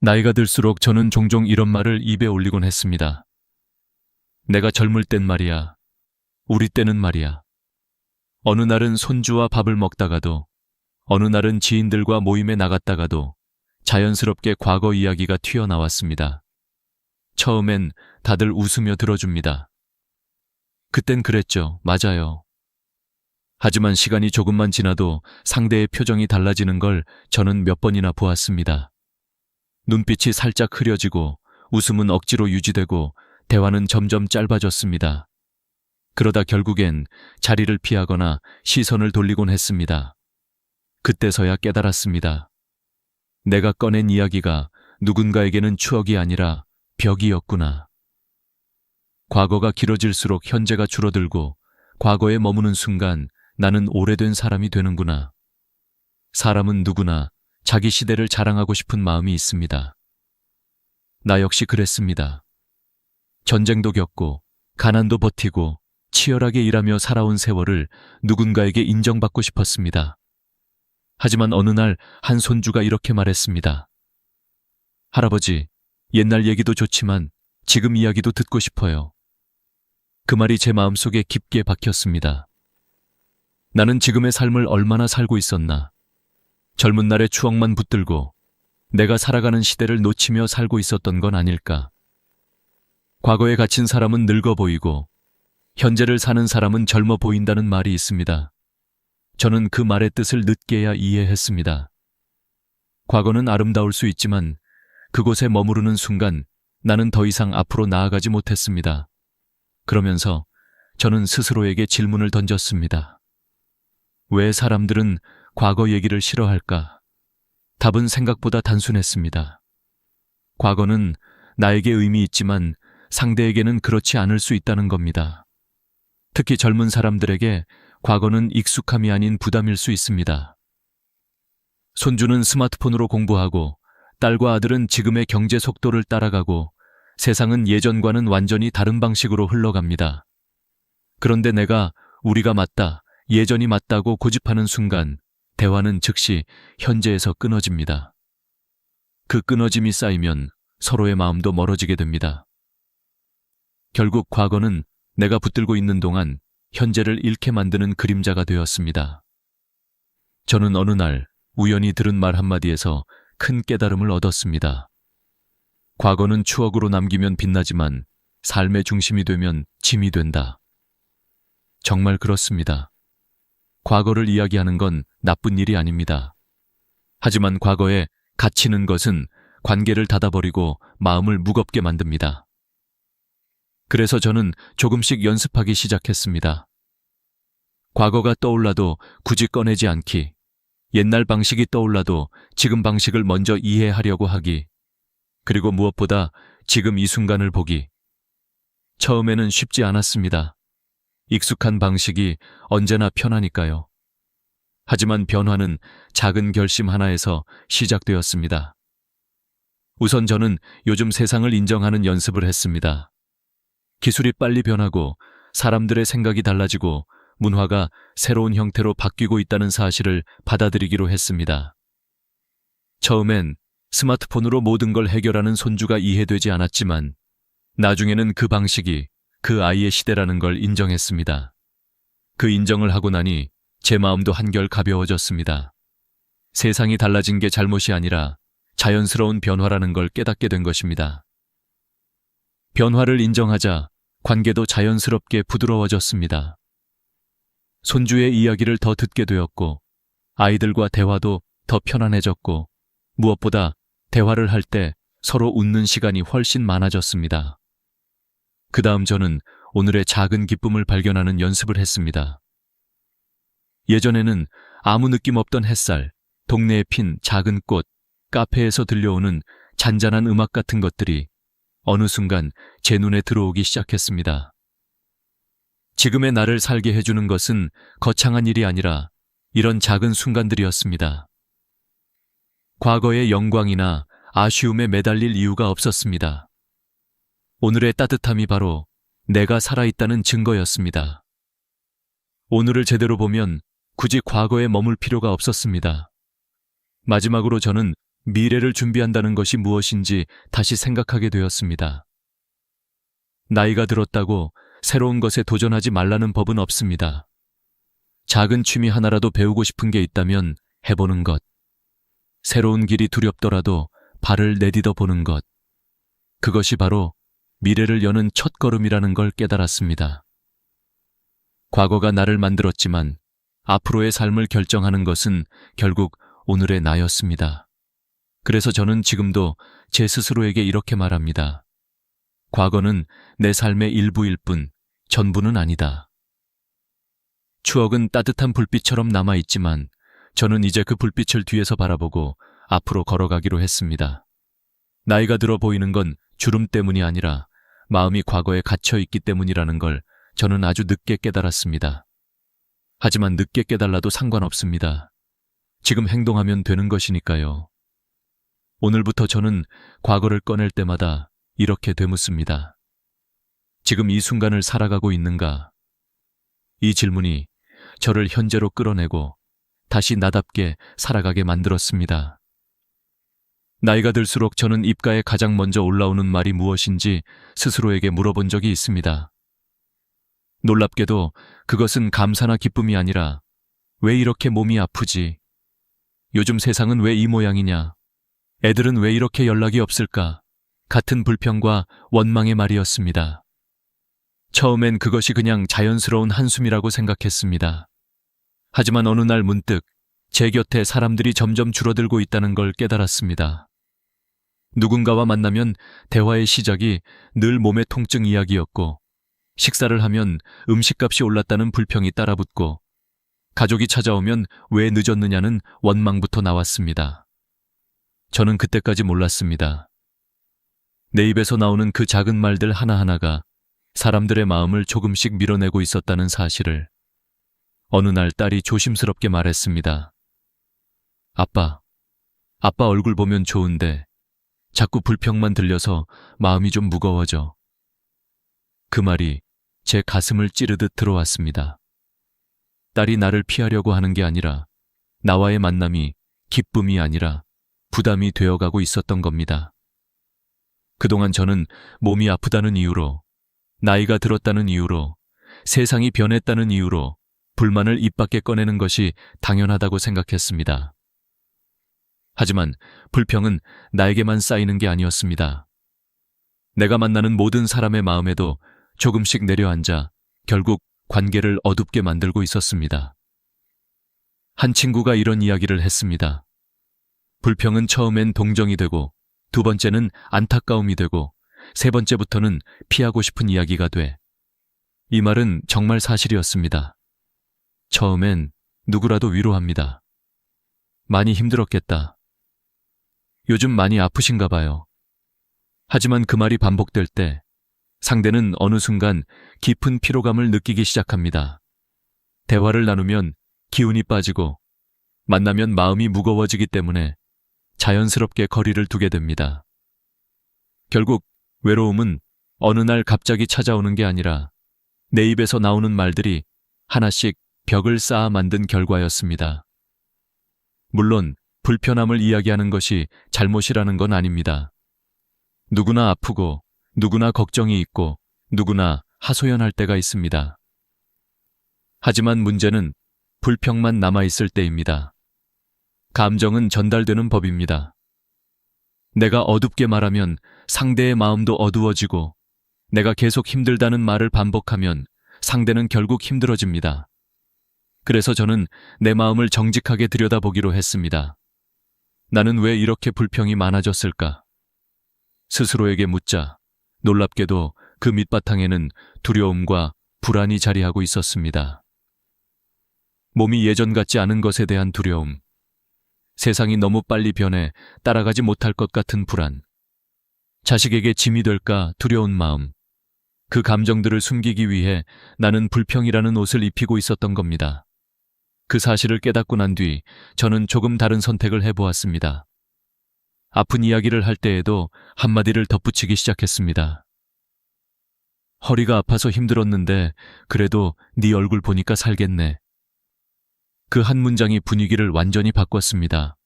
나이가 들수록 저는 종종 이런 말을 입에 올리곤 했습니다. 내가 젊을 땐 말이야. 우리 때는 말이야. 어느 날은 손주와 밥을 먹다가도, 어느 날은 지인들과 모임에 나갔다가도 자연스럽게 과거 이야기가 튀어나왔습니다. 처음엔 다들 웃으며 들어줍니다. 그땐 그랬죠. 맞아요. 하지만 시간이 조금만 지나도 상대의 표정이 달라지는 걸 저는 몇 번이나 보았습니다. 눈빛이 살짝 흐려지고 웃음은 억지로 유지되고 대화는 점점 짧아졌습니다. 그러다 결국엔 자리를 피하거나 시선을 돌리곤 했습니다. 그때서야 깨달았습니다. 내가 꺼낸 이야기가 누군가에게는 추억이 아니라 벽이었구나. 과거가 길어질수록 현재가 줄어들고 과거에 머무는 순간 나는 오래된 사람이 되는구나. 사람은 누구나 자기 시대를 자랑하고 싶은 마음이 있습니다. 나 역시 그랬습니다. 전쟁도 겪고 가난도 버티고 치열하게 일하며 살아온 세월을 누군가에게 인정받고 싶었습니다. 하지만 어느 날 한 손주가 이렇게 말했습니다. 할아버지, 옛날 얘기도 좋지만 지금 이야기도 듣고 싶어요. 그 말이 제 마음속에 깊게 박혔습니다. 나는 지금의 삶을 얼마나 살고 있었나. 젊은 날의 추억만 붙들고 내가 살아가는 시대를 놓치며 살고 있었던 건 아닐까. 과거에 갇힌 사람은 늙어 보이고 현재를 사는 사람은 젊어 보인다는 말이 있습니다. 저는 그 말의 뜻을 늦게야 이해했습니다. 과거는 아름다울 수 있지만 그곳에 머무르는 순간 나는 더 이상 앞으로 나아가지 못했습니다. 그러면서 저는 스스로에게 질문을 던졌습니다. 왜 사람들은 과거 얘기를 싫어할까? 답은 생각보다 단순했습니다. 과거는 나에게 의미 있지만 상대에게는 그렇지 않을 수 있다는 겁니다. 특히 젊은 사람들에게 과거는 익숙함이 아닌 부담일 수 있습니다. 손주는 스마트폰으로 공부하고 딸과 아들은 지금의 경제 속도를 따라가고 세상은 예전과는 완전히 다른 방식으로 흘러갑니다. 그런데 내가 우리가 맞다, 예전이 맞다고 고집하는 순간 대화는 즉시 현재에서 끊어집니다. 그 끊어짐이 쌓이면 서로의 마음도 멀어지게 됩니다. 결국 과거는 내가 붙들고 있는 동안 현재를 잃게 만드는 그림자가 되었습니다. 저는 어느 날 우연히 들은 말 한마디에서 큰 깨달음을 얻었습니다. 과거는 추억으로 남기면 빛나지만 삶의 중심이 되면 짐이 된다. 정말 그렇습니다. 과거를 이야기하는 건 나쁜 일이 아닙니다. 하지만 과거에 갇히는 것은 관계를 닫아버리고 마음을 무겁게 만듭니다. 그래서 저는 조금씩 연습하기 시작했습니다. 과거가 떠올라도 굳이 꺼내지 않기, 옛날 방식이 떠올라도 지금 방식을 먼저 이해하려고 하기, 그리고 무엇보다 지금 이 순간을 보기. 처음에는 쉽지 않았습니다. 익숙한 방식이 언제나 편하니까요. 하지만 변화는 작은 결심 하나에서 시작되었습니다. 우선 저는 요즘 세상을 인정하는 연습을 했습니다. 기술이 빨리 변하고 사람들의 생각이 달라지고 문화가 새로운 형태로 바뀌고 있다는 사실을 받아들이기로 했습니다. 처음엔 스마트폰으로 모든 걸 해결하는 손주가 이해되지 않았지만 나중에는 그 방식이 그 아이의 시대라는 걸 인정했습니다. 그 인정을 하고 나니 제 마음도 한결 가벼워졌습니다. 세상이 달라진 게 잘못이 아니라 자연스러운 변화라는 걸 깨닫게 된 것입니다. 변화를 인정하자 관계도 자연스럽게 부드러워졌습니다. 손주의 이야기를 더 듣게 되었고 아이들과 대화도 더 편안해졌고 무엇보다 대화를 할 때 서로 웃는 시간이 훨씬 많아졌습니다. 그 다음 저는 오늘의 작은 기쁨을 발견하는 연습을 했습니다. 예전에는 아무 느낌 없던 햇살, 동네에 핀 작은 꽃, 카페에서 들려오는 잔잔한 음악 같은 것들이 어느 순간 제 눈에 들어오기 시작했습니다. 지금의 나를 살게 해주는 것은 거창한 일이 아니라 이런 작은 순간들이었습니다. 과거의 영광이나 아쉬움에 매달릴 이유가 없었습니다. 오늘의 따뜻함이 바로 내가 살아있다는 증거였습니다. 오늘을 제대로 보면 굳이 과거에 머물 필요가 없었습니다. 마지막으로 저는 미래를 준비한다는 것이 무엇인지 다시 생각하게 되었습니다. 나이가 들었다고 새로운 것에 도전하지 말라는 법은 없습니다. 작은 취미 하나라도 배우고 싶은 게 있다면 해보는 것. 새로운 길이 두렵더라도 발을 내디뎌 보는 것. 그것이 바로 미래를 여는 첫걸음이라는 걸 깨달았습니다. 과거가 나를 만들었지만 앞으로의 삶을 결정하는 것은 결국 오늘의 나였습니다. 그래서 저는 지금도 제 스스로에게 이렇게 말합니다. 과거는 내 삶의 일부일 뿐 전부는 아니다. 추억은 따뜻한 불빛처럼 남아있지만 저는 이제 그 불빛을 뒤에서 바라보고 앞으로 걸어가기로 했습니다. 나이가 들어 보이는 건 주름 때문이 아니라 마음이 과거에 갇혀 있기 때문이라는 걸 저는 아주 늦게 깨달았습니다. 하지만 늦게 깨달아도 상관없습니다. 지금 행동하면 되는 것이니까요. 오늘부터 저는 과거를 꺼낼 때마다 이렇게 되묻습니다. 지금 이 순간을 살아가고 있는가? 이 질문이 저를 현재로 끌어내고 다시 나답게 살아가게 만들었습니다. 나이가 들수록 저는 입가에 가장 먼저 올라오는 말이 무엇인지 스스로에게 물어본 적이 있습니다. 놀랍게도 그것은 감사나 기쁨이 아니라 왜 이렇게 몸이 아프지? 요즘 세상은 왜 이 모양이냐? 애들은 왜 이렇게 연락이 없을까? 같은 불평과 원망의 말이었습니다. 처음엔 그것이 그냥 자연스러운 한숨이라고 생각했습니다. 하지만 어느 날 문득 제 곁에 사람들이 점점 줄어들고 있다는 걸 깨달았습니다. 누군가와 만나면 대화의 시작이 늘 몸의 통증 이야기였고, 식사를 하면 음식값이 올랐다는 불평이 따라붙고, 가족이 찾아오면 왜 늦었느냐는 원망부터 나왔습니다. 저는 그때까지 몰랐습니다. 내 입에서 나오는 그 작은 말들 하나하나가 사람들의 마음을 조금씩 밀어내고 있었다는 사실을. 어느 날 딸이 조심스럽게 말했습니다. 아빠 얼굴 보면 좋은데 자꾸 불평만 들려서 마음이 좀 무거워져. 그 말이 제 가슴을 찌르듯 들어왔습니다. 딸이 나를 피하려고 하는 게 아니라 나와의 만남이 기쁨이 아니라 부담이 되어가고 있었던 겁니다. 그동안 저는 몸이 아프다는 이유로, 나이가 들었다는 이유로, 세상이 변했다는 이유로 불만을 입 밖에 꺼내는 것이 당연하다고 생각했습니다. 하지만 불평은 나에게만 쌓이는 게 아니었습니다. 내가 만나는 모든 사람의 마음에도 조금씩 내려앉아 결국 관계를 어둡게 만들고 있었습니다. 한 친구가 이런 이야기를 했습니다. 불평은 처음엔 동정이 되고, 두 번째는 안타까움이 되고, 세 번째부터는 피하고 싶은 이야기가 돼. 이 말은 정말 사실이었습니다. 처음엔 누구라도 위로합니다. 많이 힘들었겠다. 요즘 많이 아프신가 봐요. 하지만 그 말이 반복될 때 상대는 어느 순간 깊은 피로감을 느끼기 시작합니다. 대화를 나누면 기운이 빠지고 만나면 마음이 무거워지기 때문에 자연스럽게 거리를 두게 됩니다. 결국 외로움은 어느 날 갑자기 찾아오는 게 아니라 내 입에서 나오는 말들이 하나씩 벽을 쌓아 만든 결과였습니다. 물론 불편함을 이야기하는 것이 잘못이라는 건 아닙니다. 누구나 아프고 누구나 걱정이 있고 누구나 하소연할 때가 있습니다. 하지만 문제는 불평만 남아있을 때입니다. 감정은 전달되는 법입니다. 내가 어둡게 말하면 상대의 마음도 어두워지고, 내가 계속 힘들다는 말을 반복하면 상대는 결국 힘들어집니다. 그래서 저는 내 마음을 정직하게 들여다보기로 했습니다. 나는 왜 이렇게 불평이 많아졌을까? 스스로에게 묻자 놀랍게도 그 밑바탕에는 두려움과 불안이 자리하고 있었습니다. 몸이 예전 같지 않은 것에 대한 두려움, 세상이 너무 빨리 변해 따라가지 못할 것 같은 불안, 자식에게 짐이 될까 두려운 마음, 그 감정들을 숨기기 위해 나는 불평이라는 옷을 입히고 있었던 겁니다. 그 사실을 깨닫고 난 뒤 저는 조금 다른 선택을 해보았습니다. 아픈 이야기를 할 때에도 한마디를 덧붙이기 시작했습니다. 허리가 아파서 힘들었는데 그래도 네 얼굴 보니까 살겠네. 그 한 문장이 분위기를 완전히 바꿨습니다.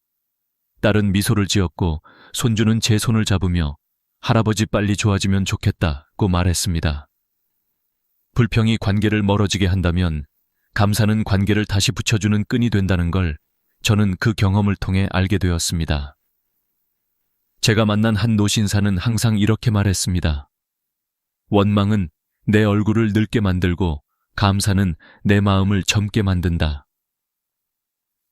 딸은 미소를 지었고 손주는 제 손을 잡으며 할아버지 빨리 좋아지면 좋겠다고 말했습니다. 불평이 관계를 멀어지게 한다면 감사는 관계를 다시 붙여주는 끈이 된다는 걸 저는 그 경험을 통해 알게 되었습니다. 제가 만난 한 노신사는 항상 이렇게 말했습니다. 원망은 내 얼굴을 늙게 만들고 감사는 내 마음을 젊게 만든다.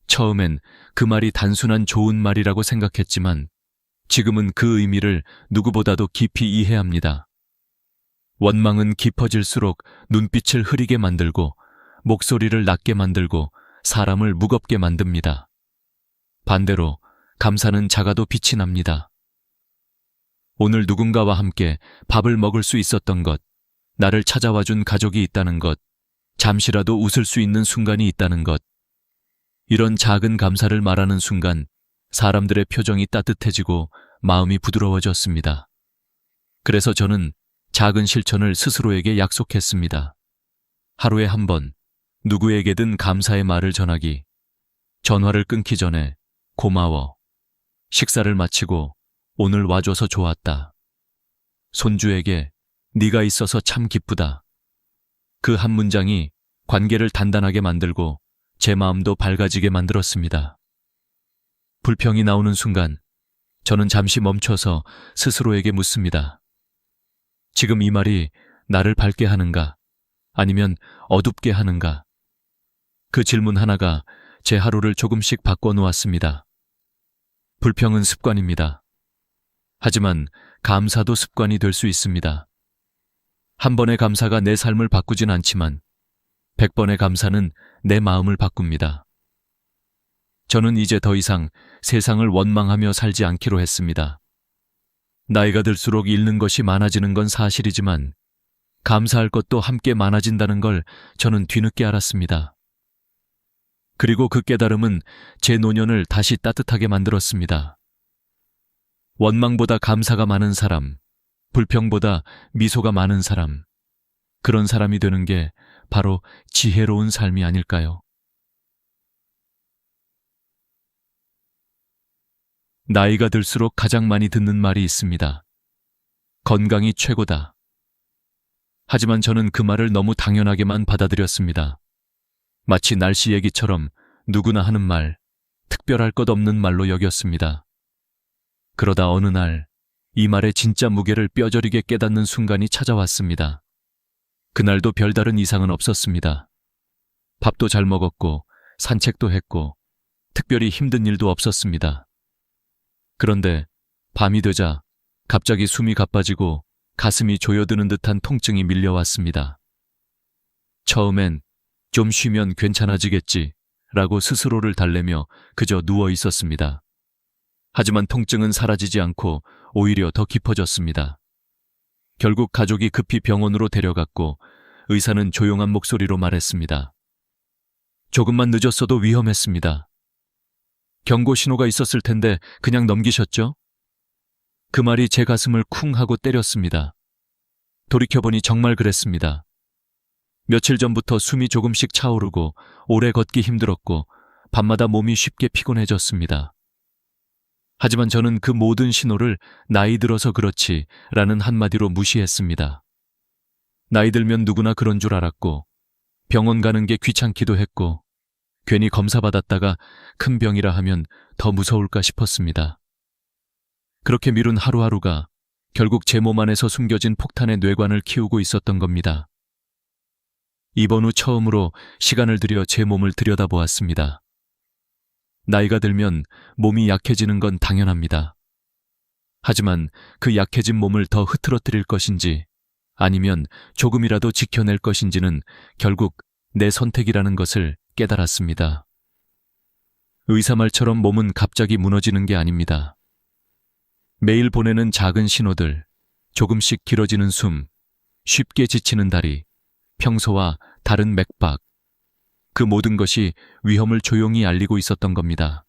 처음엔 그 말이 단순한 좋은 말이라고 생각했지만 지금은 그 의미를 누구보다도 깊이 이해합니다. 원망은 깊어질수록 눈빛을 흐리게 만들고 목소리를 낮게 만들고 사람을 무겁게 만듭니다. 반대로 감사는 작아도 빛이 납니다. 오늘 누군가와 함께 밥을 먹을 수 있었던 것, 나를 찾아와준 가족이 있다는 것, 잠시라도 웃을 수 있는 순간이 있다는 것, 이런 작은 감사를 말하는 순간 사람들의 표정이 따뜻해지고 마음이 부드러워졌습니다. 그래서 저는 작은 실천을 스스로에게 약속했습니다. 하루에 한 번, 누구에게든 감사의 말을 전하기, 전화를 끊기 전에 고마워, 식사를 마치고 오늘 와줘서 좋았다, 손주에게 네가 있어서 참 기쁘다. 그 한 문장이 관계를 단단하게 만들고 제 마음도 밝아지게 만들었습니다. 불평이 나오는 순간 저는 잠시 멈춰서 스스로에게 묻습니다. 지금 이 말이 나를 밝게 하는가? 아니면 어둡게 하는가? 그 질문 하나가 제 하루를 조금씩 바꿔놓았습니다. 불평은 습관입니다. 하지만 감사도 습관이 될 수 있습니다. 한 번의 감사가 내 삶을 바꾸진 않지만 100번의 감사는 내 마음을 바꿉니다. 저는 이제 더 이상 세상을 원망하며 살지 않기로 했습니다. 나이가 들수록 잃는 것이 많아지는 건 사실이지만 감사할 것도 함께 많아진다는 걸 저는 뒤늦게 알았습니다. 그리고 그 깨달음은 제 노년을 다시 따뜻하게 만들었습니다. 원망보다 감사가 많은 사람, 불평보다 미소가 많은 사람, 그런 사람이 되는 게 바로 지혜로운 삶이 아닐까요? 나이가 들수록 가장 많이 듣는 말이 있습니다. 건강이 최고다. 하지만 저는 그 말을 너무 당연하게만 받아들였습니다. 마치 날씨 얘기처럼 누구나 하는 말, 특별할 것 없는 말로 여겼습니다. 그러다 어느 날 이 말의 진짜 무게를 뼈저리게 깨닫는 순간이 찾아왔습니다. 그날도 별다른 이상은 없었습니다. 밥도 잘 먹었고 산책도 했고 특별히 힘든 일도 없었습니다. 그런데 밤이 되자 갑자기 숨이 가빠지고 가슴이 조여드는 듯한 통증이 밀려왔습니다. 처음엔 좀 쉬면 괜찮아지겠지 라고 스스로를 달래며 그저 누워 있었습니다. 하지만 통증은 사라지지 않고 오히려 더 깊어졌습니다. 결국 가족이 급히 병원으로 데려갔고 의사는 조용한 목소리로 말했습니다. 조금만 늦었어도 위험했습니다. 경고 신호가 있었을 텐데 그냥 넘기셨죠? 그 말이 제 가슴을 쿵 하고 때렸습니다. 돌이켜보니 정말 그랬습니다. 며칠 전부터 숨이 조금씩 차오르고 오래 걷기 힘들었고 밤마다 몸이 쉽게 피곤해졌습니다. 하지만 저는 그 모든 신호를 나이 들어서 그렇지 라는 한마디로 무시했습니다. 나이 들면 누구나 그런 줄 알았고 병원 가는 게 귀찮기도 했고 괜히 검사 받았다가 큰 병이라 하면 더 무서울까 싶었습니다. 그렇게 미룬 하루하루가 결국 제 몸 안에서 숨겨진 폭탄의 뇌관을 키우고 있었던 겁니다. 입원 후 처음으로 시간을 들여 제 몸을 들여다보았습니다. 나이가 들면 몸이 약해지는 건 당연합니다. 하지만 그 약해진 몸을 더 흐트러뜨릴 것인지 아니면 조금이라도 지켜낼 것인지는 결국 내 선택이라는 것을 깨달았습니다. 의사 말처럼 몸은 갑자기 무너지는 게 아닙니다. 매일 보내는 작은 신호들, 조금씩 길어지는 숨, 쉽게 지치는 다리, 평소와 다른 맥박, 그 모든 것이 위험을 조용히 알리고 있었던 겁니다.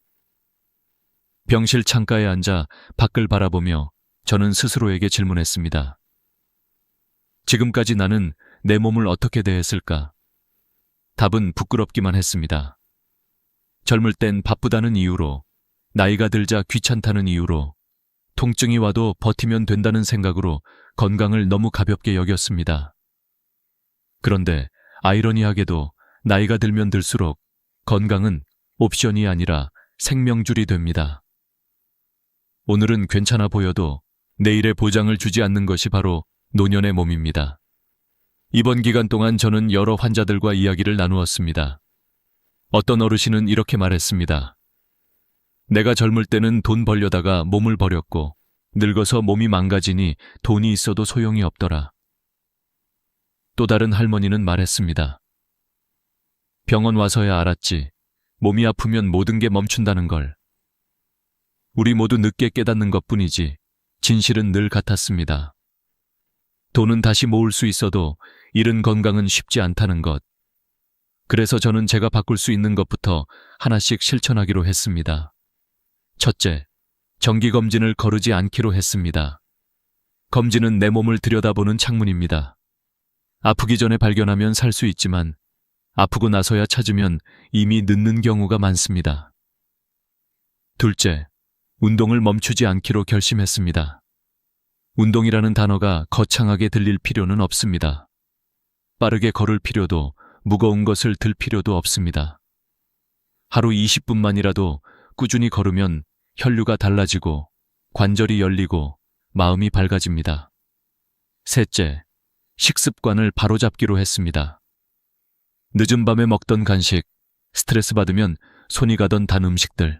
병실 창가에 앉아 밖을 바라보며 저는 스스로에게 질문했습니다. 지금까지 나는 내 몸을 어떻게 대했을까? 답은 부끄럽기만 했습니다. 젊을 땐 바쁘다는 이유로, 나이가 들자 귀찮다는 이유로 통증이 와도 버티면 된다는 생각으로 건강을 너무 가볍게 여겼습니다. 그런데 아이러니하게도 나이가 들면 들수록 건강은 옵션이 아니라 생명줄이 됩니다. 오늘은 괜찮아 보여도 내일의 보장을 주지 않는 것이 바로 노년의 몸입니다. 이번 기간 동안 저는 여러 환자들과 이야기를 나누었습니다. 어떤 어르신은 이렇게 말했습니다. 내가 젊을 때는 돈 벌려다가 몸을 버렸고 늙어서 몸이 망가지니 돈이 있어도 소용이 없더라. 또 다른 할머니는 말했습니다. 병원 와서야 알았지. 몸이 아프면 모든 게 멈춘다는 걸. 우리 모두 늦게 깨닫는 것뿐이지 진실은 늘 같았습니다. 돈은 다시 모을 수 있어도 잃은 건강은 쉽지 않다는 것. 그래서 저는 제가 바꿀 수 있는 것부터 하나씩 실천하기로 했습니다. 첫째, 정기검진을 거르지 않기로 했습니다. 검진은 내 몸을 들여다보는 창문입니다. 아프기 전에 발견하면 살 수 있지만 아프고 나서야 찾으면 이미 늦는 경우가 많습니다. 둘째, 운동을 멈추지 않기로 결심했습니다. 운동이라는 단어가 거창하게 들릴 필요는 없습니다. 빠르게 걸을 필요도 무거운 것을 들 필요도 없습니다. 하루 20분만이라도 꾸준히 걸으면 혈류가 달라지고 관절이 열리고 마음이 밝아집니다. 셋째, 식습관을 바로잡기로 했습니다. 늦은 밤에 먹던 간식, 스트레스 받으면 손이 가던 단 음식들,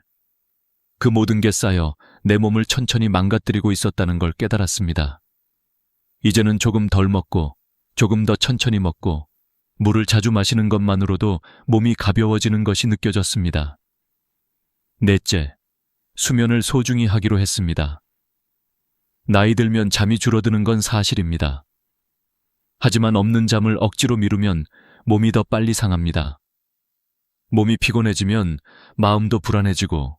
그 모든 게 쌓여 내 몸을 천천히 망가뜨리고 있었다는 걸 깨달았습니다. 이제는 조금 덜 먹고 조금 더 천천히 먹고 물을 자주 마시는 것만으로도 몸이 가벼워지는 것이 느껴졌습니다. 넷째, 수면을 소중히 하기로 했습니다. 나이 들면 잠이 줄어드는 건 사실입니다. 하지만 없는 잠을 억지로 미루면 몸이 더 빨리 상합니다. 몸이 피곤해지면 마음도 불안해지고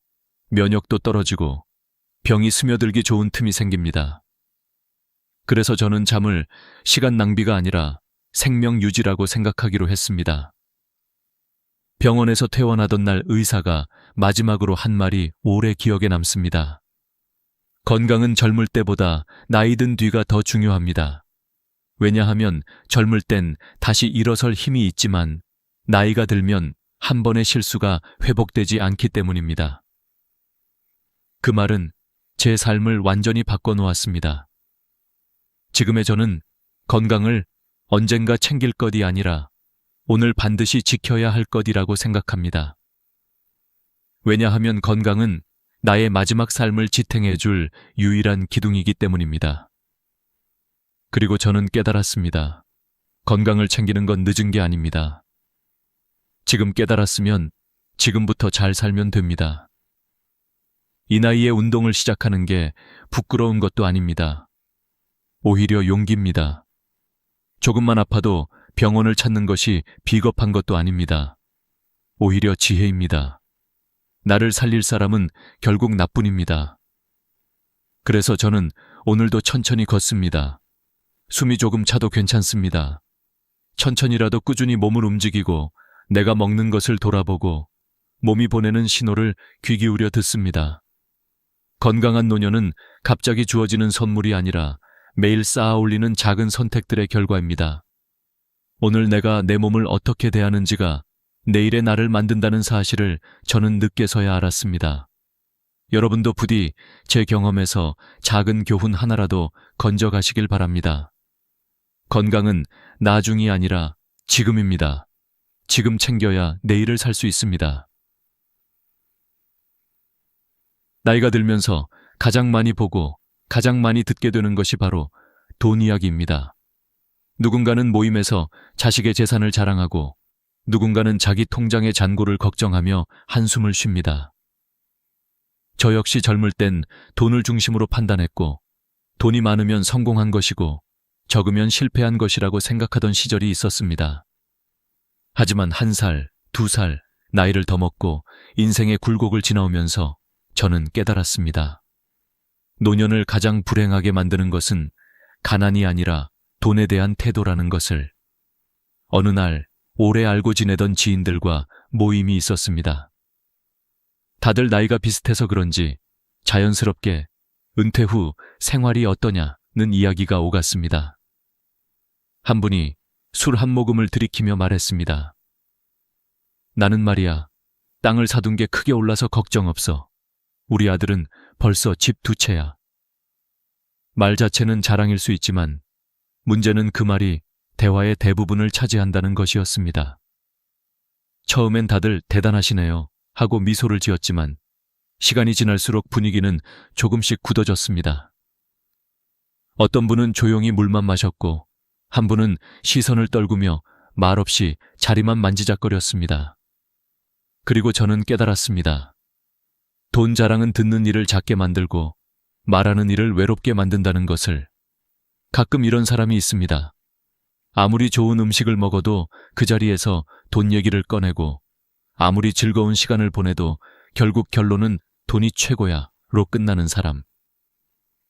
면역도 떨어지고 병이 스며들기 좋은 틈이 생깁니다. 그래서 저는 잠을 시간 낭비가 아니라 생명 유지라고 생각하기로 했습니다. 병원에서 퇴원하던 날 의사가 마지막으로 한 말이 오래 기억에 남습니다. 건강은 젊을 때보다 나이 든 뒤가 더 중요합니다. 왜냐하면 젊을 땐 다시 일어설 힘이 있지만 나이가 들면 한 번의 실수가 회복되지 않기 때문입니다. 그 말은 제 삶을 완전히 바꿔놓았습니다. 지금의 저는 건강을 언젠가 챙길 것이 아니라 오늘 반드시 지켜야 할 것이라고 생각합니다. 왜냐하면 건강은 나의 마지막 삶을 지탱해줄 유일한 기둥이기 때문입니다. 그리고 저는 깨달았습니다. 건강을 챙기는 건 늦은 게 아닙니다. 지금 깨달았으면 지금부터 잘 살면 됩니다. 이 나이에 운동을 시작하는 게 부끄러운 것도 아닙니다. 오히려 용기입니다. 조금만 아파도 병원을 찾는 것이 비겁한 것도 아닙니다. 오히려 지혜입니다. 나를 살릴 사람은 결국 나뿐입니다. 그래서 저는 오늘도 천천히 걷습니다. 숨이 조금 차도 괜찮습니다. 천천히라도 꾸준히 몸을 움직이고 내가 먹는 것을 돌아보고 몸이 보내는 신호를 귀 기울여 듣습니다. 건강한 노년은 갑자기 주어지는 선물이 아니라 매일 쌓아 올리는 작은 선택들의 결과입니다. 오늘 내가 내 몸을 어떻게 대하는지가 내일의 나를 만든다는 사실을 저는 늦게서야 알았습니다. 여러분도 부디 제 경험에서 작은 교훈 하나라도 건져가시길 바랍니다. 건강은 나중이 아니라 지금입니다. 지금 챙겨야 내일을 살 수 있습니다. 나이가 들면서 가장 많이 보고 가장 많이 듣게 되는 것이 바로 돈 이야기입니다. 누군가는 모임에서 자식의 재산을 자랑하고 누군가는 자기 통장의 잔고를 걱정하며 한숨을 쉽니다. 저 역시 젊을 땐 돈을 중심으로 판단했고 돈이 많으면 성공한 것이고 적으면 실패한 것이라고 생각하던 시절이 있었습니다. 하지만 1살, 2살 나이를 더 먹고 인생의 굴곡을 지나오면서 저는 깨달았습니다. 노년을 가장 불행하게 만드는 것은 가난이 아니라 돈에 대한 태도라는 것을. 어느 날 오래 알고 지내던 지인들과 모임이 있었습니다. 다들 나이가 비슷해서 그런지 자연스럽게 은퇴 후 생활이 어떠냐는 이야기가 오갔습니다. 한 분이 술 한 모금을 들이키며 말했습니다. 나는 말이야, 땅을 사둔 게 크게 올라서 걱정 없어. 우리 아들은 벌써 집 2채야. 말 자체는 자랑일 수 있지만 문제는 그 말이 대화의 대부분을 차지한다는 것이었습니다. 처음엔 다들 대단하시네요 하고 미소를 지었지만 시간이 지날수록 분위기는 조금씩 굳어졌습니다. 어떤 분은 조용히 물만 마셨고 한 분은 시선을 떨구며 말없이 자리만 만지작거렸습니다. 그리고 저는 깨달았습니다. 돈 자랑은 듣는 이를 작게 만들고 말하는 이를 외롭게 만든다는 것을. 가끔 이런 사람이 있습니다. 아무리 좋은 음식을 먹어도 그 자리에서 돈 얘기를 꺼내고 아무리 즐거운 시간을 보내도 결국 결론은 돈이 최고야로 끝나는 사람.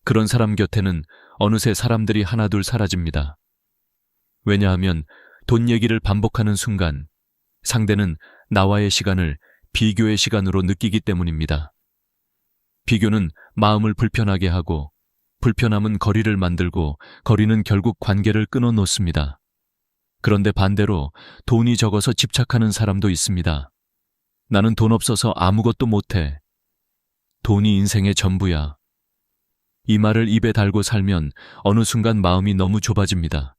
그런 사람 곁에는 어느새 사람들이 하나둘 사라집니다. 왜냐하면 돈 얘기를 반복하는 순간 상대는 나와의 시간을 비교의 시간으로 느끼기 때문입니다. 비교는 마음을 불편하게 하고 불편함은 거리를 만들고 거리는 결국 관계를 끊어 놓습니다. 그런데 반대로 돈이 적어서 집착하는 사람도 있습니다. 나는 돈 없어서 아무것도 못해. 돈이 인생의 전부야. 이 말을 입에 달고 살면 어느 순간 마음이 너무 좁아집니다.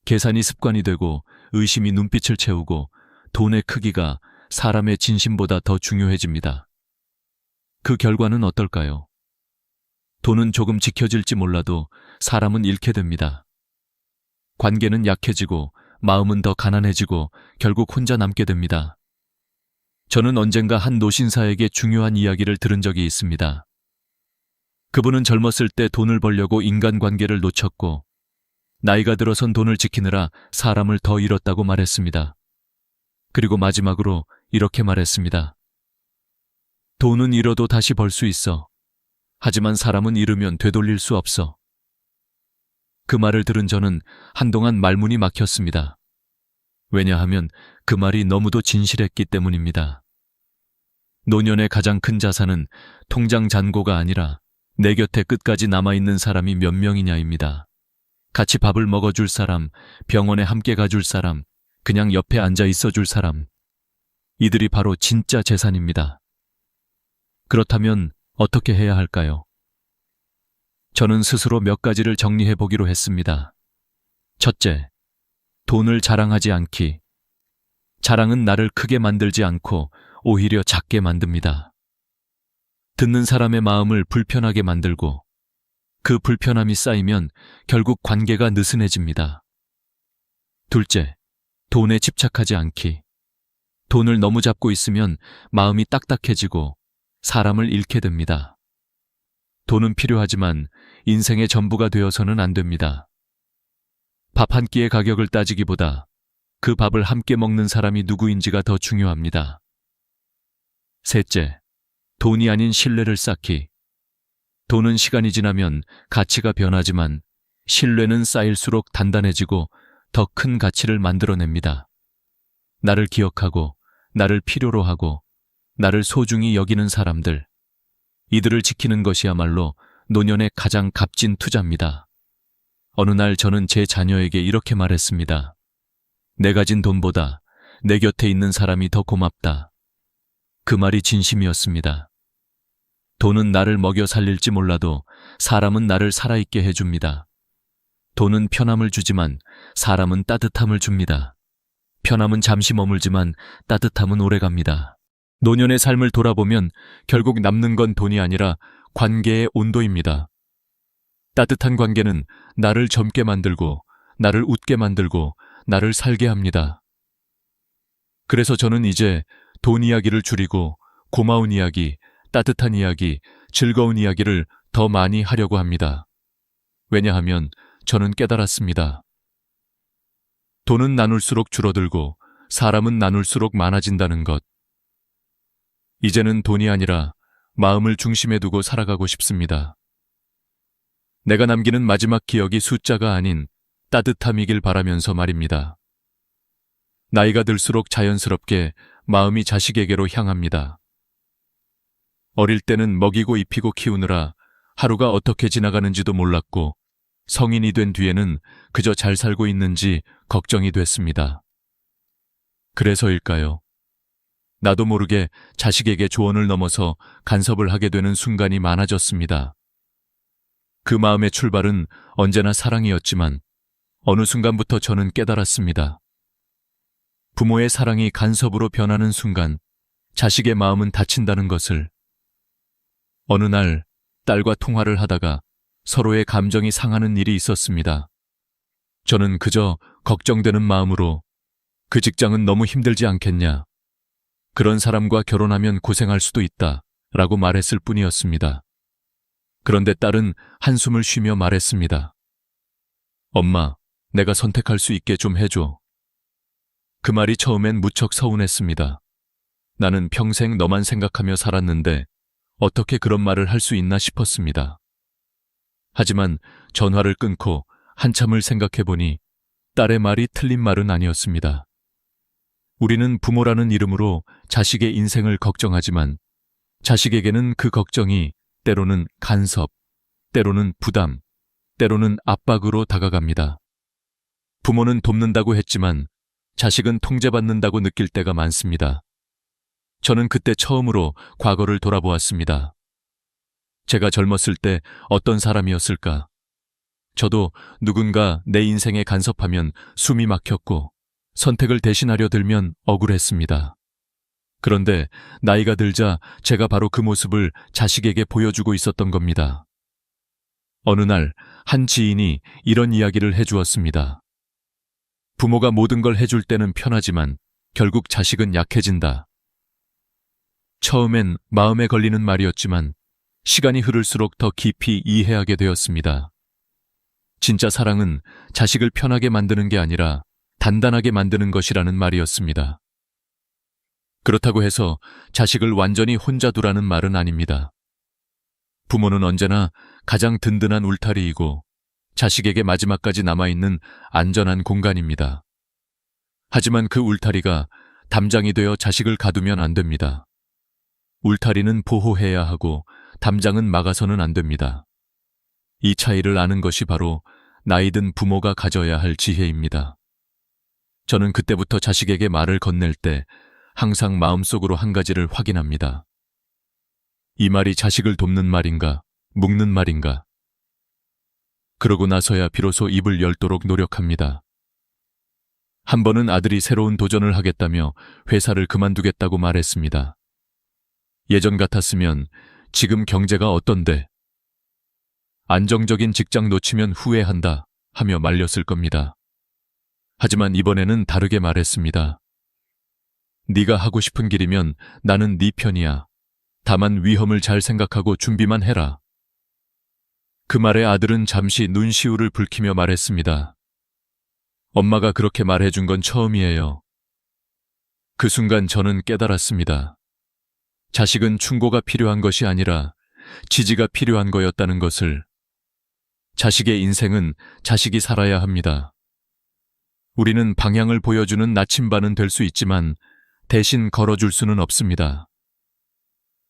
계산이 습관이 되고 의심이 눈빛을 채우고 돈의 크기가 사람의 진심보다 더 중요해집니다. 그 결과는 어떨까요? 돈은 조금 지켜질지 몰라도 사람은 잃게 됩니다. 관계는 약해지고 마음은 더 가난해지고 결국 혼자 남게 됩니다. 저는 언젠가 한 노신사에게 중요한 이야기를 들은 적이 있습니다. 그분은 젊었을 때 돈을 벌려고 인간관계를 놓쳤고 나이가 들어선 돈을 지키느라 사람을 더 잃었다고 말했습니다. 그리고 마지막으로 이렇게 말했습니다. 돈은 잃어도 다시 벌 수 있어. 하지만 사람은 잃으면 되돌릴 수 없어. 그 말을 들은 저는 한동안 말문이 막혔습니다. 왜냐하면 그 말이 너무도 진실했기 때문입니다. 노년의 가장 큰 자산은 통장 잔고가 아니라 내 곁에 끝까지 남아있는 사람이 몇 명이냐입니다. 같이 밥을 먹어줄 사람, 병원에 함께 가줄 사람, 그냥 옆에 앉아 있어줄 사람. 이들이 바로 진짜 재산입니다. 그렇다면 어떻게 해야 할까요? 저는 스스로 몇 가지를 정리해 보기로 했습니다. 첫째, 돈을 자랑하지 않기. 자랑은 나를 크게 만들지 않고 오히려 작게 만듭니다. 듣는 사람의 마음을 불편하게 만들고 그 불편함이 쌓이면 결국 관계가 느슨해집니다. 둘째, 돈에 집착하지 않기. 돈을 너무 잡고 있으면 마음이 딱딱해지고 사람을 잃게 됩니다. 돈은 필요하지만 인생의 전부가 되어서는 안 됩니다. 밥 한 끼의 가격을 따지기보다 그 밥을 함께 먹는 사람이 누구인지가 더 중요합니다. 셋째, 돈이 아닌 신뢰를 쌓기. 돈은 시간이 지나면 가치가 변하지만 신뢰는 쌓일수록 단단해지고 더 큰 가치를 만들어냅니다. 나를 기억하고 나를 필요로 하고 나를 소중히 여기는 사람들. 이들을 지키는 것이야말로 노년의 가장 값진 투자입니다. 어느 날 저는 제 자녀에게 이렇게 말했습니다. 내 가진 돈보다 내 곁에 있는 사람이 더 고맙다. 그 말이 진심이었습니다. 돈은 나를 먹여 살릴지 몰라도 사람은 나를 살아있게 해줍니다. 돈은 편함을 주지만 사람은 따뜻함을 줍니다. 편함은 잠시 머물지만 따뜻함은 오래갑니다. 노년의 삶을 돌아보면 결국 남는 건 돈이 아니라 관계의 온도입니다. 따뜻한 관계는 나를 젊게 만들고 나를 웃게 만들고 나를 살게 합니다. 그래서 저는 이제 돈 이야기를 줄이고 고마운 이야기, 따뜻한 이야기, 즐거운 이야기를 더 많이 하려고 합니다. 왜냐하면 저는 깨달았습니다. 돈은 나눌수록 줄어들고 사람은 나눌수록 많아진다는 것. 이제는 돈이 아니라 마음을 중심에 두고 살아가고 싶습니다. 내가 남기는 마지막 기억이 숫자가 아닌 따뜻함이길 바라면서 말입니다. 나이가 들수록 자연스럽게 마음이 자식에게로 향합니다. 어릴 때는 먹이고 입히고 키우느라 하루가 어떻게 지나가는지도 몰랐고 성인이 된 뒤에는 그저 잘 살고 있는지 걱정이 됐습니다. 그래서일까요? 나도 모르게 자식에게 조언을 넘어서 간섭을 하게 되는 순간이 많아졌습니다. 그 마음의 출발은 언제나 사랑이었지만 어느 순간부터 저는 깨달았습니다. 부모의 사랑이 간섭으로 변하는 순간 자식의 마음은 다친다는 것을. 어느 날 딸과 통화를 하다가 서로의 감정이 상하는 일이 있었습니다. 저는 그저 걱정되는 마음으로 그 직장은 너무 힘들지 않겠냐, 그런 사람과 결혼하면 고생할 수도 있다 라고 말했을 뿐이었습니다. 그런데 딸은 한숨을 쉬며 말했습니다. 엄마, 내가 선택할 수 있게 좀 해줘. 그 말이 처음엔 무척 서운했습니다. 나는 평생 너만 생각하며 살았는데 어떻게 그런 말을 할 수 있나 싶었습니다. 하지만 전화를 끊고 한참을 생각해보니 딸의 말이 틀린 말은 아니었습니다. 우리는 부모라는 이름으로 자식의 인생을 걱정하지만 자식에게는 그 걱정이 때로는 간섭, 때로는 부담, 때로는 압박으로 다가갑니다. 부모는 돕는다고 했지만 자식은 통제받는다고 느낄 때가 많습니다. 저는 그때 처음으로 과거를 돌아보았습니다. 제가 젊었을 때 어떤 사람이었을까? 저도 누군가 내 인생에 간섭하면 숨이 막혔고 선택을 대신하려 들면 억울했습니다. 그런데 나이가 들자 제가 바로 그 모습을 자식에게 보여주고 있었던 겁니다. 어느 날 한 지인이 이런 이야기를 해주었습니다. 부모가 모든 걸 해줄 때는 편하지만 결국 자식은 약해진다. 처음엔 마음에 걸리는 말이었지만 시간이 흐를수록 더 깊이 이해하게 되었습니다. 진짜 사랑은 자식을 편하게 만드는 게 아니라 단단하게 만드는 것이라는 말이었습니다. 그렇다고 해서 자식을 완전히 혼자 두라는 말은 아닙니다. 부모는 언제나 가장 든든한 울타리이고 자식에게 마지막까지 남아있는 안전한 공간입니다. 하지만 그 울타리가 담장이 되어 자식을 가두면 안 됩니다. 울타리는 보호해야 하고 담장은 막아서는 안 됩니다. 이 차이를 아는 것이 바로 나이든 부모가 가져야 할 지혜입니다. 저는 그때부터 자식에게 말을 건넬 때 항상 마음속으로 한 가지를 확인합니다. 이 말이 자식을 돕는 말인가, 묶는 말인가. 그러고 나서야 비로소 입을 열도록 노력합니다. 한 번은 아들이 새로운 도전을 하겠다며 회사를 그만두겠다고 말했습니다. 예전 같았으면 지금 경제가 어떤데? 안정적인 직장 놓치면 후회한다 하며 말렸을 겁니다. 하지만 이번에는 다르게 말했습니다. 네가 하고 싶은 길이면 나는 네 편이야. 다만 위험을 잘 생각하고 준비만 해라. 그 말에 아들은 잠시 눈시울을 붉히며 말했습니다. 엄마가 그렇게 말해준 건 처음이에요. 그 순간 저는 깨달았습니다. 자식은 충고가 필요한 것이 아니라 지지가 필요한 거였다는 것을. 자식의 인생은 자식이 살아야 합니다. 우리는 방향을 보여주는 나침반은 될 수 있지만 대신 걸어줄 수는 없습니다.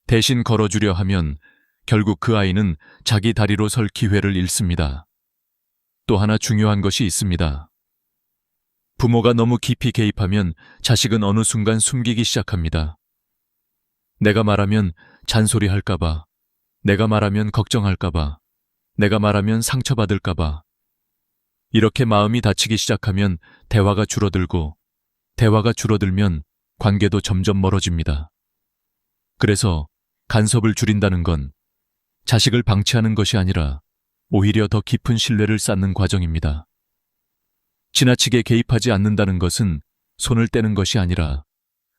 대신 걸어주려 하면 결국 그 아이는 자기 다리로 설 기회를 잃습니다. 또 하나 중요한 것이 있습니다. 부모가 너무 깊이 개입하면 자식은 어느 순간 숨기기 시작합니다. 내가 말하면 잔소리할까봐, 내가 말하면 걱정할까봐, 내가 말하면 상처받을까봐. 이렇게 마음이 다치기 시작하면 대화가 줄어들고, 대화가 줄어들면 관계도 점점 멀어집니다. 그래서 간섭을 줄인다는 건 자식을 방치하는 것이 아니라 오히려 더 깊은 신뢰를 쌓는 과정입니다. 지나치게 개입하지 않는다는 것은 손을 떼는 것이 아니라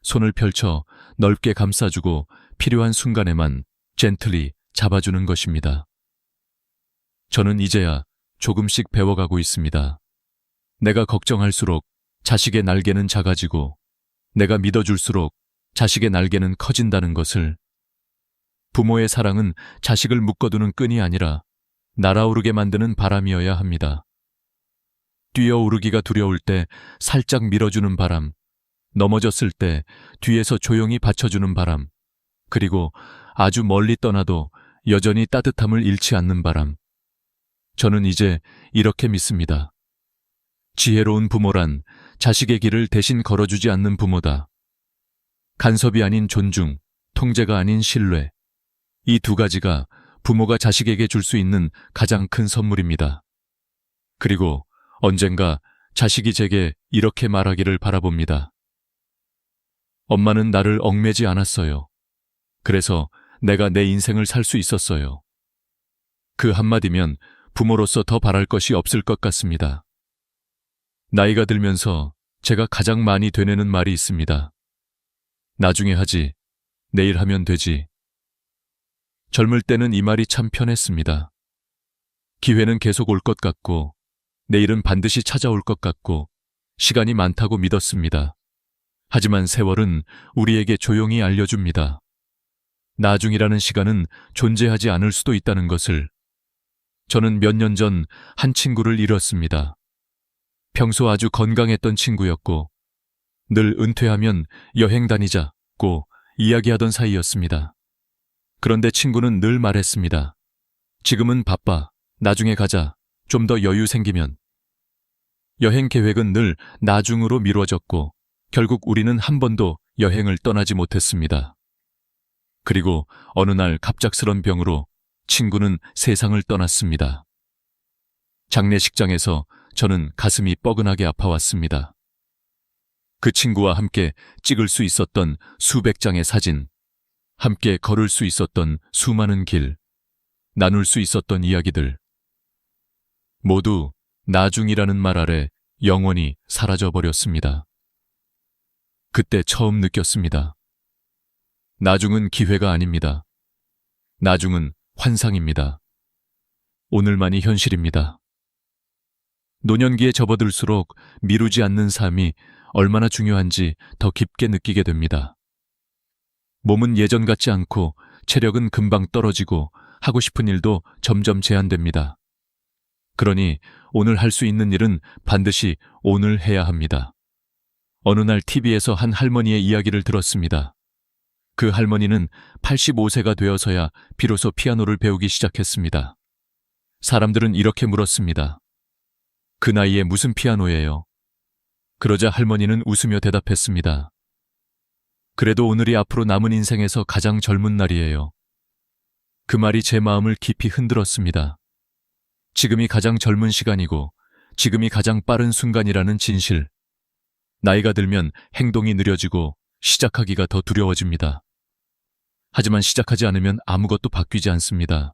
손을 펼쳐 넓게 감싸주고 필요한 순간에만 젠틀리 잡아주는 것입니다. 저는 이제야 조금씩 배워가고 있습니다. 내가 걱정할수록 자식의 날개는 작아지고 내가 믿어줄수록 자식의 날개는 커진다는 것을. 부모의 사랑은 자식을 묶어두는 끈이 아니라 날아오르게 만드는 바람이어야 합니다. 뛰어오르기가 두려울 때 살짝 밀어주는 바람, 넘어졌을 때 뒤에서 조용히 받쳐주는 바람, 그리고 아주 멀리 떠나도 여전히 따뜻함을 잃지 않는 바람. 저는 이제 이렇게 믿습니다. 지혜로운 부모란 자식의 길을 대신 걸어주지 않는 부모다. 간섭이 아닌 존중, 통제가 아닌 신뢰. 이 두 가지가 부모가 자식에게 줄 수 있는 가장 큰 선물입니다. 그리고 언젠가 자식이 제게 이렇게 말하기를 바라봅니다. 엄마는 나를 얽매지 않았어요. 그래서 내가 내 인생을 살 수 있었어요. 그 한마디면 부모로서 더 바랄 것이 없을 것 같습니다. 나이가 들면서 제가 가장 많이 되뇌는 말이 있습니다. 나중에 하지, 내일 하면 되지. 젊을 때는 이 말이 참 편했습니다. 기회는 계속 올 것 같고, 내일은 반드시 찾아올 것 같고, 시간이 많다고 믿었습니다. 하지만 세월은 우리에게 조용히 알려줍니다. 나중이라는 시간은 존재하지 않을 수도 있다는 것을. 저는 몇 년 전 한 친구를 잃었습니다. 평소 아주 건강했던 친구였고, 늘 은퇴하면 여행 다니자고 이야기하던 사이였습니다. 그런데 친구는 늘 말했습니다. 지금은 바빠. 나중에 가자. 좀 더 여유 생기면. 여행 계획은 늘 나중으로 미뤄졌고, 결국 우리는 한 번도 여행을 떠나지 못했습니다. 그리고 어느 날 갑작스런 병으로 친구는 세상을 떠났습니다. 장례식장에서 저는 가슴이 뻐근하게 아파왔습니다. 그 친구와 함께 찍을 수 있었던 수백 장의 사진, 함께 걸을 수 있었던 수많은 길, 나눌 수 있었던 이야기들, 모두 나중이라는 말 아래 영원히 사라져버렸습니다. 그때 처음 느꼈습니다. 나중은 기회가 아닙니다. 나중은 환상입니다. 오늘만이 현실입니다. 노년기에 접어들수록 미루지 않는 삶이 얼마나 중요한지 더 깊게 느끼게 됩니다. 몸은 예전 같지 않고 체력은 금방 떨어지고 하고 싶은 일도 점점 제한됩니다. 그러니 오늘 할 수 있는 일은 반드시 오늘 해야 합니다. 어느 날 TV에서 한 할머니의 이야기를 들었습니다. 그 할머니는 85세가 되어서야 비로소 피아노를 배우기 시작했습니다. 사람들은 이렇게 물었습니다. 그 나이에 무슨 피아노예요? 그러자 할머니는 웃으며 대답했습니다. 그래도 오늘이 앞으로 남은 인생에서 가장 젊은 날이에요. 그 말이 제 마음을 깊이 흔들었습니다. 지금이 가장 젊은 시간이고 지금이 가장 빠른 순간이라는 진실. 나이가 들면 행동이 느려지고 시작하기가 더 두려워집니다. 하지만 시작하지 않으면 아무것도 바뀌지 않습니다.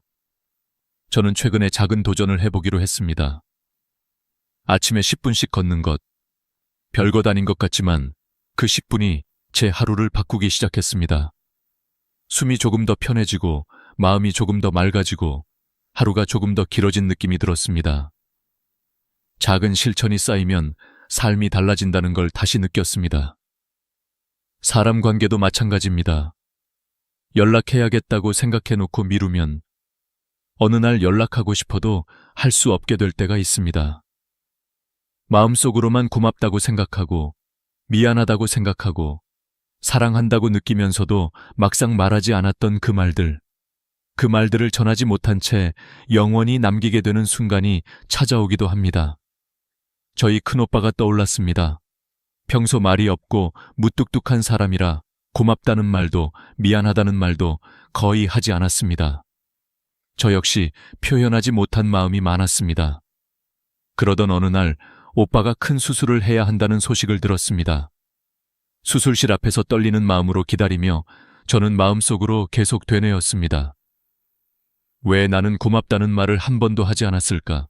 저는 최근에 작은 도전을 해보기로 했습니다. 아침에 10분씩 걷는 것. 별것 아닌 것 같지만 그 10분이 제 하루를 바꾸기 시작했습니다. 숨이 조금 더 편해지고 마음이 조금 더 맑아지고 하루가 조금 더 길어진 느낌이 들었습니다. 작은 실천이 쌓이면 삶이 달라진다는 걸 다시 느꼈습니다. 사람 관계도 마찬가지입니다. 연락해야겠다고 생각해놓고 미루면 어느 날 연락하고 싶어도 할 수 없게 될 때가 있습니다. 마음속으로만 고맙다고 생각하고 미안하다고 생각하고 사랑한다고 느끼면서도 막상 말하지 않았던 그 말들을 전하지 못한 채 영원히 남기게 되는 순간이 찾아오기도 합니다. 저희 큰오빠가 떠올랐습니다. 평소 말이 없고 무뚝뚝한 사람이라 고맙다는 말도 미안하다는 말도 거의 하지 않았습니다. 저 역시 표현하지 못한 마음이 많았습니다. 그러던 어느 날 오빠가 큰 수술을 해야 한다는 소식을 들었습니다. 수술실 앞에서 떨리는 마음으로 기다리며 저는 마음속으로 계속 되뇌었습니다. 왜 나는 고맙다는 말을 한 번도 하지 않았을까?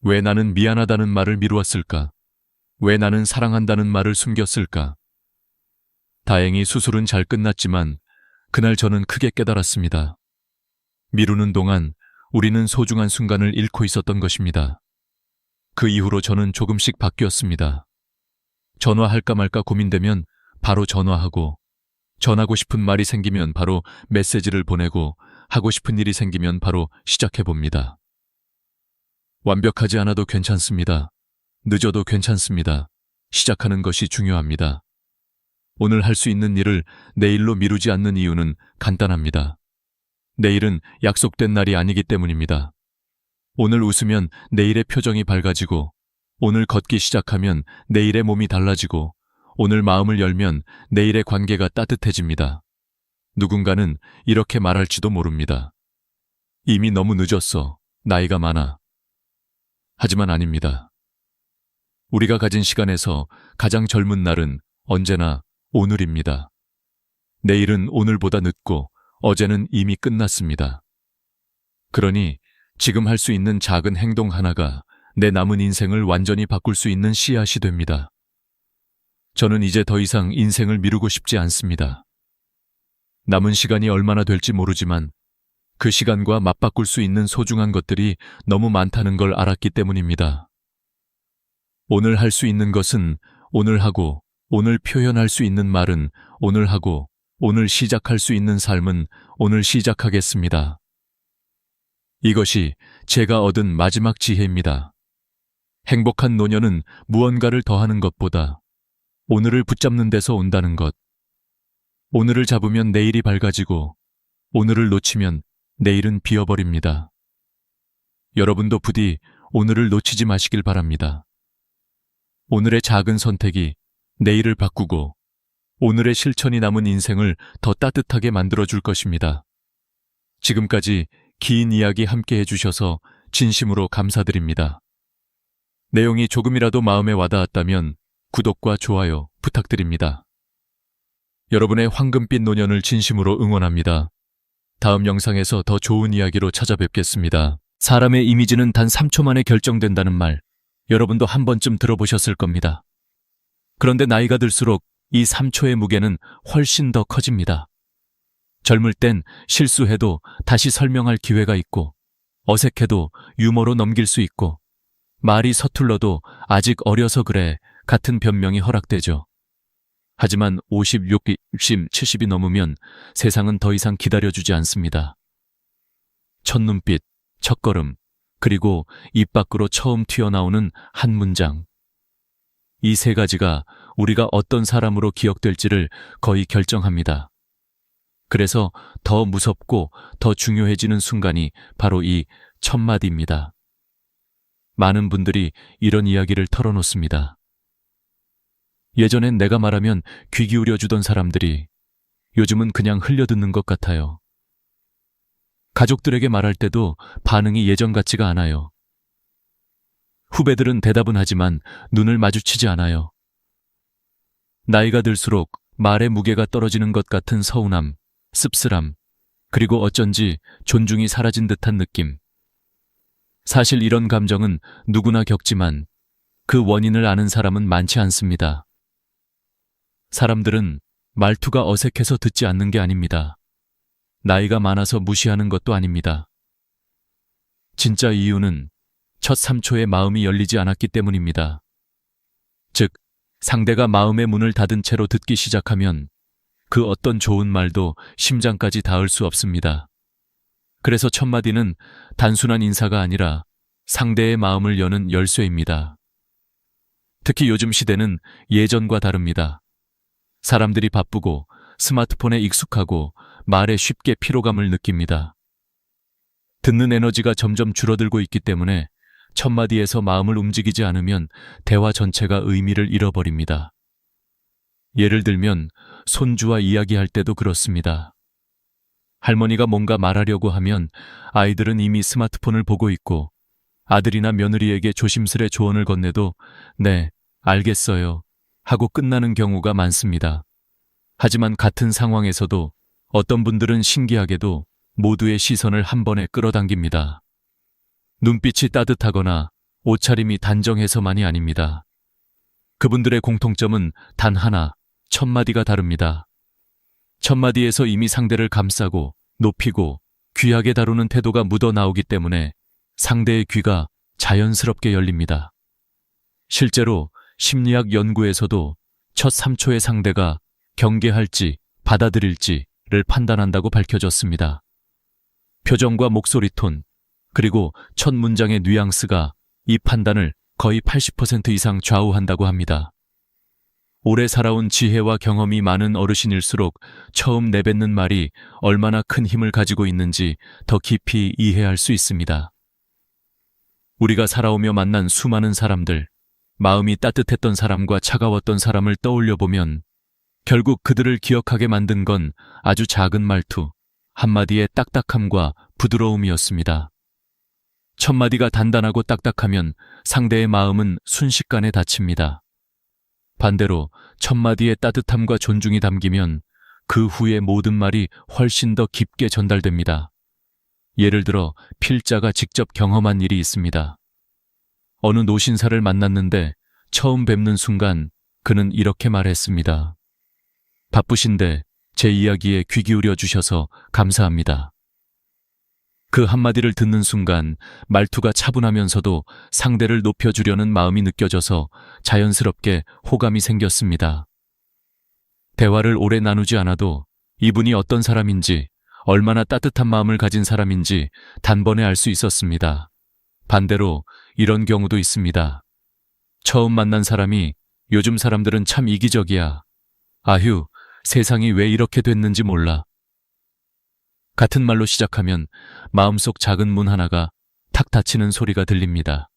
왜 나는 미안하다는 말을 미루었을까? 왜 나는 사랑한다는 말을 숨겼을까? 다행히 수술은 잘 끝났지만 그날 저는 크게 깨달았습니다. 미루는 동안 우리는 소중한 순간을 잃고 있었던 것입니다. 그 이후로 저는 조금씩 바뀌었습니다. 전화할까 말까 고민되면 바로 전화하고, 전하고 싶은 말이 생기면 바로 메시지를 보내고, 하고 싶은 일이 생기면 바로 시작해봅니다. 완벽하지 않아도 괜찮습니다. 늦어도 괜찮습니다. 시작하는 것이 중요합니다. 오늘 할 수 있는 일을 내일로 미루지 않는 이유는 간단합니다. 내일은 약속된 날이 아니기 때문입니다. 오늘 웃으면 내일의 표정이 밝아지고, 오늘 걷기 시작하면 내일의 몸이 달라지고, 오늘 마음을 열면 내일의 관계가 따뜻해집니다. 누군가는 이렇게 말할지도 모릅니다. 이미 너무 늦었어. 나이가 많아. 하지만 아닙니다. 우리가 가진 시간에서 가장 젊은 날은 언제나 오늘입니다. 내일은 오늘보다 늦고 어제는 이미 끝났습니다. 그러니 지금 할 수 있는 작은 행동 하나가 내 남은 인생을 완전히 바꿀 수 있는 씨앗이 됩니다. 저는 이제 더 이상 인생을 미루고 싶지 않습니다. 남은 시간이 얼마나 될지 모르지만 그 시간과 맞바꿀 수 있는 소중한 것들이 너무 많다는 걸 알았기 때문입니다. 오늘 할 수 있는 것은 오늘 하고, 오늘 표현할 수 있는 말은 오늘 하고, 오늘 시작할 수 있는 삶은 오늘 시작하겠습니다. 이것이 제가 얻은 마지막 지혜입니다. 행복한 노년은 무언가를 더하는 것보다 오늘을 붙잡는 데서 온다는 것. 오늘을 잡으면 내일이 밝아지고, 오늘을 놓치면 내일은 비어버립니다. 여러분도 부디 오늘을 놓치지 마시길 바랍니다. 오늘의 작은 선택이 내일을 바꾸고, 오늘의 실천이 남은 인생을 더 따뜻하게 만들어줄 것입니다. 지금까지 긴 이야기 함께 해주셔서 진심으로 감사드립니다. 내용이 조금이라도 마음에 와닿았다면 구독과 좋아요 부탁드립니다. 여러분의 황금빛 노년을 진심으로 응원합니다. 다음 영상에서 더 좋은 이야기로 찾아뵙겠습니다. 사람의 이미지는 단 3초 만에 결정된다는 말, 여러분도 한 번쯤 들어보셨을 겁니다. 그런데 나이가 들수록 이 3초의 무게는 훨씬 더 커집니다. 젊을 땐 실수해도 다시 설명할 기회가 있고, 어색해도 유머로 넘길 수 있고, 말이 서툴러도 아직 어려서 그래 같은 변명이 허락되죠. 하지만 50, 60, 70이 넘으면 세상은 더 이상 기다려주지 않습니다. 첫 눈빛, 첫 걸음, 그리고 입 밖으로 처음 튀어나오는 한 문장. 이 세 가지가 우리가 어떤 사람으로 기억될지를 거의 결정합니다. 그래서 더 무섭고 더 중요해지는 순간이 바로 이 첫 마디입니다. 많은 분들이 이런 이야기를 털어놓습니다. 예전엔 내가 말하면 귀 기울여 주던 사람들이 요즘은 그냥 흘려듣는 것 같아요. 가족들에게 말할 때도 반응이 예전 같지가 않아요. 후배들은 대답은 하지만 눈을 마주치지 않아요. 나이가 들수록 말의 무게가 떨어지는 것 같은 서운함, 씁쓸함, 그리고 어쩐지 존중이 사라진 듯한 느낌. 사실 이런 감정은 누구나 겪지만 그 원인을 아는 사람은 많지 않습니다. 사람들은 말투가 어색해서 듣지 않는 게 아닙니다. 나이가 많아서 무시하는 것도 아닙니다. 진짜 이유는 첫 3초에 마음이 열리지 않았기 때문입니다. 즉, 상대가 마음의 문을 닫은 채로 듣기 시작하면 그 어떤 좋은 말도 심장까지 닿을 수 없습니다. 그래서 첫 마디는 단순한 인사가 아니라 상대의 마음을 여는 열쇠입니다. 특히 요즘 시대는 예전과 다릅니다. 사람들이 바쁘고 스마트폰에 익숙하고 말에 쉽게 피로감을 느낍니다. 듣는 에너지가 점점 줄어들고 있기 때문에 첫 마디에서 마음을 움직이지 않으면 대화 전체가 의미를 잃어버립니다. 예를 들면 손주와 이야기할 때도 그렇습니다. 할머니가 뭔가 말하려고 하면 아이들은 이미 스마트폰을 보고 있고, 아들이나 며느리에게 조심스레 조언을 건네도 네, 알겠어요 하고 끝나는 경우가 많습니다. 하지만 같은 상황에서도 어떤 분들은 신기하게도 모두의 시선을 한 번에 끌어당깁니다. 눈빛이 따뜻하거나 옷차림이 단정해서만이 아닙니다. 그분들의 공통점은 단 하나, 첫 마디가 다릅니다. 첫 마디에서 이미 상대를 감싸고 높이고 귀하게 다루는 태도가 묻어나오기 때문에 상대의 귀가 자연스럽게 열립니다. 실제로 심리학 연구에서도 첫 3초의 상대가 경계할지 받아들일지를 판단한다고 밝혀졌습니다. 표정과 목소리 톤, 그리고 첫 문장의 뉘앙스가 이 판단을 거의 80% 이상 좌우한다고 합니다. 오래 살아온 지혜와 경험이 많은 어르신일수록 처음 내뱉는 말이 얼마나 큰 힘을 가지고 있는지 더 깊이 이해할 수 있습니다. 우리가 살아오며 만난 수많은 사람들, 마음이 따뜻했던 사람과 차가웠던 사람을 떠올려 보면 결국 그들을 기억하게 만든 건 아주 작은 말투, 한마디의 딱딱함과 부드러움이었습니다. 첫마디가 단단하고 딱딱하면 상대의 마음은 순식간에 다칩니다. 반대로 첫마디의 따뜻함과 존중이 담기면 그 후의 모든 말이 훨씬 더 깊게 전달됩니다. 예를 들어 필자가 직접 경험한 일이 있습니다. 어느 노신사를 만났는데 처음 뵙는 순간 그는 이렇게 말했습니다. 바쁘신데 제 이야기에 귀 기울여 주셔서 감사합니다. 그 한마디를 듣는 순간 말투가 차분하면서도 상대를 높여주려는 마음이 느껴져서 자연스럽게 호감이 생겼습니다. 대화를 오래 나누지 않아도 이분이 어떤 사람인지, 얼마나 따뜻한 마음을 가진 사람인지 단번에 알 수 있었습니다. 반대로 이런 경우도 있습니다. 처음 만난 사람이 요즘 사람들은 참 이기적이야. 아휴, 세상이 왜 이렇게 됐는지 몰라. 같은 말로 시작하면 마음속 작은 문 하나가 탁 닫히는 소리가 들립니다.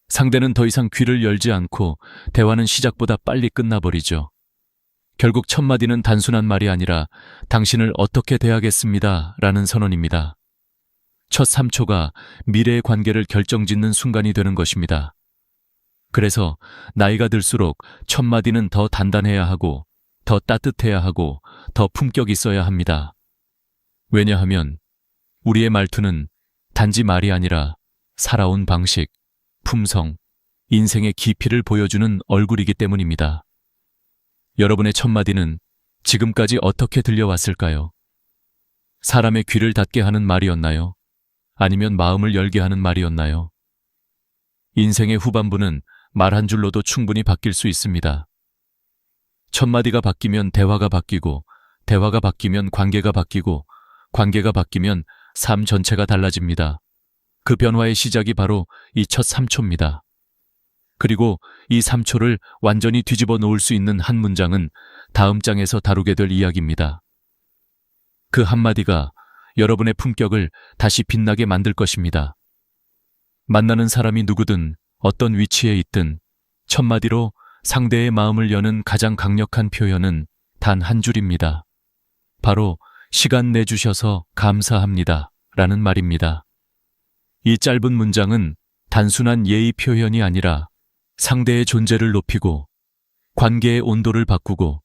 상대는 더 이상 귀를 열지 않고 대화는 시작보다 빨리 끝나버리죠. 결국 첫마디는 단순한 말이 아니라 당신을 어떻게 대하겠습니다 라는 선언입니다. 첫 3초가 미래의 관계를 결정짓는 순간이 되는 것입니다. 그래서 나이가 들수록 첫마디는 더 단단해야 하고 더 따뜻해야 하고 더 품격 있어야 합니다. 왜냐하면 우리의 말투는 단지 말이 아니라 살아온 방식, 품성, 인생의 깊이를 보여주는 얼굴이기 때문입니다. 여러분의 첫마디는 지금까지 어떻게 들려왔을까요? 사람의 귀를 닫게 하는 말이었나요? 아니면 마음을 열게 하는 말이었나요? 인생의 후반부는 말 한 줄로도 충분히 바뀔 수 있습니다. 첫마디가 바뀌면 대화가 바뀌고, 대화가 바뀌면 관계가 바뀌고, 관계가 바뀌면 삶 전체가 달라집니다. 그 변화의 시작이 바로 이 첫 3초입니다. 그리고 이 3초를 완전히 뒤집어 놓을 수 있는 한 문장은 다음 장에서 다루게 될 이야기입니다. 그 한마디가 여러분의 품격을 다시 빛나게 만들 것입니다. 만나는 사람이 누구든 어떤 위치에 있든 첫마디로 상대의 마음을 여는 가장 강력한 표현은 단 한 줄입니다. 바로 시간 내주셔서 감사합니다 라는 말입니다. 이 짧은 문장은 단순한 예의 표현이 아니라 상대의 존재를 높이고 관계의 온도를 바꾸고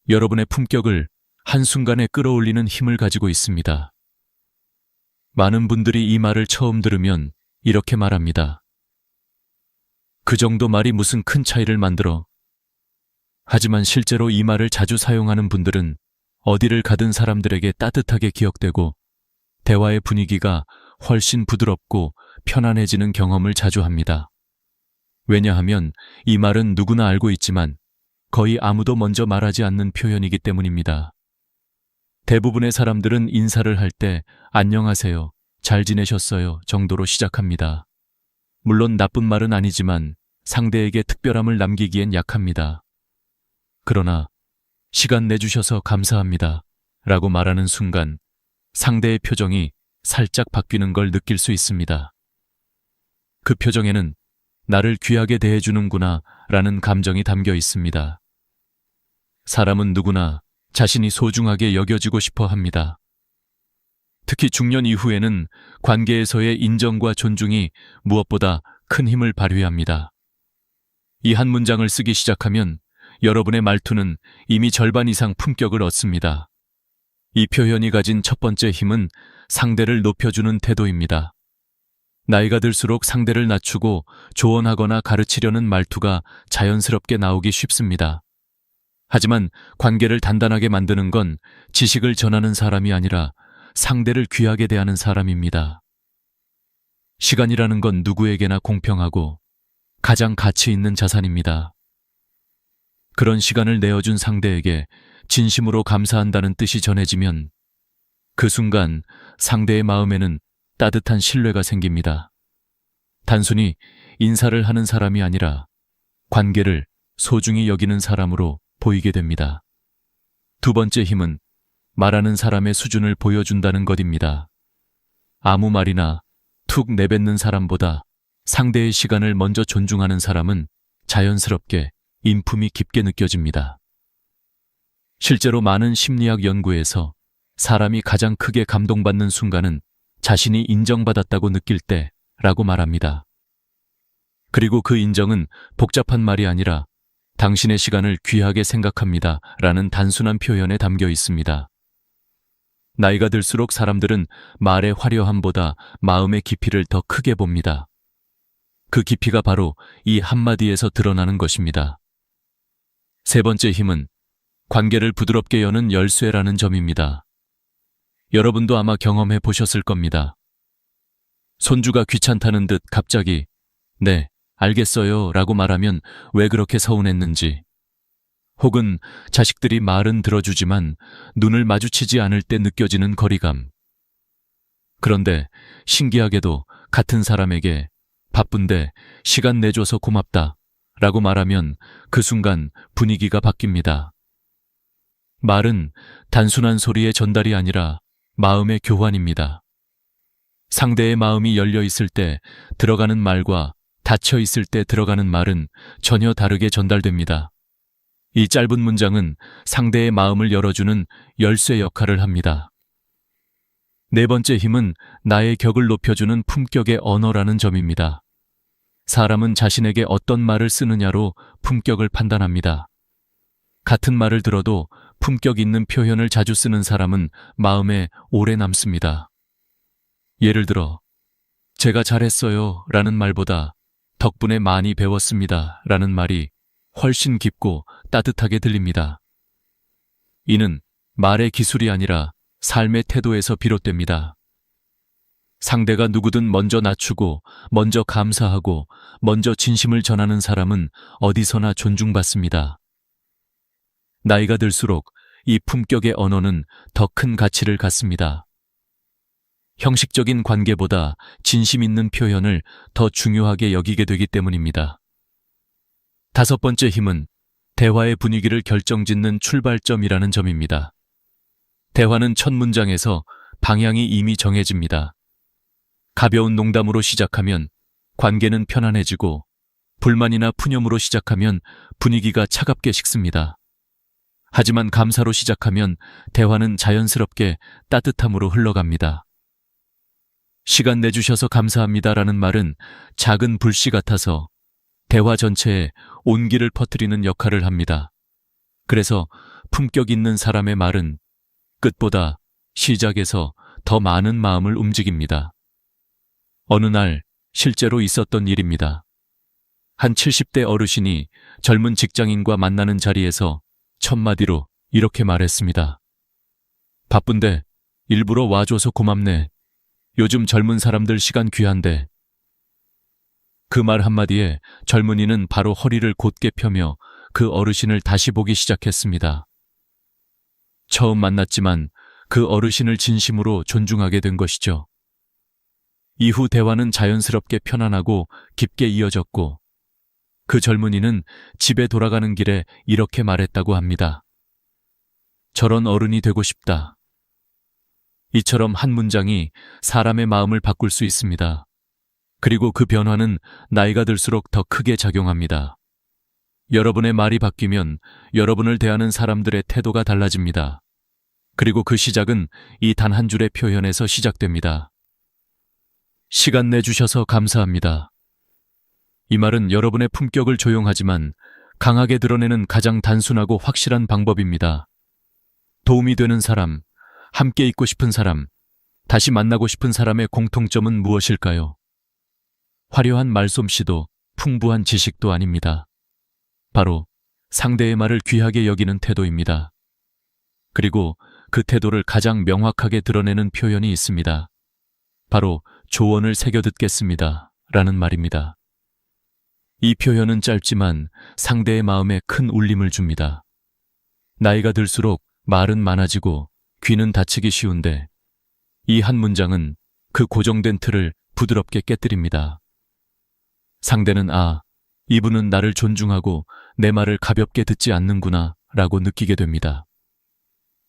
여러분의 품격을 한순간에 끌어올리는 힘을 가지고 있습니다. 많은 분들이 이 말을 처음 들으면 이렇게 말합니다. 그 정도 말이 무슨 큰 차이를 만들어. 하지만 실제로 이 말을 자주 사용하는 분들은 어디를 가든 사람들에게 따뜻하게 기억되고 대화의 분위기가 훨씬 부드럽고 편안해지는 경험을 자주 합니다. 왜냐하면 이 말은 누구나 알고 있지만 거의 아무도 먼저 말하지 않는 표현이기 때문입니다. 대부분의 사람들은 인사를 할 때 안녕하세요, 잘 지내셨어요 정도로 시작합니다. 물론 나쁜 말은 아니지만 상대에게 특별함을 남기기엔 약합니다. 그러나 시간 내주셔서 감사합니다 라고 말하는 순간 상대의 표정이 살짝 바뀌는 걸 느낄 수 있습니다. 그 표정에는 나를 귀하게 대해주는구나 라는 감정이 담겨 있습니다. 사람은 누구나 자신이 소중하게 여겨지고 싶어 합니다. 특히 중년 이후에는 관계에서의 인정과 존중이 무엇보다 큰 힘을 발휘합니다. 이 한 문장을 쓰기 시작하면 여러분의 말투는 이미 절반 이상 품격을 얻습니다. 이 표현이 가진 첫 번째 힘은 상대를 높여주는 태도입니다. 나이가 들수록 상대를 낮추고 조언하거나 가르치려는 말투가 자연스럽게 나오기 쉽습니다. 하지만 관계를 단단하게 만드는 건 지식을 전하는 사람이 아니라 상대를 귀하게 대하는 사람입니다. 시간이라는 건 누구에게나 공평하고 가장 가치 있는 자산입니다. 그런 시간을 내어준 상대에게 진심으로 감사한다는 뜻이 전해지면 그 순간 상대의 마음에는 따뜻한 신뢰가 생깁니다. 단순히 인사를 하는 사람이 아니라 관계를 소중히 여기는 사람으로 보이게 됩니다. 두 번째 힘은 말하는 사람의 수준을 보여준다는 것입니다. 아무 말이나 툭 내뱉는 사람보다 상대의 시간을 먼저 존중하는 사람은 자연스럽게 인품이 깊게 느껴집니다. 실제로 많은 심리학 연구에서 사람이 가장 크게 감동받는 순간은 자신이 인정받았다고 느낄 때라고 말합니다. 그리고 그 인정은 복잡한 말이 아니라 당신의 시간을 귀하게 생각합니다 라는 단순한 표현에 담겨 있습니다. 나이가 들수록 사람들은 말의 화려함보다 마음의 깊이를 더 크게 봅니다. 그 깊이가 바로 이 한마디에서 드러나는 것입니다. 세 번째 힘은 관계를 부드럽게 여는 열쇠라는 점입니다. 여러분도 아마 경험해 보셨을 겁니다. 손주가 귀찮다는 듯 갑자기 네, 알겠어요 라고 말하면 왜 그렇게 서운했는지, 혹은 자식들이 말은 들어주지만 눈을 마주치지 않을 때 느껴지는 거리감. 그런데 신기하게도 같은 사람에게 바쁜데 시간 내줘서 고맙다 라고 말하면 그 순간 분위기가 바뀝니다. 말은 단순한 소리의 전달이 아니라 마음의 교환입니다. 상대의 마음이 열려 있을 때 들어가는 말과 닫혀 있을 때 들어가는 말은 전혀 다르게 전달됩니다. 이 짧은 문장은 상대의 마음을 열어주는 열쇠 역할을 합니다. 네 번째 힘은 나의 격을 높여주는 품격의 언어라는 점입니다. 사람은 자신에게 어떤 말을 쓰느냐로 품격을 판단합니다. 같은 말을 들어도 품격 있는 표현을 자주 쓰는 사람은 마음에 오래 남습니다. 예를 들어, 제가 잘했어요 라는 말보다 덕분에 많이 배웠습니다 라는 말이 훨씬 깊고 따뜻하게 들립니다. 이는 말의 기술이 아니라 삶의 태도에서 비롯됩니다. 상대가 누구든 먼저 낮추고, 먼저 감사하고, 먼저 진심을 전하는 사람은 어디서나 존중받습니다. 나이가 들수록 이 품격의 언어는 더 큰 가치를 갖습니다. 형식적인 관계보다 진심 있는 표현을 더 중요하게 여기게 되기 때문입니다. 다섯 번째 힘은 대화의 분위기를 결정짓는 출발점이라는 점입니다. 대화는 첫 문장에서 방향이 이미 정해집니다. 가벼운 농담으로 시작하면 관계는 편안해지고, 불만이나 푸념으로 시작하면 분위기가 차갑게 식습니다. 하지만 감사로 시작하면 대화는 자연스럽게 따뜻함으로 흘러갑니다. 시간 내주셔서 감사합니다라는 말은 작은 불씨 같아서 대화 전체에 온기를 퍼뜨리는 역할을 합니다. 그래서 품격 있는 사람의 말은 끝보다 시작에서 더 많은 마음을 움직입니다. 어느 날 실제로 있었던 일입니다. 한 70대 어르신이 젊은 직장인과 만나는 자리에서 첫마디로 이렇게 말했습니다. 바쁜데 일부러 와줘서 고맙네. 요즘 젊은 사람들 시간 귀한데. 그 말 한마디에 젊은이는 바로 허리를 곧게 펴며 그 어르신을 다시 보기 시작했습니다. 처음 만났지만 그 어르신을 진심으로 존중하게 된 것이죠. 이후 대화는 자연스럽게 편안하고 깊게 이어졌고, 그 젊은이는 집에 돌아가는 길에 이렇게 말했다고 합니다. 저런 어른이 되고 싶다. 이처럼 한 문장이 사람의 마음을 바꿀 수 있습니다. 그리고 그 변화는 나이가 들수록 더 크게 작용합니다. 여러분의 말이 바뀌면 여러분을 대하는 사람들의 태도가 달라집니다. 그리고 그 시작은 이 단 한 줄의 표현에서 시작됩니다. 시간 내주셔서 감사합니다. 이 말은 여러분의 품격을 조용하지만 강하게 드러내는 가장 단순하고 확실한 방법입니다. 도움이 되는 사람, 함께 있고 싶은 사람, 다시 만나고 싶은 사람의 공통점은 무엇일까요? 화려한 말솜씨도 풍부한 지식도 아닙니다. 바로 상대의 말을 귀하게 여기는 태도입니다. 그리고 그 태도를 가장 명확하게 드러내는 표현이 있습니다. 바로 조언을 새겨 듣겠습니다 라는 말입니다. 이 표현은 짧지만 상대의 마음에 큰 울림을 줍니다. 나이가 들수록 말은 많아지고 귀는 닫히기 쉬운데, 이 한 문장은 그 고정된 틀을 부드럽게 깨뜨립니다. 상대는 이분은 나를 존중하고 내 말을 가볍게 듣지 않는구나 라고 느끼게 됩니다.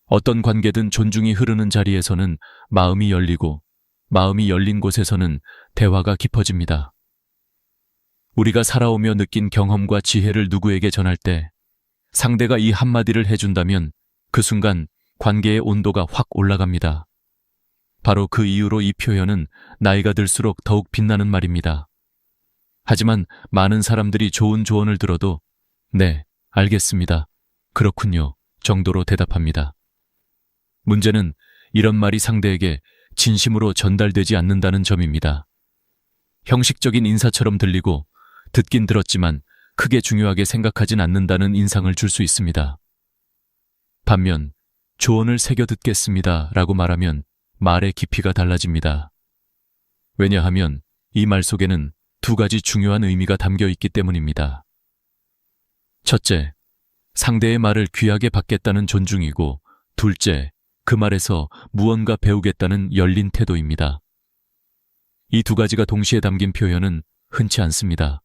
어떤 관계든 존중이 흐르는 자리에서는 마음이 열리고 마음이 열린 곳에서는 대화가 깊어집니다. 우리가 살아오며 느낀 경험과 지혜를 누구에게 전할 때 상대가 이 한마디를 해준다면 그 순간 관계의 온도가 확 올라갑니다. 바로 그 이유로 이 표현은 나이가 들수록 더욱 빛나는 말입니다. 하지만 많은 사람들이 좋은 조언을 들어도 네, 알겠습니다. 그렇군요. 정도로 대답합니다. 문제는 이런 말이 상대에게 진심으로 전달되지 않는다는 점입니다. 형식적인 인사처럼 들리고 듣긴 들었지만 크게 중요하게 생각하진 않는다는 인상을 줄 수 있습니다. 반면 조언을 새겨 듣겠습니다 라고 말하면 말의 깊이가 달라집니다. 왜냐하면 이 말 속에는 두 가지 중요한 의미가 담겨 있기 때문입니다. 첫째, 상대의 말을 귀하게 받겠다는 존중이고, 둘째, 그 말에서 무언가 배우겠다는 열린 태도입니다. 이 두 가지가 동시에 담긴 표현은 흔치 않습니다.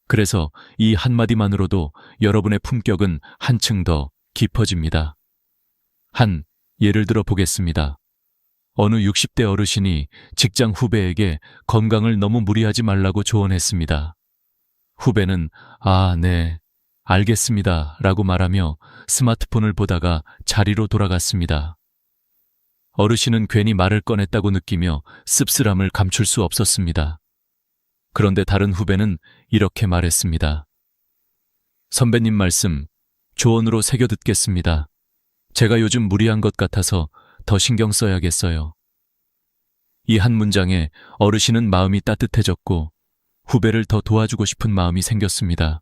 그래서 이 한마디만으로도 여러분의 품격은 한층 더 깊어집니다. 한 예를 들어 보겠습니다. 어느 60대 어르신이 직장 후배에게 건강을 너무 무리하지 말라고 조언했습니다. 후배는 "아, 네, 알겠습니다 라고 말하며 스마트폰을 보다가 자리로 돌아갔습니다. 어르신은 괜히 말을 꺼냈다고 느끼며 씁쓸함을 감출 수 없었습니다. 그런데 다른 후배는 이렇게 말했습니다. 선배님 말씀, 조언으로 새겨 듣겠습니다. 제가 요즘 무리한 것 같아서 더 신경 써야겠어요. 이 한 문장에 어르신은 마음이 따뜻해졌고 후배를 더 도와주고 싶은 마음이 생겼습니다.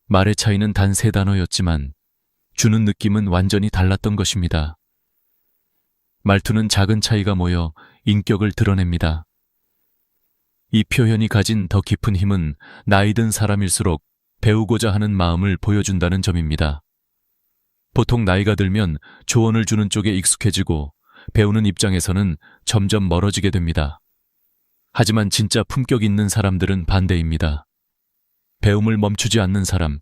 말의 차이는 단 3단어였지만 주는 느낌은 완전히 달랐던 것입니다. 말투는 작은 차이가 모여 인격을 드러냅니다. 이 표현이 가진 더 깊은 힘은 나이 든 사람일수록 배우고자 하는 마음을 보여준다는 점입니다. 보통 나이가 들면 조언을 주는 쪽에 익숙해지고 배우는 입장에서는 점점 멀어지게 됩니다. 하지만 진짜 품격 있는 사람들은 반대입니다. 배움을 멈추지 않는 사람,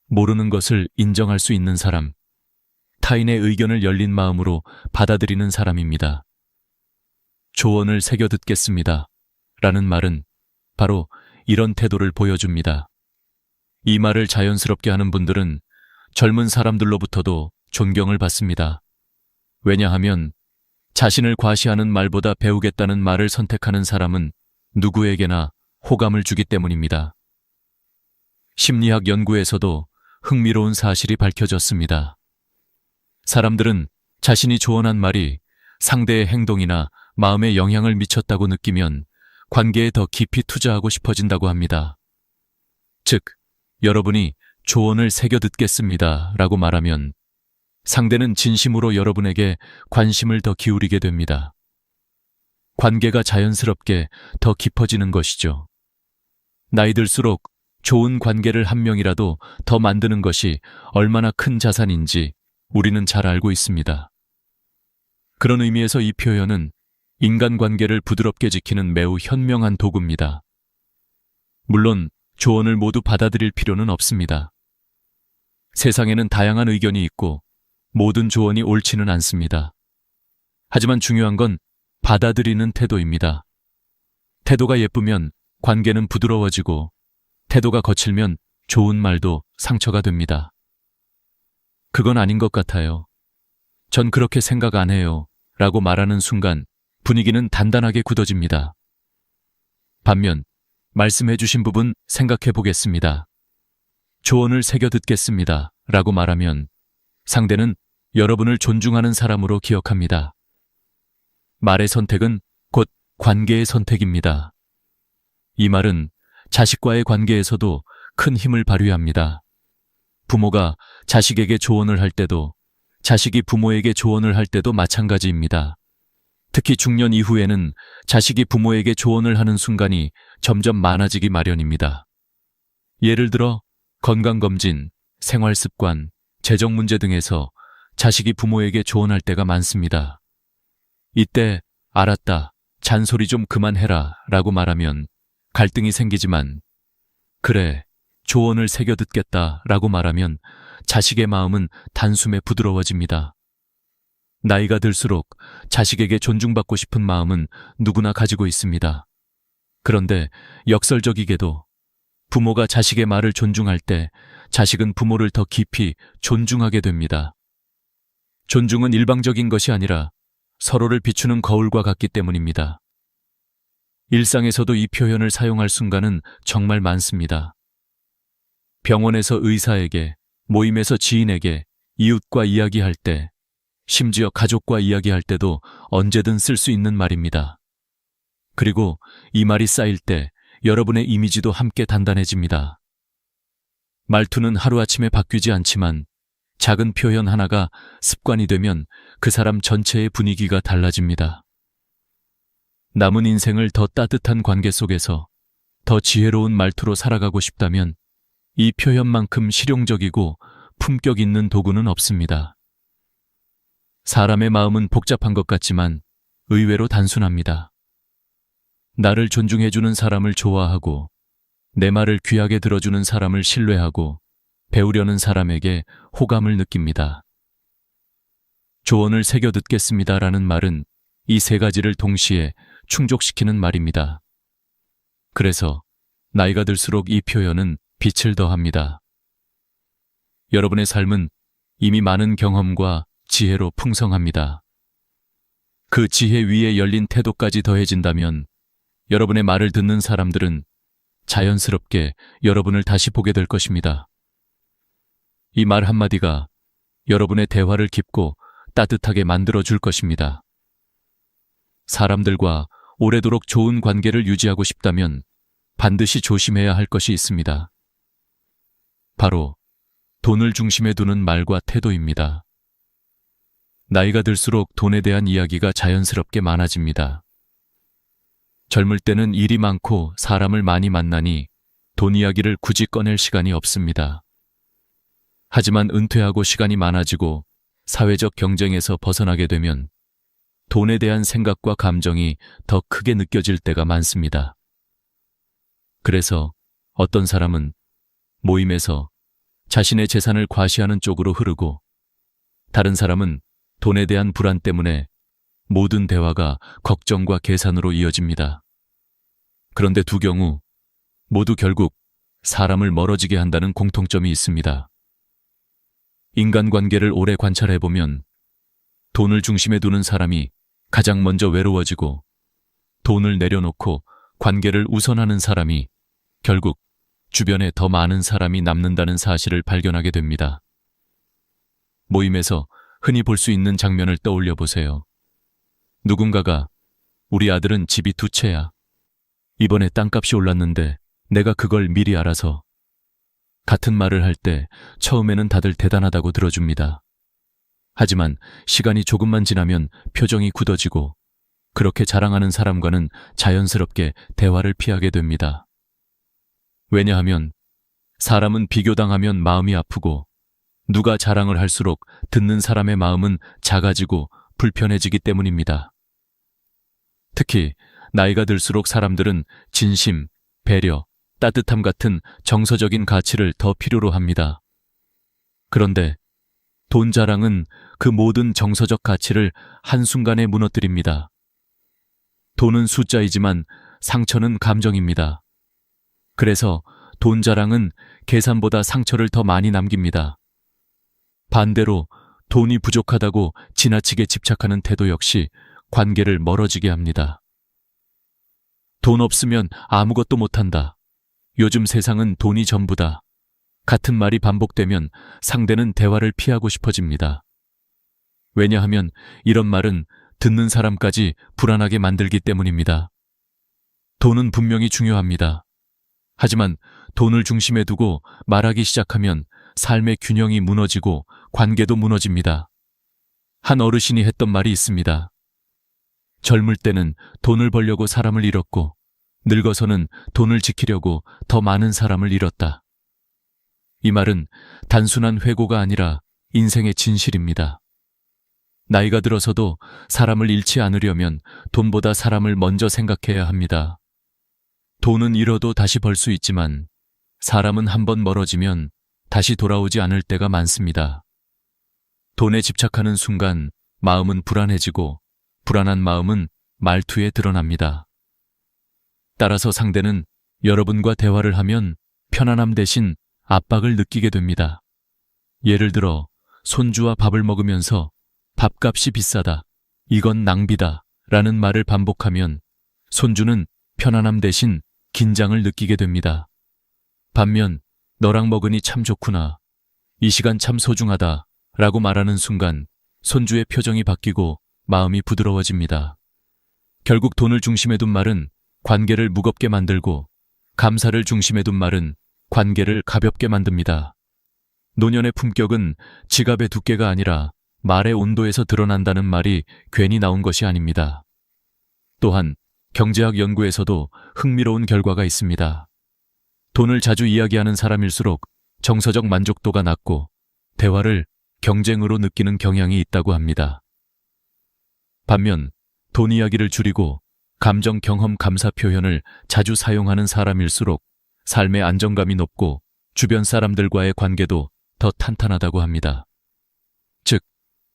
모르는 것을 인정할 수 있는 사람, 타인의 의견을 열린 마음으로 받아들이는 사람입니다. 조언을 새겨 듣겠습니다 라는 말은 바로 이런 태도를 보여줍니다. 이 말을 자연스럽게 하는 분들은 젊은 사람들로부터도 존경을 받습니다. 왜냐하면 자신을 과시하는 말보다 배우겠다는 말을 선택하는 사람은 누구에게나 호감을 주기 때문입니다. 심리학 연구에서도 흥미로운 사실이 밝혀졌습니다. 사람들은 자신이 조언한 말이 상대의 행동이나 마음에 영향을 미쳤다고 느끼면 관계에 더 깊이 투자하고 싶어진다고 합니다. 즉, 여러분이 조언을 새겨 듣겠습니다 라고 말하면 상대는 진심으로 여러분에게 관심을 더 기울이게 됩니다. 관계가 자연스럽게 더 깊어지는 것이죠. 나이 들수록 좋은 관계를 한 명이라도 더 만드는 것이 얼마나 큰 자산인지 우리는 잘 알고 있습니다. 그런 의미에서 이 표현은 인간관계를 부드럽게 지키는 매우 현명한 도구입니다. 물론 조언을 모두 받아들일 필요는 없습니다. 세상에는 다양한 의견이 있고 모든 조언이 옳지는 않습니다. 하지만 중요한 건 받아들이는 태도입니다. 태도가 예쁘면 관계는 부드러워지고 태도가 거칠면 좋은 말도 상처가 됩니다. 그건 아닌 것 같아요. 전 그렇게 생각 안 해요 라고 말하는 순간 분위기는 단단하게 굳어집니다. 반면 말씀해 주신 부분 생각해 보겠습니다. 조언을 새겨 듣겠습니다 라고 말하면 상대는 여러분을 존중하는 사람으로 기억합니다. 말의 선택은 곧 관계의 선택입니다. 이 말은 자식과의 관계에서도 큰 힘을 발휘합니다. 부모가 자식에게 조언을 할 때도 자식이 부모에게 조언을 할 때도 마찬가지입니다. 특히 중년 이후에는 자식이 부모에게 조언을 하는 순간이 점점 많아지기 마련입니다. 예를 들어 건강검진, 생활습관, 재정 문제 등에서 자식이 부모에게 조언할 때가 많습니다. 이때 알았다, 잔소리 좀 그만해라 라고 말하면 갈등이 생기지만 그래, 조언을 새겨 듣겠다라고 말하면 자식의 마음은 단숨에 부드러워집니다. 나이가 들수록 자식에게 존중받고 싶은 마음은 누구나 가지고 있습니다. 그런데 역설적이게도 부모가 자식의 말을 존중할 때 자식은 부모를 더 깊이 존중하게 됩니다. 존중은 일방적인 것이 아니라 서로를 비추는 거울과 같기 때문입니다. 일상에서도 이 표현을 사용할 순간은 정말 많습니다. 병원에서 의사에게, 모임에서 지인에게, 이웃과 이야기할 때, 심지어 가족과 이야기할 때도 언제든 쓸 수 있는 말입니다. 그리고 이 말이 쌓일 때 여러분의 이미지도 함께 단단해집니다. 말투는 하루아침에 바뀌지 않지만 작은 표현 하나가 습관이 되면 그 사람 전체의 분위기가 달라집니다. 남은 인생을 더 따뜻한 관계 속에서 더 지혜로운 말투로 살아가고 싶다면 이 표현만큼 실용적이고 품격 있는 도구는 없습니다. 사람의 마음은 복잡한 것 같지만 의외로 단순합니다. 나를 존중해주는 사람을 좋아하고 내 말을 귀하게 들어주는 사람을 신뢰하고 배우려는 사람에게 호감을 느낍니다. 조언을 새겨 듣겠습니다라는 말은 이 세 가지를 동시에 충족시키는 말입니다. 그래서 나이가 들수록 이 표현은 빛을 더합니다. 여러분의 삶은 이미 많은 경험과 지혜로 풍성합니다. 그 지혜 위에 열린 태도까지 더해진다면 여러분의 말을 듣는 사람들은 자연스럽게 여러분을 다시 보게 될 것입니다. 이 말 한마디가 여러분의 대화를 깊고 따뜻하게 만들어줄 것입니다. 사람들과 오래도록 좋은 관계를 유지하고 싶다면 반드시 조심해야 할 것이 있습니다. 바로 돈을 중심에 두는 말과 태도입니다. 나이가 들수록 돈에 대한 이야기가 자연스럽게 많아집니다. 젊을 때는 일이 많고 사람을 많이 만나니 돈 이야기를 굳이 꺼낼 시간이 없습니다. 하지만 은퇴하고 시간이 많아지고 사회적 경쟁에서 벗어나게 되면 돈에 대한 생각과 감정이 더 크게 느껴질 때가 많습니다. 그래서 어떤 사람은 모임에서 자신의 재산을 과시하는 쪽으로 흐르고 다른 사람은 돈에 대한 불안 때문에 모든 대화가 걱정과 계산으로 이어집니다. 그런데 두 경우 모두 결국 사람을 멀어지게 한다는 공통점이 있습니다. 인간관계를 오래 관찰해보면 돈을 중심에 두는 사람이 가장 먼저 외로워지고 돈을 내려놓고 관계를 우선하는 사람이 결국 주변에 더 많은 사람이 남는다는 사실을 발견하게 됩니다. 모임에서 흔히 볼 수 있는 장면을 떠올려 보세요. 누군가가 우리 아들은 집이 2채야. 이번에 땅값이 올랐는데 내가 그걸 미리 알아서 같은 말을 할 때 처음에는 다들 대단하다고 들어줍니다. 하지만 시간이 조금만 지나면 표정이 굳어지고 그렇게 자랑하는 사람과는 자연스럽게 대화를 피하게 됩니다. 왜냐하면 사람은 비교당하면 마음이 아프고 누가 자랑을 할수록 듣는 사람의 마음은 작아지고 불편해지기 때문입니다. 특히 나이가 들수록 사람들은 진심, 배려, 따뜻함 같은 정서적인 가치를 더 필요로 합니다. 그런데 돈 자랑은 그 모든 정서적 가치를 한순간에 무너뜨립니다. 돈은 숫자이지만 상처는 감정입니다. 그래서 돈 자랑은 계산보다 상처를 더 많이 남깁니다. 반대로 돈이 부족하다고 지나치게 집착하는 태도 역시 관계를 멀어지게 합니다. 돈 없으면 아무것도 못한다. 요즘 세상은 돈이 전부다. 같은 말이 반복되면 상대는 대화를 피하고 싶어집니다. 왜냐하면 이런 말은 듣는 사람까지 불안하게 만들기 때문입니다. 돈은 분명히 중요합니다. 하지만 돈을 중심에 두고 말하기 시작하면 삶의 균형이 무너지고 관계도 무너집니다. 한 어르신이 했던 말이 있습니다. 젊을 때는 돈을 벌려고 사람을 잃었고 늙어서는 돈을 지키려고 더 많은 사람을 잃었다. 이 말은 단순한 회고가 아니라 인생의 진실입니다. 나이가 들어서도 사람을 잃지 않으려면 돈보다 사람을 먼저 생각해야 합니다. 돈은 잃어도 다시 벌 수 있지만 사람은 한번 멀어지면 다시 돌아오지 않을 때가 많습니다. 돈에 집착하는 순간 마음은 불안해지고 불안한 마음은 말투에 드러납니다. 따라서 상대는 여러분과 대화를 하면 편안함 대신 압박을 느끼게 됩니다. 예를 들어 손주와 밥을 먹으면서 밥값이 비싸다, 이건 낭비다 라는 말을 반복하면 손주는 편안함 대신 긴장을 느끼게 됩니다. 반면 너랑 먹으니 참 좋구나, 이 시간 참 소중하다 라고 말하는 순간 손주의 표정이 바뀌고 마음이 부드러워집니다. 결국 돈을 중심에 둔 말은 관계를 무겁게 만들고 감사를 중심에 둔 말은 관계를 가볍게 만듭니다. 노년의 품격은 지갑의 두께가 아니라 말의 온도에서 드러난다는 말이 괜히 나온 것이 아닙니다. 또한 경제학 연구에서도 흥미로운 결과가 있습니다. 돈을 자주 이야기하는 사람일수록 정서적 만족도가 낮고 대화를 경쟁으로 느끼는 경향이 있다고 합니다. 반면 돈 이야기를 줄이고 감정, 경험, 감사 표현을 자주 사용하는 사람일수록 삶의 안정감이 높고 주변 사람들과의 관계도 더 탄탄하다고 합니다. 즉,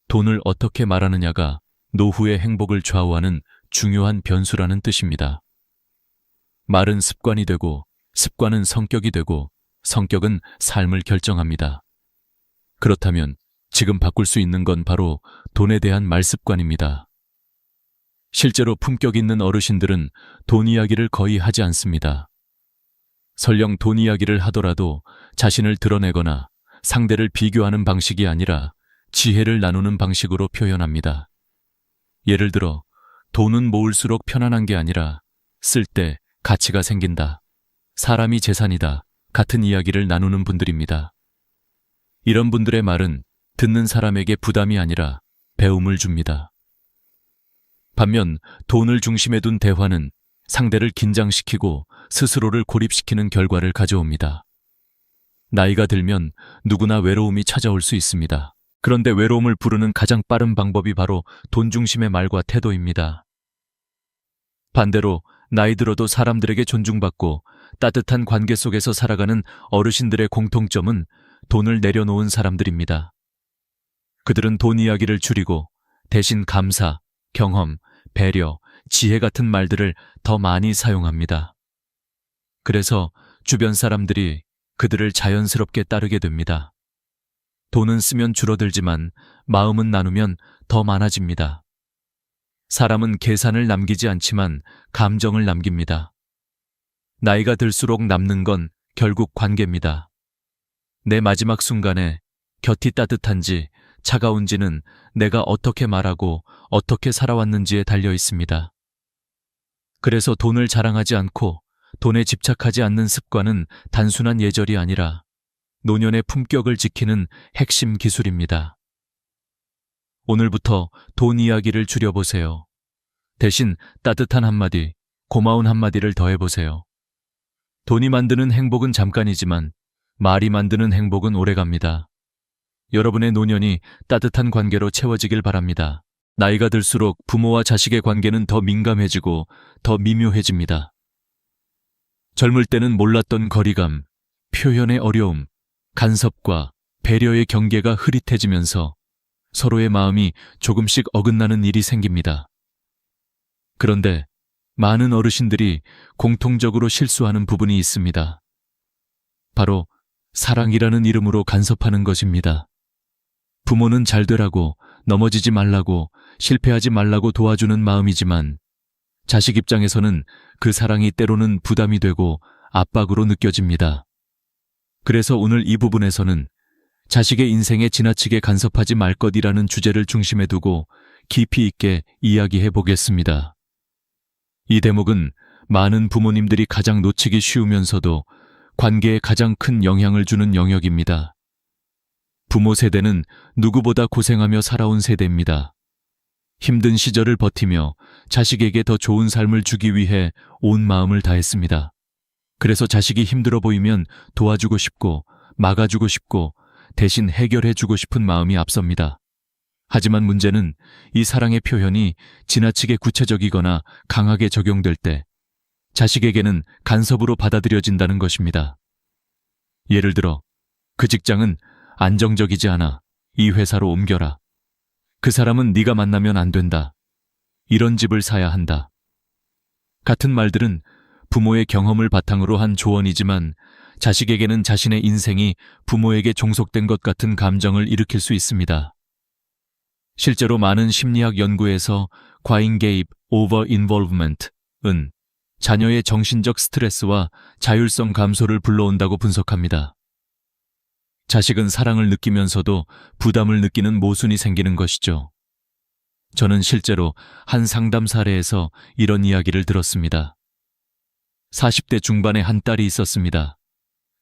돈을 어떻게 말하느냐가 노후의 행복을 좌우하는 중요한 변수라는 뜻입니다. 말은 습관이 되고 습관은 성격이 되고 성격은 삶을 결정합니다. 그렇다면 지금 바꿀 수 있는 건 바로 돈에 대한 말 습관입니다. 실제로 품격 있는 어르신들은 돈 이야기를 거의 하지 않습니다. 설령 돈 이야기를 하더라도 자신을 드러내거나 상대를 비교하는 방식이 아니라 지혜를 나누는 방식으로 표현합니다. 예를 들어 돈은 모을수록 편안한 게 아니라 쓸 때 가치가 생긴다, 사람이 재산이다 같은 이야기를 나누는 분들입니다. 이런 분들의 말은 듣는 사람에게 부담이 아니라 배움을 줍니다. 반면 돈을 중심에 둔 대화는 상대를 긴장시키고 스스로를 고립시키는 결과를 가져옵니다. 나이가 들면 누구나 외로움이 찾아올 수 있습니다. 그런데 외로움을 부르는 가장 빠른 방법이 바로 돈 중심의 말과 태도입니다. 반대로 나이 들어도 사람들에게 존중받고 따뜻한 관계 속에서 살아가는 어르신들의 공통점은 돈을 내려놓은 사람들입니다. 그들은 돈 이야기를 줄이고 대신 감사, 경험, 배려, 지혜 같은 말들을 더 많이 사용합니다. 그래서 주변 사람들이 그들을 자연스럽게 따르게 됩니다. 돈은 쓰면 줄어들지만 마음은 나누면 더 많아집니다. 사람은 계산을 남기지 않지만 감정을 남깁니다. 나이가 들수록 남는 건 결국 관계입니다. 내 마지막 순간에 곁이 따뜻한지 차가운지는 내가 어떻게 말하고 어떻게 살아왔는지에 달려 있습니다. 그래서 돈을 자랑하지 않고 돈에 집착하지 않는 습관은 단순한 예절이 아니라 노년의 품격을 지키는 핵심 기술입니다. 오늘부터 돈 이야기를 줄여보세요. 대신 따뜻한 한마디, 고마운 한마디를 더해보세요. 돈이 만드는 행복은 잠깐이지만 말이 만드는 행복은 오래갑니다. 여러분의 노년이 따뜻한 관계로 채워지길 바랍니다. 나이가 들수록 부모와 자식의 관계는 더 민감해지고 더 미묘해집니다. 젊을 때는 몰랐던 거리감, 표현의 어려움, 간섭과 배려의 경계가 흐릿해지면서 서로의 마음이 조금씩 어긋나는 일이 생깁니다. 그런데 많은 어르신들이 공통적으로 실수하는 부분이 있습니다. 바로 사랑이라는 이름으로 간섭하는 것입니다. 부모는 잘 되라고, 넘어지지 말라고, 실패하지 말라고 도와주는 마음이지만 자식 입장에서는 그 사랑이 때로는 부담이 되고 압박으로 느껴집니다. 그래서 오늘 이 부분에서는 자식의 인생에 지나치게 간섭하지 말 것이라는 주제를 중심에 두고 깊이 있게 이야기해 보겠습니다. 이 대목은 많은 부모님들이 가장 놓치기 쉬우면서도 관계에 가장 큰 영향을 주는 영역입니다. 부모 세대는 누구보다 고생하며 살아온 세대입니다. 힘든 시절을 버티며 자식에게 더 좋은 삶을 주기 위해 온 마음을 다했습니다. 그래서 자식이 힘들어 보이면 도와주고 싶고 막아주고 싶고 대신 해결해주고 싶은 마음이 앞섭니다. 하지만 문제는 이 사랑의 표현이 지나치게 구체적이거나 강하게 적용될 때 자식에게는 간섭으로 받아들여진다는 것입니다. 예를 들어, 그 직장은 안정적이지 않아. 이 회사로 옮겨라. 그 사람은 네가 만나면 안 된다. 이런 집을 사야 한다. 같은 말들은 부모의 경험을 바탕으로 한 조언이지만 자식에게는 자신의 인생이 부모에게 종속된 것 같은 감정을 일으킬 수 있습니다. 실제로 많은 심리학 연구에서 과잉 개입, over involvement은 자녀의 정신적 스트레스와 자율성 감소를 불러온다고 분석합니다. 자식은 사랑을 느끼면서도 부담을 느끼는 모순이 생기는 것이죠. 저는 실제로 한 상담 사례에서 이런 이야기를 들었습니다. 40대 중반의 한 딸이 있었습니다.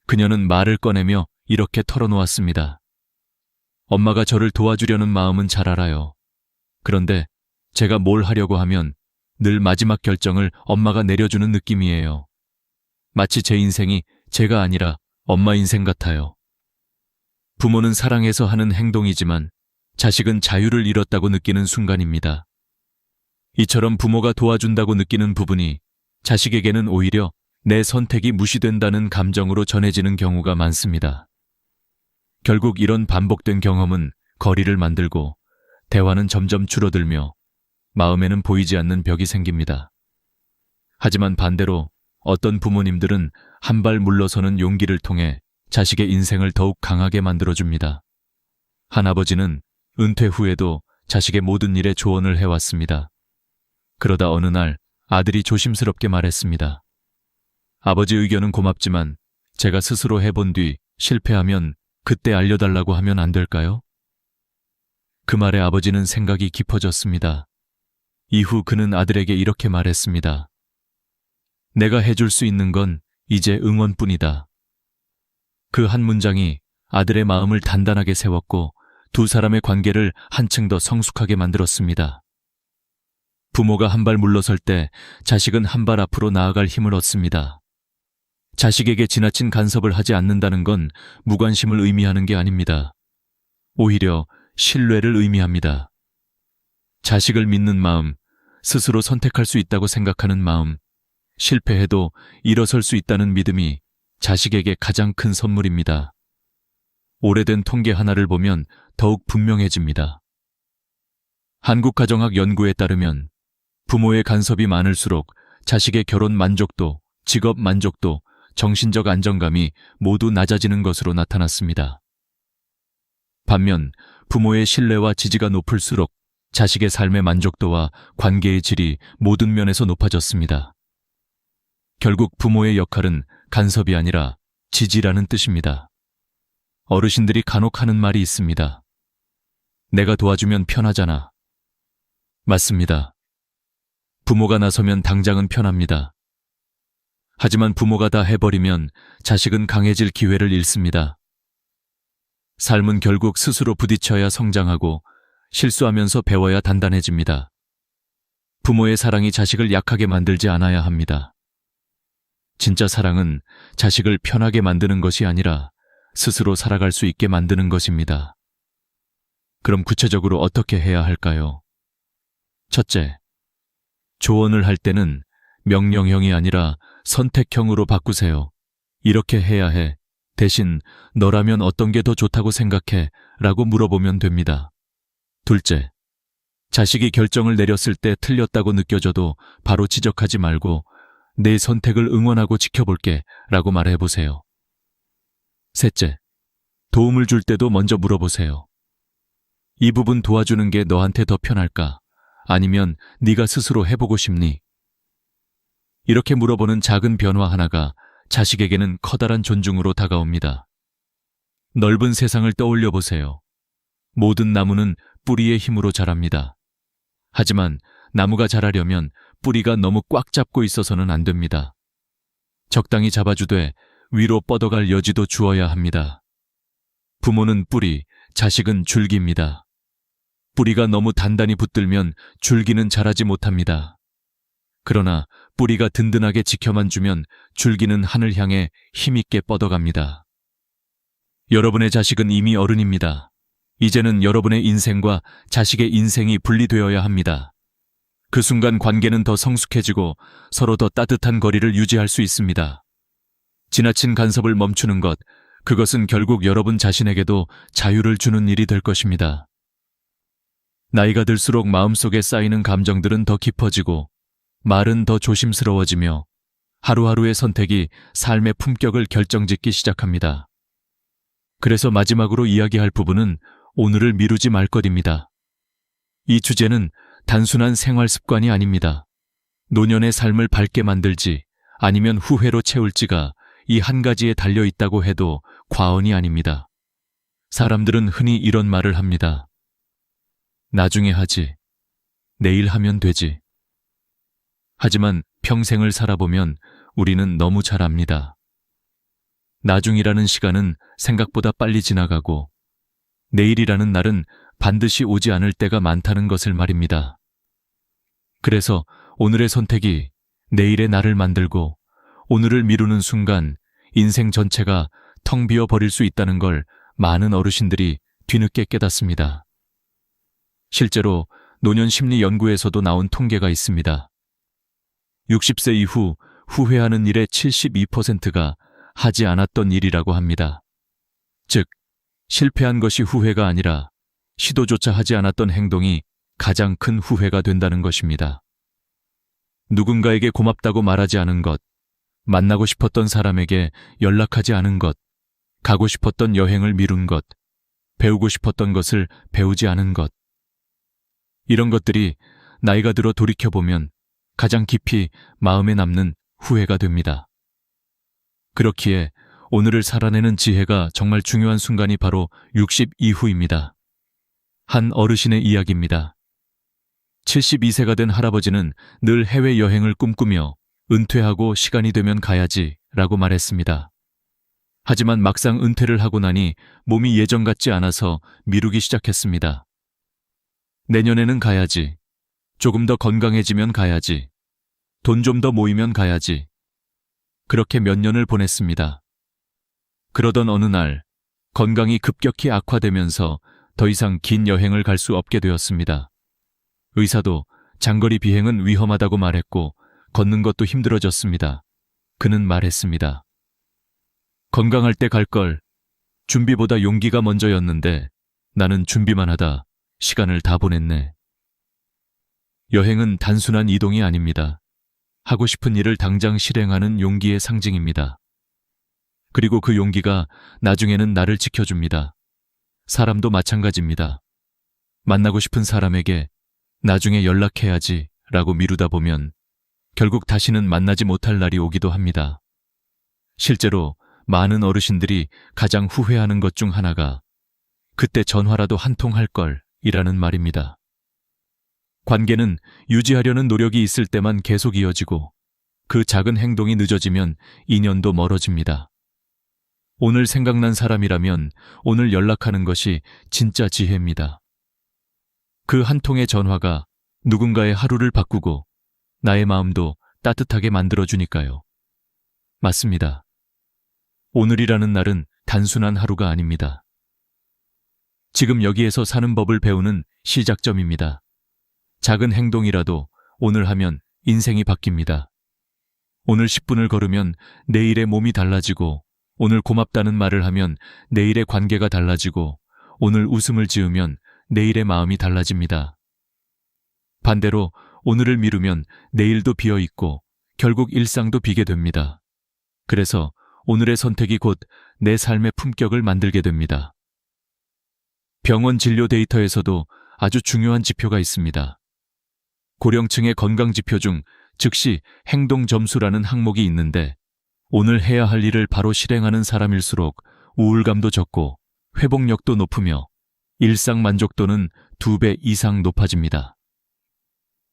그녀는 말을 꺼내며 이렇게 털어놓았습니다. 엄마가 저를 도와주려는 마음은 잘 알아요. 그런데 제가 뭘 하려고 하면 늘 마지막 결정을 엄마가 내려주는 느낌이에요. 마치 제 인생이 제가 아니라 엄마 인생 같아요. 부모는 사랑해서 하는 행동이지만 자식은 자유를 잃었다고 느끼는 순간입니다. 이처럼 부모가 도와준다고 느끼는 부분이 자식에게는 오히려 내 선택이 무시된다는 감정으로 전해지는 경우가 많습니다. 결국 이런 반복된 경험은 거리를 만들고 대화는 점점 줄어들며 마음에는 보이지 않는 벽이 생깁니다. 하지만 반대로 어떤 부모님들은 한 발 물러서는 용기를 통해 자식의 인생을 더욱 강하게 만들어줍니다. 한 아버지는 은퇴 후에도 자식의 모든 일에 조언을 해왔습니다. 그러다 어느 날 아들이 조심스럽게 말했습니다. 아버지 의견은 고맙지만 제가 스스로 해본 뒤 실패하면 그때 알려달라고 하면 안 될까요? 그 말에 아버지는 생각이 깊어졌습니다. 이후 그는 아들에게 이렇게 말했습니다. 내가 해줄 수 있는 건 이제 응원뿐이다. 그 한 문장이 아들의 마음을 단단하게 세웠고 두 사람의 관계를 한층 더 성숙하게 만들었습니다. 부모가 한 발 물러설 때 자식은 한 발 앞으로 나아갈 힘을 얻습니다. 자식에게 지나친 간섭을 하지 않는다는 건 무관심을 의미하는 게 아닙니다. 오히려 신뢰를 의미합니다. 자식을 믿는 마음, 스스로 선택할 수 있다고 생각하는 마음, 실패해도 일어설 수 있다는 믿음이 자식에게 가장 큰 선물입니다. 오래된 통계 하나를 보면 더욱 분명해집니다. 한국가정학 연구에 따르면 부모의 간섭이 많을수록 자식의 결혼 만족도, 직업 만족도, 정신적 안정감이 모두 낮아지는 것으로 나타났습니다. 반면 부모의 신뢰와 지지가 높을수록 자식의 삶의 만족도와 관계의 질이 모든 면에서 높아졌습니다. 결국 부모의 역할은 간섭이 아니라 지지라는 뜻입니다. 어르신들이 간혹 하는 말이 있습니다. 내가 도와주면 편하잖아. 맞습니다. 부모가 나서면 당장은 편합니다. 하지만 부모가 다 해버리면 자식은 강해질 기회를 잃습니다. 삶은 결국 스스로 부딪혀야 성장하고 실수하면서 배워야 단단해집니다. 부모의 사랑이 자식을 약하게 만들지 않아야 합니다. 진짜 사랑은 자식을 편하게 만드는 것이 아니라 스스로 살아갈 수 있게 만드는 것입니다. 그럼 구체적으로 어떻게 해야 할까요? 첫째, 조언을 할 때는 명령형이 아니라 선택형으로 바꾸세요. 이렇게 해야 해. 대신 너라면 어떤 게 더 좋다고 생각해? 라고 물어보면 됩니다. 둘째, 자식이 결정을 내렸을 때 틀렸다고 느껴져도 바로 지적하지 말고 내 선택을 응원하고 지켜볼게 라고 말해보세요. 셋째, 도움을 줄 때도 먼저 물어보세요. 이 부분 도와주는 게 너한테 더 편할까? 아니면 네가 스스로 해보고 싶니? 이렇게 물어보는 작은 변화 하나가 자식에게는 커다란 존중으로 다가옵니다. 넓은 세상을 떠올려 보세요. 모든 나무는 뿌리의 힘으로 자랍니다. 하지만 나무가 자라려면 뿌리가 너무 꽉 잡고 있어서는 안 됩니다. 적당히 잡아주되 위로 뻗어갈 여지도 주어야 합니다. 부모는 뿌리, 자식은 줄기입니다. 뿌리가 너무 단단히 붙들면 줄기는 자라지 못합니다. 그러나 뿌리가 든든하게 지켜만 주면 줄기는 하늘 향해 힘있게 뻗어갑니다. 여러분의 자식은 이미 어른입니다. 이제는 여러분의 인생과 자식의 인생이 분리되어야 합니다. 그 순간 관계는 더 성숙해지고 서로 더 따뜻한 거리를 유지할 수 있습니다. 지나친 간섭을 멈추는 것, 그것은 결국 여러분 자신에게도 자유를 주는 일이 될 것입니다. 나이가 들수록 마음속에 쌓이는 감정들은 더 깊어지고 말은 더 조심스러워지며 하루하루의 선택이 삶의 품격을 결정짓기 시작합니다. 그래서 마지막으로 이야기할 부분은 오늘을 미루지 말 것입니다. 이 주제는 단순한 생활 습관이 아닙니다. 노년의 삶을 밝게 만들지 아니면 후회로 채울지가 이 한 가지에 달려 있다고 해도 과언이 아닙니다. 사람들은 흔히 이런 말을 합니다. 나중에 하지. 내일 하면 되지. 하지만 평생을 살아보면 우리는 너무 잘 압니다. 나중이라는 시간은 생각보다 빨리 지나가고 내일이라는 날은 반드시 오지 않을 때가 많다는 것을 말입니다. 그래서 오늘의 선택이 내일의 나를 만들고 오늘을 미루는 순간 인생 전체가 텅 비어 버릴 수 있다는 걸 많은 어르신들이 뒤늦게 깨닫습니다. 실제로 노년 심리 연구에서도 나온 통계가 있습니다. 60세 이후 후회하는 일의 72%가 하지 않았던 일이라고 합니다. 즉, 실패한 것이 후회가 아니라 시도조차 하지 않았던 행동이 가장 큰 후회가 된다는 것입니다. 누군가에게 고맙다고 말하지 않은 것, 만나고 싶었던 사람에게 연락하지 않은 것, 가고 싶었던 여행을 미룬 것, 배우고 싶었던 것을 배우지 않은 것. 이런 것들이 나이가 들어 돌이켜보면 가장 깊이 마음에 남는 후회가 됩니다. 그렇기에 오늘을 살아내는 지혜가 정말 중요한 순간이 바로 60 이후입니다. 한 어르신의 이야기입니다. 72세가 된 할아버지는 늘 해외여행을 꿈꾸며 은퇴하고 시간이 되면 가야지 라고 말했습니다. 하지만 막상 은퇴를 하고 나니 몸이 예전 같지 않아서 미루기 시작했습니다. 내년에는 가야지. 조금 더 건강해지면 가야지. 돈 좀 더 모이면 가야지. 그렇게 몇 년을 보냈습니다. 그러던 어느 날 건강이 급격히 악화되면서 더 이상 긴 여행을 갈 수 없게 되었습니다. 의사도 장거리 비행은 위험하다고 말했고 걷는 것도 힘들어졌습니다. 그는 말했습니다. 건강할 때 갈 걸. 준비보다 용기가 먼저였는데 나는 준비만 하다 시간을 다 보냈네. 여행은 단순한 이동이 아닙니다. 하고 싶은 일을 당장 실행하는 용기의 상징입니다. 그리고 그 용기가 나중에는 나를 지켜줍니다. 사람도 마찬가지입니다. 만나고 싶은 사람에게 나중에 연락해야지 라고 미루다 보면 결국 다시는 만나지 못할 날이 오기도 합니다. 실제로 많은 어르신들이 가장 후회하는 것 중 하나가 그때 전화라도 한 통 할 걸 이라는 말입니다. 관계는 유지하려는 노력이 있을 때만 계속 이어지고 그 작은 행동이 늦어지면 인연도 멀어집니다. 오늘 생각난 사람이라면 오늘 연락하는 것이 진짜 지혜입니다. 그 한 통의 전화가 누군가의 하루를 바꾸고 나의 마음도 따뜻하게 만들어주니까요. 맞습니다. 오늘이라는 날은 단순한 하루가 아닙니다. 지금 여기에서 사는 법을 배우는 시작점입니다. 작은 행동이라도 오늘 하면 인생이 바뀝니다. 오늘 10분을 걸으면 내일의 몸이 달라지고 오늘 고맙다는 말을 하면 내일의 관계가 달라지고 오늘 웃음을 지으면 내일의 마음이 달라집니다. 반대로 오늘을 미루면 내일도 비어있고 결국 일상도 비게 됩니다. 그래서 오늘의 선택이 곧 내 삶의 품격을 만들게 됩니다. 병원 진료 데이터에서도 아주 중요한 지표가 있습니다. 고령층의 건강지표 중 즉시 행동점수라는 항목이 있는데 오늘 해야 할 일을 바로 실행하는 사람일수록 우울감도 적고 회복력도 높으며 일상 만족도는 2배 이상 높아집니다.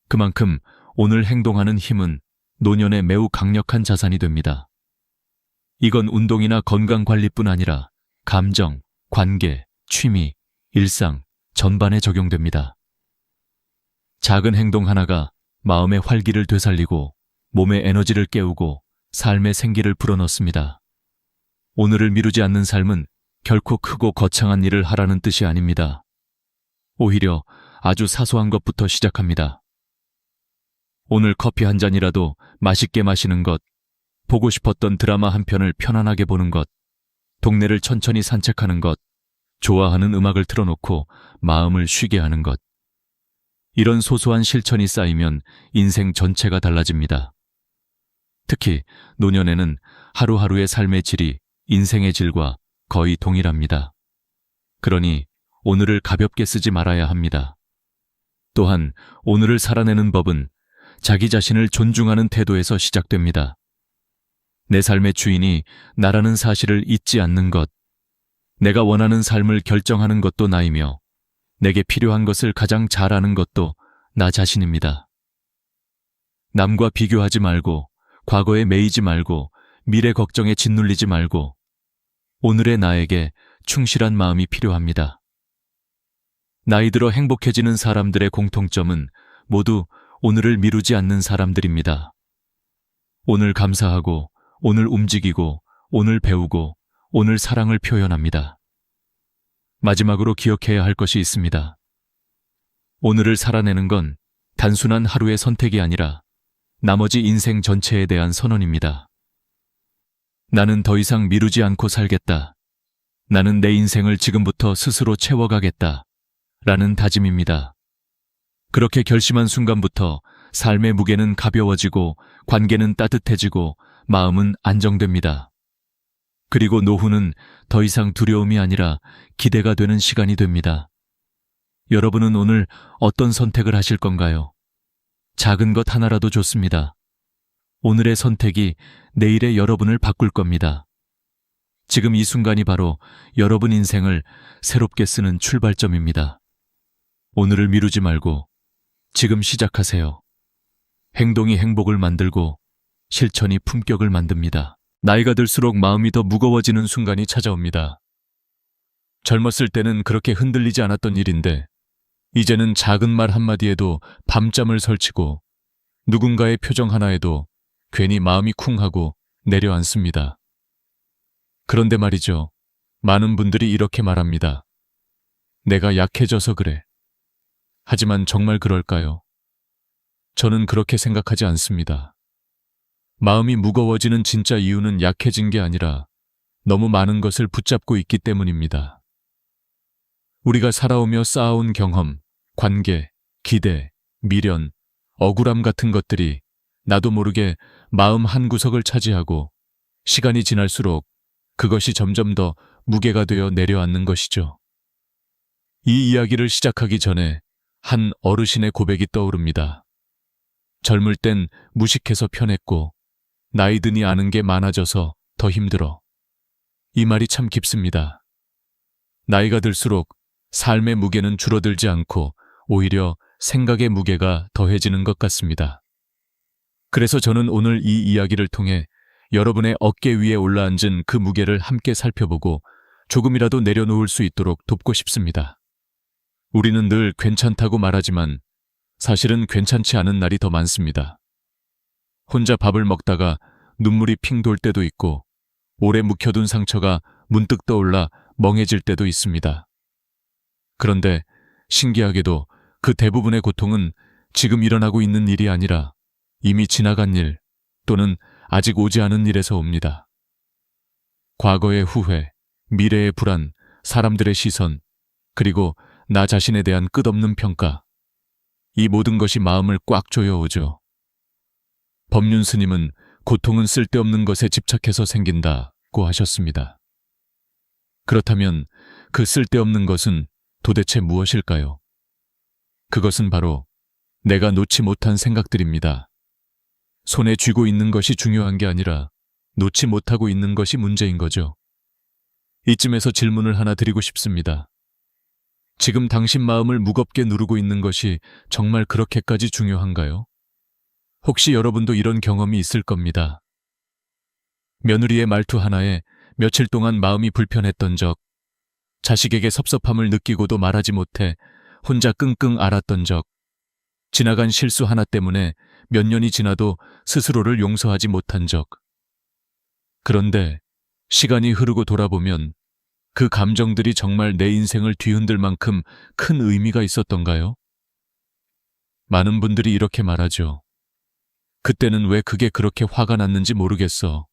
그만큼 오늘 행동하는 힘은 노년에 매우 강력한 자산이 됩니다. 이건 운동이나 건강관리뿐 아니라 감정, 관계, 취미, 일상 전반에 적용됩니다. 작은 행동 하나가 마음의 활기를 되살리고 몸의 에너지를 깨우고 삶의 생기를 불어넣습니다. 오늘을 미루지 않는 삶은 결코 크고 거창한 일을 하라는 뜻이 아닙니다. 오히려 아주 사소한 것부터 시작합니다. 오늘 커피 한 잔이라도 맛있게 마시는 것, 보고 싶었던 드라마 한 편을 편안하게 보는 것, 동네를 천천히 산책하는 것, 좋아하는 음악을 틀어놓고 마음을 쉬게 하는 것. 이런 소소한 실천이 쌓이면 인생 전체가 달라집니다. 특히 노년에는 하루하루의 삶의 질이 인생의 질과 거의 동일합니다. 그러니 오늘을 가볍게 쓰지 말아야 합니다. 또한 오늘을 살아내는 법은 자기 자신을 존중하는 태도에서 시작됩니다. 내 삶의 주인이 나라는 사실을 잊지 않는 것, 내가 원하는 삶을 결정하는 것도 나이며 내게 필요한 것을 가장 잘 아는 것도 나 자신입니다. 남과 비교하지 말고, 과거에 매이지 말고, 미래 걱정에 짓눌리지 말고, 오늘의 나에게 충실한 마음이 필요합니다. 나이 들어 행복해지는 사람들의 공통점은 모두 오늘을 미루지 않는 사람들입니다. 오늘 감사하고, 오늘 움직이고, 오늘 배우고, 오늘 사랑을 표현합니다. 마지막으로 기억해야 할 것이 있습니다. 오늘을 살아내는 건 단순한 하루의 선택이 아니라 나머지 인생 전체에 대한 선언입니다. 나는 더 이상 미루지 않고 살겠다. 나는 내 인생을 지금부터 스스로 채워가겠다. 라는 다짐입니다. 그렇게 결심한 순간부터 삶의 무게는 가벼워지고 관계는 따뜻해지고 마음은 안정됩니다. 그리고 노후는 더 이상 두려움이 아니라 기대가 되는 시간이 됩니다. 여러분은 오늘 어떤 선택을 하실 건가요? 작은 것 하나라도 좋습니다. 오늘의 선택이 내일의 여러분을 바꿀 겁니다. 지금 이 순간이 바로 여러분 인생을 새롭게 쓰는 출발점입니다. 오늘을 미루지 말고 지금 시작하세요. 행동이 행복을 만들고 실천이 품격을 만듭니다. 나이가 들수록 마음이 더 무거워지는 순간이 찾아옵니다. 젊었을 때는 그렇게 흔들리지 않았던 일인데 이제는 작은 말 한마디에도 밤잠을 설치고 누군가의 표정 하나에도 괜히 마음이 쿵하고 내려앉습니다. 그런데 말이죠. 많은 분들이 이렇게 말합니다. 내가 약해져서 그래. 하지만 정말 그럴까요? 저는 그렇게 생각하지 않습니다. 마음이 무거워지는 진짜 이유는 약해진 게 아니라 너무 많은 것을 붙잡고 있기 때문입니다. 우리가 살아오며 쌓아온 경험, 관계, 기대, 미련, 억울함 같은 것들이 나도 모르게 마음 한구석을 차지하고 시간이 지날수록 그것이 점점 더 무게가 되어 내려앉는 것이죠. 이 이야기를 시작하기 전에 한 어르신의 고백이 떠오릅니다. 젊을 땐 무식해서 편했고 나이 드니 아는 게 많아져서 더 힘들어. 이 말이 참 깊습니다. 나이가 들수록 삶의 무게는 줄어들지 않고 오히려 생각의 무게가 더해지는 것 같습니다. 그래서 저는 오늘 이 이야기를 통해 여러분의 어깨 위에 올라앉은 그 무게를 함께 살펴보고 조금이라도 내려놓을 수 있도록 돕고 싶습니다. 우리는 늘 괜찮다고 말하지만 사실은 괜찮지 않은 날이 더 많습니다. 혼자 밥을 먹다가 눈물이 핑 돌 때도 있고 오래 묵혀둔 상처가 문득 떠올라 멍해질 때도 있습니다. 그런데 신기하게도 그 대부분의 고통은 지금 일어나고 있는 일이 아니라 이미 지나간 일 또는 아직 오지 않은 일에서 옵니다. 과거의 후회, 미래의 불안, 사람들의 시선, 그리고 나 자신에 대한 끝없는 평가. 이 모든 것이 마음을 꽉 조여오죠. 법륜 스님은 고통은 쓸데없는 것에 집착해서 생긴다고 하셨습니다. 그렇다면 그 쓸데없는 것은 도대체 무엇일까요? 그것은 바로 내가 놓지 못한 생각들입니다. 손에 쥐고 있는 것이 중요한 게 아니라 놓지 못하고 있는 것이 문제인 거죠. 이쯤에서 질문을 하나 드리고 싶습니다. 지금 당신 마음을 무겁게 누르고 있는 것이 정말 그렇게까지 중요한가요? 혹시 여러분도 이런 경험이 있을 겁니다. 며느리의 말투 하나에 며칠 동안 마음이 불편했던 적, 자식에게 섭섭함을 느끼고도 말하지 못해 혼자 끙끙 앓았던 적, 지나간 실수 하나 때문에 몇 년이 지나도 스스로를 용서하지 못한 적. 그런데 시간이 흐르고 돌아보면 그 감정들이 정말 내 인생을 뒤흔들 만큼 큰 의미가 있었던가요? 많은 분들이 이렇게 말하죠. 그때는 왜 그게 그렇게 화가 났는지 모르겠어.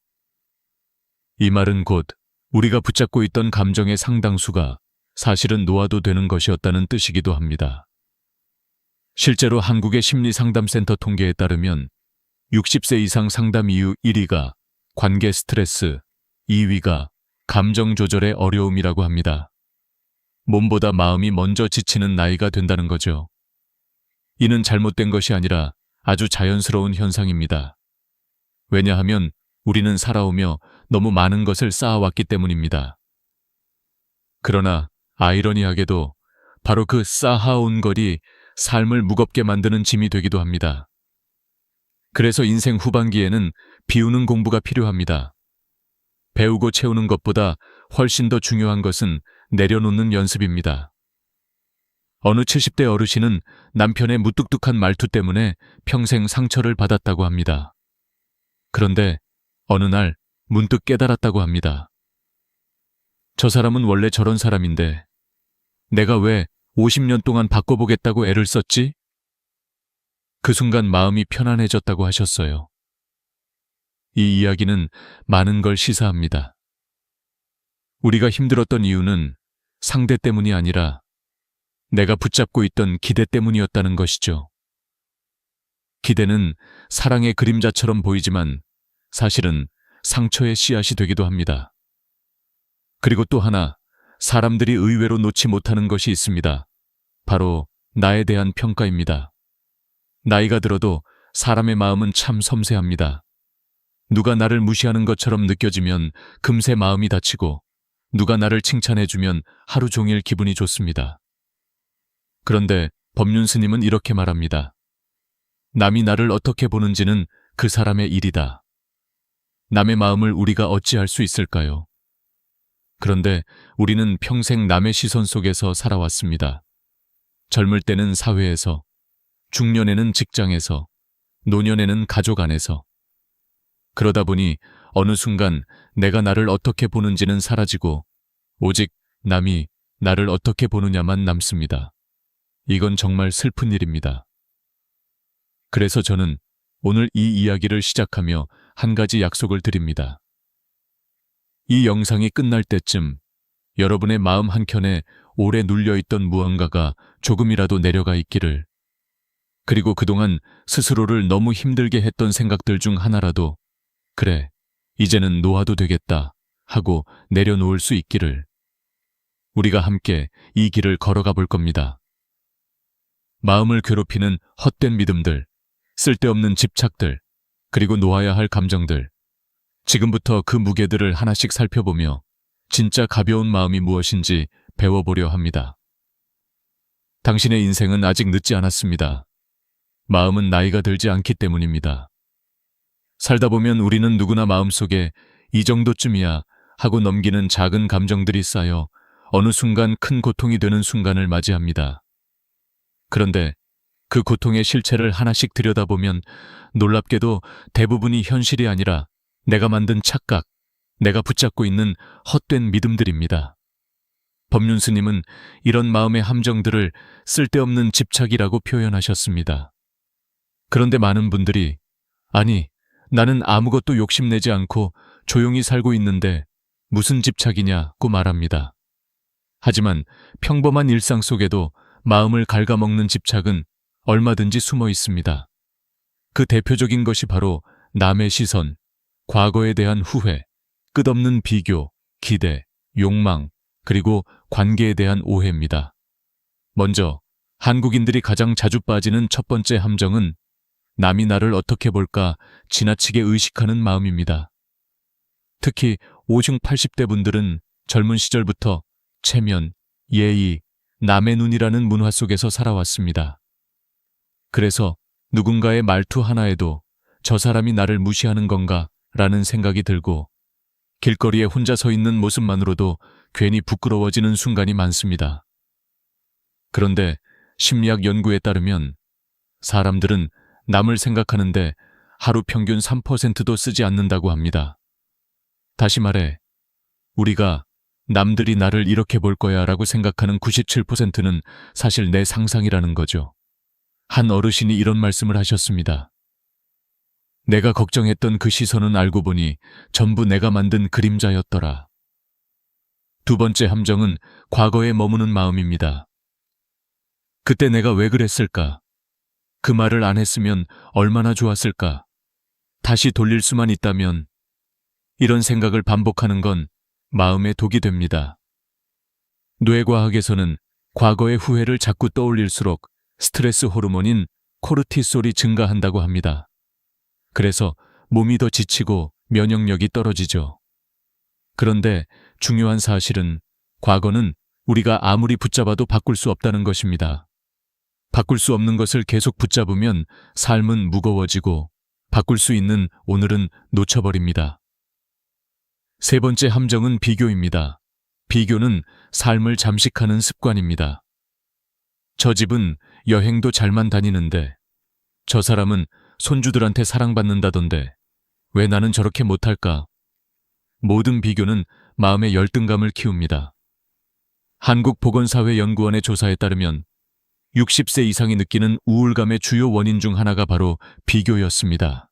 이 말은 곧 우리가 붙잡고 있던 감정의 상당수가 사실은 놓아도 되는 것이었다는 뜻이기도 합니다. 실제로 한국의 심리상담센터 통계에 따르면 60세 이상 상담 이유 1위가 관계 스트레스, 2위가 감정 조절의 어려움이라고 합니다. 몸보다 마음이 먼저 지치는 나이가 된다는 거죠. 이는 잘못된 것이 아니라 아주 자연스러운 현상입니다. 왜냐하면 우리는 살아오며 너무 많은 것을 쌓아왔기 때문입니다. 그러나 아이러니하게도 바로 그 쌓아온 것이 삶을 무겁게 만드는 짐이 되기도 합니다. 그래서 인생 후반기에는 비우는 공부가 필요합니다. 배우고 채우는 것보다 훨씬 더 중요한 것은 내려놓는 연습입니다. 어느 70대 어르신은 남편의 무뚝뚝한 말투 때문에 평생 상처를 받았다고 합니다. 그런데 어느 날 문득 깨달았다고 합니다. 저 사람은 원래 저런 사람인데 내가 왜 50년 동안 바꿔보겠다고 애를 썼지? 그 순간 마음이 편안해졌다고 하셨어요. 이 이야기는 많은 걸 시사합니다. 우리가 힘들었던 이유는 상대 때문이 아니라 내가 붙잡고 있던 기대 때문이었다는 것이죠. 기대는 사랑의 그림자처럼 보이지만 사실은 상처의 씨앗이 되기도 합니다. 그리고 또 하나, 사람들이 의외로 놓지 못하는 것이 있습니다. 바로 나에 대한 평가입니다. 나이가 들어도 사람의 마음은 참 섬세합니다. 누가 나를 무시하는 것처럼 느껴지면 금세 마음이 다치고 누가 나를 칭찬해주면 하루 종일 기분이 좋습니다. 그런데 법륜 스님은 이렇게 말합니다. 남이 나를 어떻게 보는지는 그 사람의 일이다. 남의 마음을 우리가 어찌할 수 있을까요? 그런데 우리는 평생 남의 시선 속에서 살아왔습니다. 젊을 때는 사회에서, 중년에는 직장에서, 노년에는 가족 안에서. 그러다 보니 어느 순간 내가 나를 어떻게 보는지는 사라지고 오직 남이 나를 어떻게 보느냐만 남습니다. 이건 정말 슬픈 일입니다. 그래서 저는 오늘 이 이야기를 시작하며 한 가지 약속을 드립니다. 이 영상이 끝날 때쯤 여러분의 마음 한켠에 오래 눌려있던 무언가가 조금이라도 내려가 있기를, 그리고 그동안 스스로를 너무 힘들게 했던 생각들 중 하나라도 그래, 이제는 놓아도 되겠다 하고 내려놓을 수 있기를, 우리가 함께 이 길을 걸어가 볼 겁니다. 마음을 괴롭히는 헛된 믿음들, 쓸데없는 집착들, 그리고 놓아야 할 감정들, 지금부터 그 무게들을 하나씩 살펴보며 진짜 가벼운 마음이 무엇인지 배워보려 합니다. 당신의 인생은 아직 늦지 않았습니다. 마음은 나이가 들지 않기 때문입니다. 살다 보면 우리는 누구나 마음속에 이 정도쯤이야 하고 넘기는 작은 감정들이 쌓여 어느 순간 큰 고통이 되는 순간을 맞이합니다. 그런데 그 고통의 실체를 하나씩 들여다보면 놀랍게도 대부분이 현실이 아니라 내가 만든 착각, 내가 붙잡고 있는 헛된 믿음들입니다. 법륜 스님은 이런 마음의 함정들을 쓸데없는 집착이라고 표현하셨습니다. 그런데 많은 분들이 아니, 나는 아무것도 욕심내지 않고 조용히 살고 있는데 무슨 집착이냐고 말합니다. 하지만 평범한 일상 속에도 마음을 갉아먹는 집착은 얼마든지 숨어 있습니다. 그 대표적인 것이 바로 남의 시선, 과거에 대한 후회, 끝없는 비교, 기대, 욕망, 그리고 관계에 대한 오해입니다. 먼저 한국인들이 가장 자주 빠지는 첫 번째 함정은 남이 나를 어떻게 볼까 지나치게 의식하는 마음입니다. 특히 50, 80대 분들은 젊은 시절부터 체면, 예의, 남의 눈이라는 문화 속에서 살아왔습니다. 그래서 누군가의 말투 하나에도 저 사람이 나를 무시하는 건가 라는 생각이 들고 길거리에 혼자 서 있는 모습만으로도 괜히 부끄러워지는 순간이 많습니다. 그런데 심리학 연구에 따르면 사람들은 남을 생각하는데 하루 평균 3%도 쓰지 않는다고 합니다. 다시 말해, 우리가 남들이 나를 이렇게 볼 거야 라고 생각하는 97%는 사실 내 상상이라는 거죠. 한 어르신이 이런 말씀을 하셨습니다. 내가 걱정했던 그 시선은 알고 보니 전부 내가 만든 그림자였더라. 두 번째 함정은 과거에 머무는 마음입니다. 그때 내가 왜 그랬을까? 그 말을 안 했으면 얼마나 좋았을까? 다시 돌릴 수만 있다면, 이런 생각을 반복하는 건 마음의 독이 됩니다. 뇌과학에서는 과거의 후회를 자꾸 떠올릴수록 스트레스 호르몬인 코르티솔이 증가한다고 합니다. 그래서 몸이 더 지치고 면역력이 떨어지죠. 그런데 중요한 사실은 과거는 우리가 아무리 붙잡아도 바꿀 수 없다는 것입니다. 바꿀 수 없는 것을 계속 붙잡으면 삶은 무거워지고 바꿀 수 있는 오늘은 놓쳐버립니다. 세 번째 함정은 비교입니다. 비교는 삶을 잠식하는 습관입니다. 저 집은 여행도 잘만 다니는데, 저 사람은 손주들한테 사랑받는다던데 왜 나는 저렇게 못할까? 모든 비교는 마음의 열등감을 키웁니다. 한국보건사회연구원의 조사에 따르면 60세 이상이 느끼는 우울감의 주요 원인 중 하나가 바로 비교였습니다.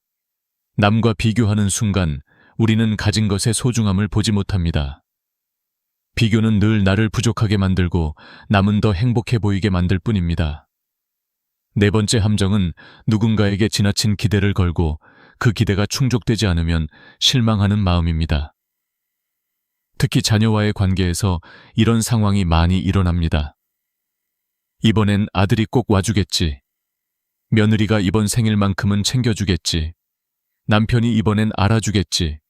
남과 비교하는 순간 우리는 가진 것의 소중함을 보지 못합니다. 비교는 늘 나를 부족하게 만들고 남은 더 행복해 보이게 만들 뿐입니다. 네 번째 함정은 누군가에게 지나친 기대를 걸고 그 기대가 충족되지 않으면 실망하는 마음입니다. 특히 자녀와의 관계에서 이런 상황이 많이 일어납니다. 이번엔 아들이 꼭 와주겠지. 며느리가 이번 생일만큼은 챙겨주겠지. 남편이 이번엔 알아주겠지.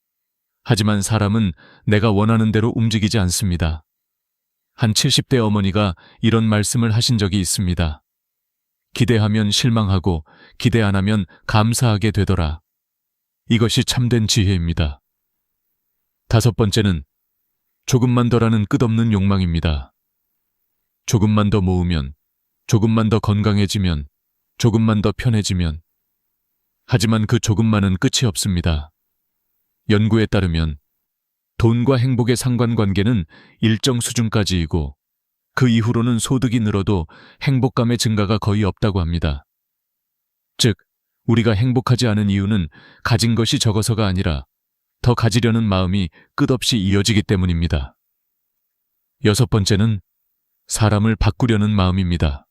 하지만 사람은 내가 원하는 대로 움직이지 않습니다. 한 70대 어머니가 이런 말씀을 하신 적이 있습니다. 기대하면 실망하고 기대 안 하면 감사하게 되더라. 이것이 참된 지혜입니다. 다섯 번째는 조금만 더라는 끝없는 욕망입니다. 조금만 더 모으면, 조금만 더 건강해지면, 조금만 더 편해지면. 하지만 그 조금만은 끝이 없습니다. 연구에 따르면 돈과 행복의 상관관계는 일정 수준까지이고 그 이후로는 소득이 늘어도 행복감의 증가가 거의 없다고 합니다. 즉, 우리가 행복하지 않은 이유는 가진 것이 적어서가 아니라 더 가지려는 마음이 끝없이 이어지기 때문입니다. 여섯 번째는 사람을 바꾸려는 마음입니다.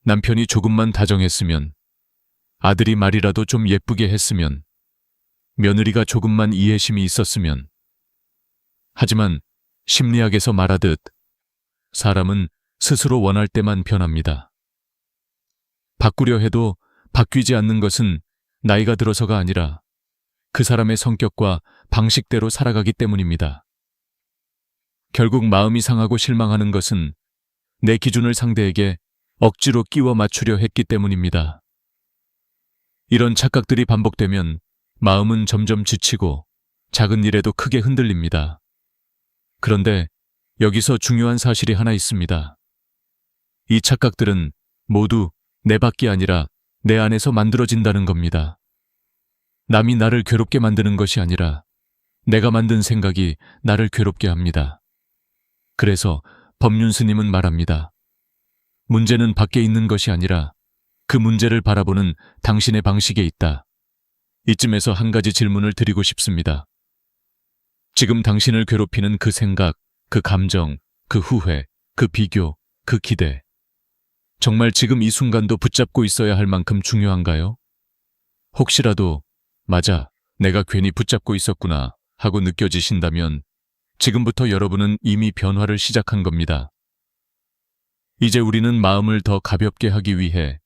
남편이 조금만 다정했으면, 아들이 말이라도 좀 예쁘게 했으면, 며느리가 조금만 이해심이 있었으면. 하지만 심리학에서 말하듯 사람은 스스로 원할 때만 변합니다. 바꾸려 해도 바뀌지 않는 것은 나이가 들어서가 아니라 그 사람의 성격과 방식대로 살아가기 때문입니다. 결국 마음이 상하고 실망하는 것은 내 기준을 상대에게 억지로 끼워 맞추려 했기 때문입니다. 이런 착각들이 반복되면 마음은 점점 지치고 작은 일에도 크게 흔들립니다. 그런데 여기서 중요한 사실이 하나 있습니다. 이 착각들은 모두 내 밖이 아니라 내 안에서 만들어진다는 겁니다. 남이 나를 괴롭게 만드는 것이 아니라 내가 만든 생각이 나를 괴롭게 합니다. 그래서 법륜 스님은 말합니다. 문제는 밖에 있는 것이 아니라 그 문제를 바라보는 당신의 방식에 있다. 이쯤에서 한 가지 질문을 드리고 싶습니다. 지금 당신을 괴롭히는 그 생각, 그 감정, 그 후회, 그 비교, 그 기대. 정말 지금 이 순간도 붙잡고 있어야 할 만큼 중요한가요? 혹시라도 맞아, 내가 괜히 붙잡고 있었구나 하고 느껴지신다면 지금부터 여러분은 이미 변화를 시작한 겁니다. 이제 우리는 마음을 더 가볍게 하기 위해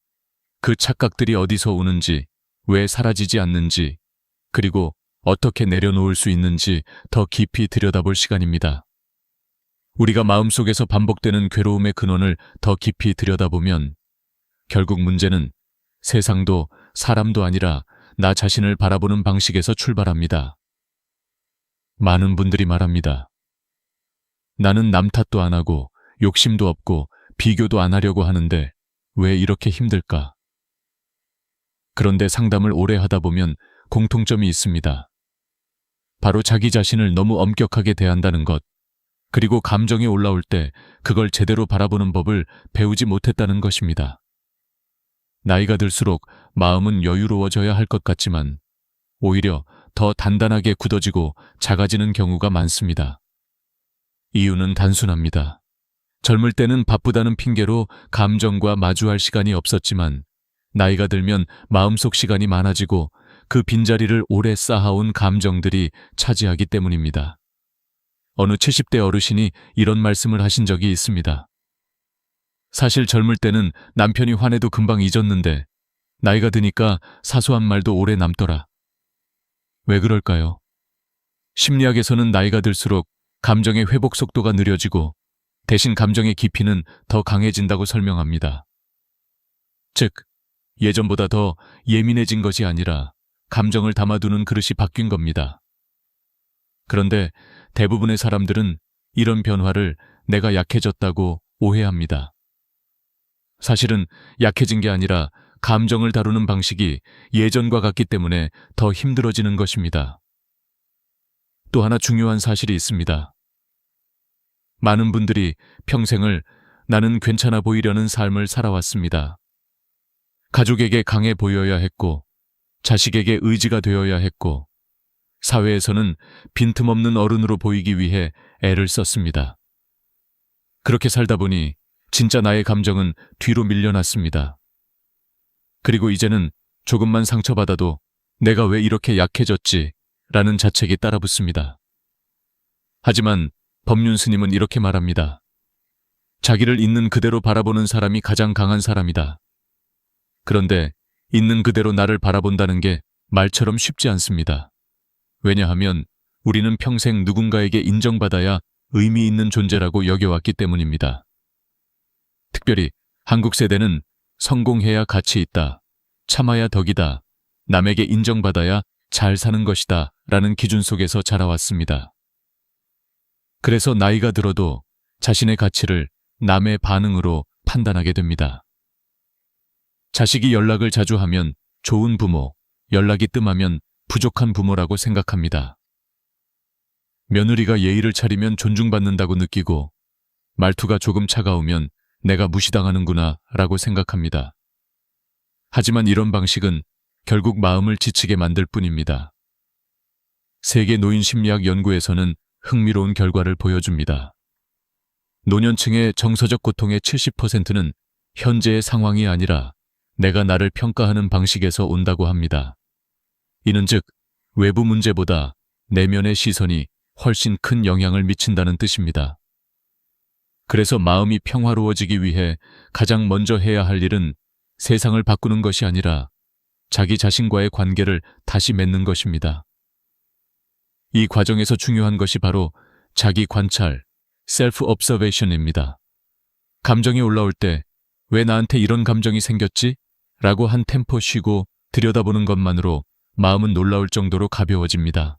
그 착각들이 어디서 오는지, 왜 사라지지 않는지, 그리고 어떻게 내려놓을 수 있는지 더 깊이 들여다볼 시간입니다. 우리가 마음속에서 반복되는 괴로움의 근원을 더 깊이 들여다보면 결국 문제는 세상도 사람도 아니라 나 자신을 바라보는 방식에서 출발합니다. 많은 분들이 말합니다. 나는 남 탓도 안 하고 욕심도 없고 비교도 안 하려고 하는데 왜 이렇게 힘들까? 그런데 상담을 오래 하다 보면 공통점이 있습니다. 바로 자기 자신을 너무 엄격하게 대한다는 것, 그리고 감정이 올라올 때 그걸 제대로 바라보는 법을 배우지 못했다는 것입니다. 나이가 들수록 마음은 여유로워져야 할 것 같지만 오히려 더 단단하게 굳어지고 작아지는 경우가 많습니다. 이유는 단순합니다. 젊을 때는 바쁘다는 핑계로 감정과 마주할 시간이 없었지만 나이가 들면 마음속 시간이 많아지고 그 빈자리를 오래 쌓아온 감정들이 차지하기 때문입니다. 어느 70대 어르신이 이런 말씀을 하신 적이 있습니다. 사실 젊을 때는 남편이 화내도 금방 잊었는데 나이가 드니까 사소한 말도 오래 남더라. 왜 그럴까요? 심리학에서는 나이가 들수록 감정의 회복 속도가 느려지고 대신 감정의 깊이는 더 강해진다고 설명합니다. 즉, 예전보다 더 예민해진 것이 아니라 감정을 담아두는 그릇이 바뀐 겁니다. 그런데 대부분의 사람들은 이런 변화를 내가 약해졌다고 오해합니다. 사실은 약해진 게 아니라 감정을 다루는 방식이 예전과 같기 때문에 더 힘들어지는 것입니다. 또 하나 중요한 사실이 있습니다. 많은 분들이 평생을 나는 괜찮아 보이려는 삶을 살아왔습니다. 가족에게 강해 보여야 했고, 자식에게 의지가 되어야 했고, 사회에서는 빈틈없는 어른으로 보이기 위해 애를 썼습니다. 그렇게 살다 보니 진짜 나의 감정은 뒤로 밀려났습니다. 그리고 이제는 조금만 상처받아도 내가 왜 이렇게 약해졌지? 라는 자책이 따라붙습니다. 하지만 법륜 스님은 이렇게 말합니다. 자기를 있는 그대로 바라보는 사람이 가장 강한 사람이다. 그런데 있는 그대로 나를 바라본다는 게 말처럼 쉽지 않습니다. 왜냐하면 우리는 평생 누군가에게 인정받아야 의미 있는 존재라고 여겨왔기 때문입니다. 특별히 한국 세대는 성공해야 가치 있다, 참아야 덕이다, 남에게 인정받아야 잘 사는 것이다 라는 기준 속에서 자라왔습니다. 그래서 나이가 들어도 자신의 가치를 남의 반응으로 판단하게 됩니다. 자식이 연락을 자주 하면 좋은 부모, 연락이 뜸하면 부족한 부모라고 생각합니다. 며느리가 예의를 차리면 존중받는다고 느끼고 말투가 조금 차가우면 내가 무시당하는구나 라고 생각합니다. 하지만 이런 방식은 결국 마음을 지치게 만들 뿐입니다. 세계 노인심리학 연구에서는 흥미로운 결과를 보여줍니다. 노년층의 정서적 고통의 70%는 현재의 상황이 아니라 내가 나를 평가하는 방식에서 온다고 합니다. 이는 즉, 외부 문제보다 내면의 시선이 훨씬 큰 영향을 미친다는 뜻입니다. 그래서 마음이 평화로워지기 위해 가장 먼저 해야 할 일은 세상을 바꾸는 것이 아니라 자기 자신과의 관계를 다시 맺는 것입니다. 이 과정에서 중요한 것이 바로 자기 관찰, 셀프 observation입니다. 감정이 올라올 때 왜 나한테 이런 감정이 생겼지? 라고 한 템포 쉬고 들여다보는 것만으로 마음은 놀라울 정도로 가벼워집니다.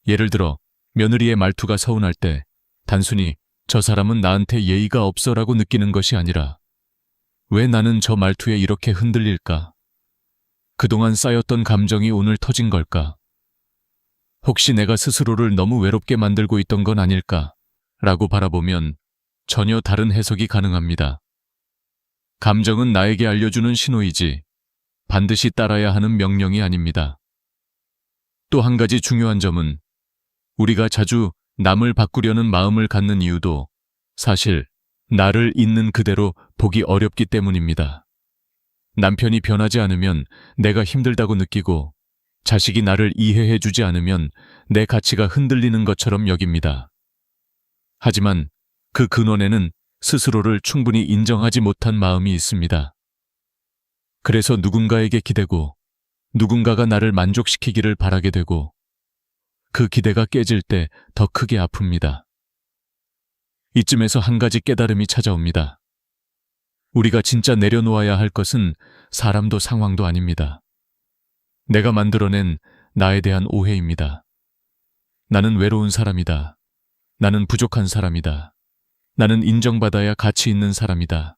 예를 들어 며느리의 말투가 서운할 때 단순히 저 사람은 나한테 예의가 없어라고 느끼는 것이 아니라 왜 나는 저 말투에 이렇게 흔들릴까? 그동안 쌓였던 감정이 오늘 터진 걸까? 혹시 내가 스스로를 너무 외롭게 만들고 있던 건 아닐까? 라고 바라보면 전혀 다른 해석이 가능합니다. 감정은 나에게 알려주는 신호이지 반드시 따라야 하는 명령이 아닙니다. 또 한 가지 중요한 점은 우리가 자주 남을 바꾸려는 마음을 갖는 이유도 사실 나를 있는 그대로 보기 어렵기 때문입니다. 남편이 변하지 않으면 내가 힘들다고 느끼고 자식이 나를 이해해주지 않으면 내 가치가 흔들리는 것처럼 여깁니다. 하지만 그 근원에는 스스로를 충분히 인정하지 못한 마음이 있습니다. 그래서 누군가에게 기대고 누군가가 나를 만족시키기를 바라게 되고 그 기대가 깨질 때 더 크게 아픕니다. 이쯤에서 한 가지 깨달음이 찾아옵니다. 우리가 진짜 내려놓아야 할 것은 사람도 상황도 아닙니다. 내가 만들어낸 나에 대한 오해입니다. 나는 외로운 사람이다. 나는 부족한 사람이다. 나는 인정받아야 가치 있는 사람이다.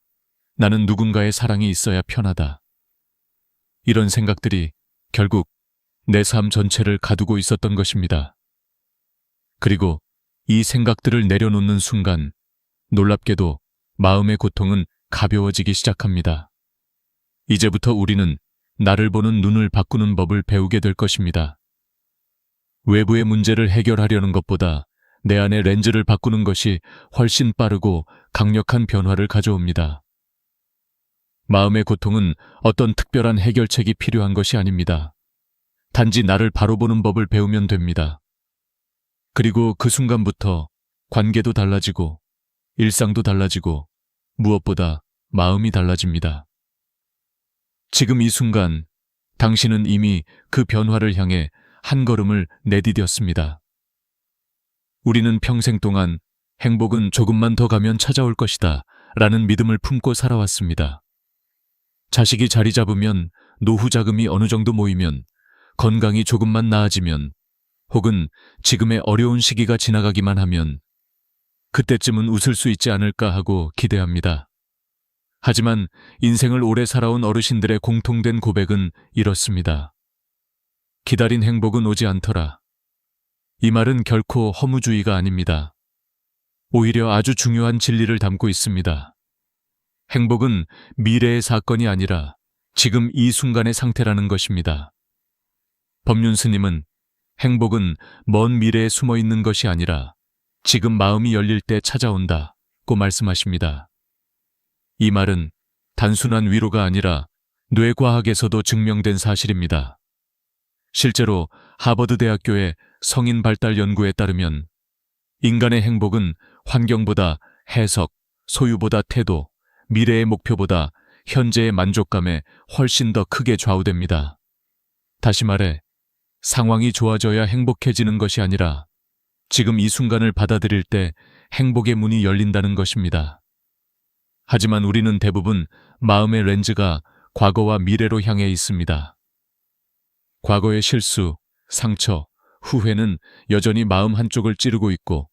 나는 누군가의 사랑이 있어야 편하다. 이런 생각들이 결국 내 삶 전체를 가두고 있었던 것입니다. 그리고 이 생각들을 내려놓는 순간 놀랍게도 마음의 고통은 가벼워지기 시작합니다. 이제부터 우리는 나를 보는 눈을 바꾸는 법을 배우게 될 것입니다. 외부의 문제를 해결하려는 것보다 내 안의 렌즈를 바꾸는 것이 훨씬 빠르고 강력한 변화를 가져옵니다. 마음의 고통은 어떤 특별한 해결책이 필요한 것이 아닙니다. 단지 나를 바로 보는 법을 배우면 됩니다. 그리고 그 순간부터 관계도 달라지고 일상도 달라지고 무엇보다 마음이 달라집니다. 지금 이 순간 당신은 이미 그 변화를 향해 한 걸음을 내디뎠습니다. 우리는 평생 동안 행복은 조금만 더 가면 찾아올 것이다 라는 믿음을 품고 살아왔습니다. 자식이 자리 잡으면, 노후 자금이 어느 정도 모이면, 건강이 조금만 나아지면, 혹은 지금의 어려운 시기가 지나가기만 하면 그때쯤은 웃을 수 있지 않을까 하고 기대합니다. 하지만 인생을 오래 살아온 어르신들의 공통된 고백은 이렇습니다. 기다린 행복은 오지 않더라. 이 말은 결코 허무주의가 아닙니다. 오히려 아주 중요한 진리를 담고 있습니다. 행복은 미래의 사건이 아니라 지금 이 순간의 상태라는 것입니다. 법륜 스님은 행복은 먼 미래에 숨어 있는 것이 아니라 지금 마음이 열릴 때 찾아온다고 말씀하십니다. 이 말은 단순한 위로가 아니라 뇌과학에서도 증명된 사실입니다. 실제로 하버드 대학교의 성인 발달 연구에 따르면 인간의 행복은 환경보다 해석, 소유보다 태도, 미래의 목표보다 현재의 만족감에 훨씬 더 크게 좌우됩니다. 다시 말해, 상황이 좋아져야 행복해지는 것이 아니라 지금 이 순간을 받아들일 때 행복의 문이 열린다는 것입니다. 하지만 우리는 대부분 마음의 렌즈가 과거와 미래로 향해 있습니다. 과거의 실수, 상처, 후회는 여전히 마음 한쪽을 찌르고 있고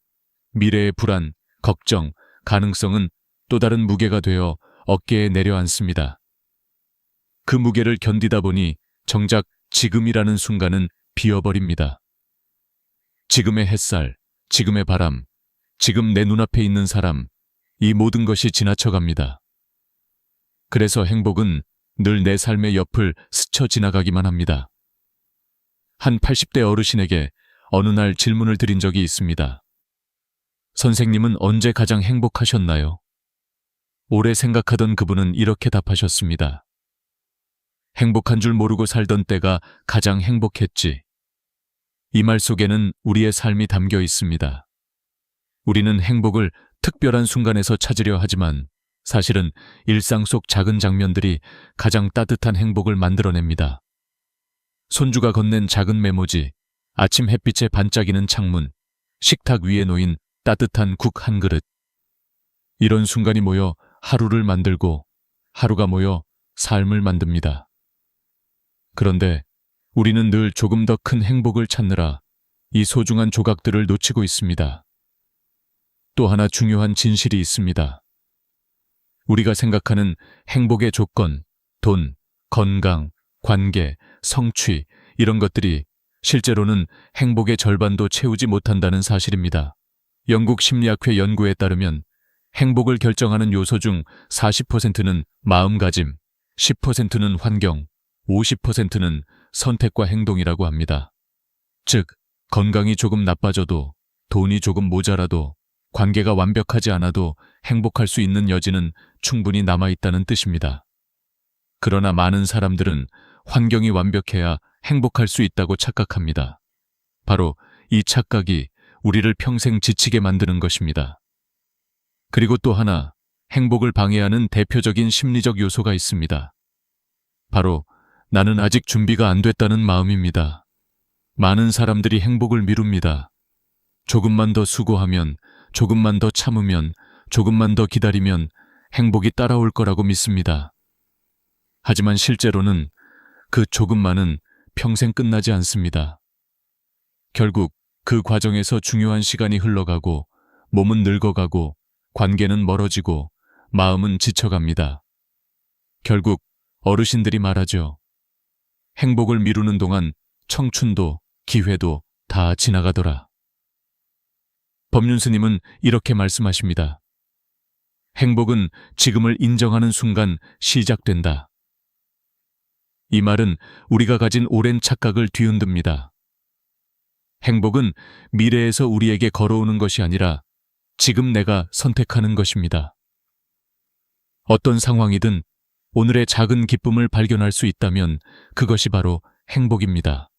미래의 불안, 걱정, 가능성은 또 다른 무게가 되어 어깨에 내려앉습니다. 그 무게를 견디다 보니 정작 지금이라는 순간은 비어버립니다. 지금의 햇살, 지금의 바람, 지금 내 눈앞에 있는 사람, 이 모든 것이 지나쳐갑니다. 그래서 행복은 늘 내 삶의 옆을 스쳐 지나가기만 합니다. 한 80대 어르신에게 어느 날 질문을 드린 적이 있습니다. 선생님은 언제 가장 행복하셨나요? 오래 생각하던 그분은 이렇게 답하셨습니다. 행복한 줄 모르고 살던 때가 가장 행복했지. 이 말 속에는 우리의 삶이 담겨 있습니다. 우리는 행복을 특별한 순간에서 찾으려 하지만 사실은 일상 속 작은 장면들이 가장 따뜻한 행복을 만들어냅니다. 손주가 건넨 작은 메모지, 아침 햇빛에 반짝이는 창문, 식탁 위에 놓인 따뜻한 국 한 그릇. 이런 순간이 모여 하루를 만들고 하루가 모여 삶을 만듭니다. 그런데 우리는 늘 조금 더 큰 행복을 찾느라 이 소중한 조각들을 놓치고 있습니다. 또 하나 중요한 진실이 있습니다. 우리가 생각하는 행복의 조건, 돈, 건강, 관계, 성취 이런 것들이 실제로는 행복의 절반도 채우지 못한다는 사실입니다. 영국 심리학회 연구에 따르면 행복을 결정하는 요소 중 40%는 마음가짐, 10%는 환경, 50%는 선택과 행동이라고 합니다. 즉, 건강이 조금 나빠져도, 돈이 조금 모자라도, 관계가 완벽하지 않아도 행복할 수 있는 여지는 충분히 남아있다는 뜻입니다. 그러나 많은 사람들은 환경이 완벽해야 행복할 수 있다고 착각합니다. 바로 이 착각이 우리를 평생 지치게 만드는 것입니다. 그리고 또 하나, 행복을 방해하는 대표적인 심리적 요소가 있습니다. 바로 나는 아직 준비가 안 됐다는 마음입니다. 많은 사람들이 행복을 미룹니다. 조금만 더 수고하면, 조금만 더 참으면, 조금만 더 기다리면 행복이 따라올 거라고 믿습니다. 하지만 실제로는 그 조금만은 평생 끝나지 않습니다. 결국 그 과정에서 중요한 시간이 흘러가고, 몸은 늙어가고, 관계는 멀어지고, 마음은 지쳐갑니다. 결국 어르신들이 말하죠. 행복을 미루는 동안 청춘도 기회도 다 지나가더라. 법륜 스님은 이렇게 말씀하십니다. 행복은 지금을 인정하는 순간 시작된다. 이 말은 우리가 가진 오랜 착각을 뒤흔듭니다. 행복은 미래에서 우리에게 걸어오는 것이 아니라 지금 내가 선택하는 것입니다. 어떤 상황이든 오늘의 작은 기쁨을 발견할 수 있다면 그것이 바로 행복입니다.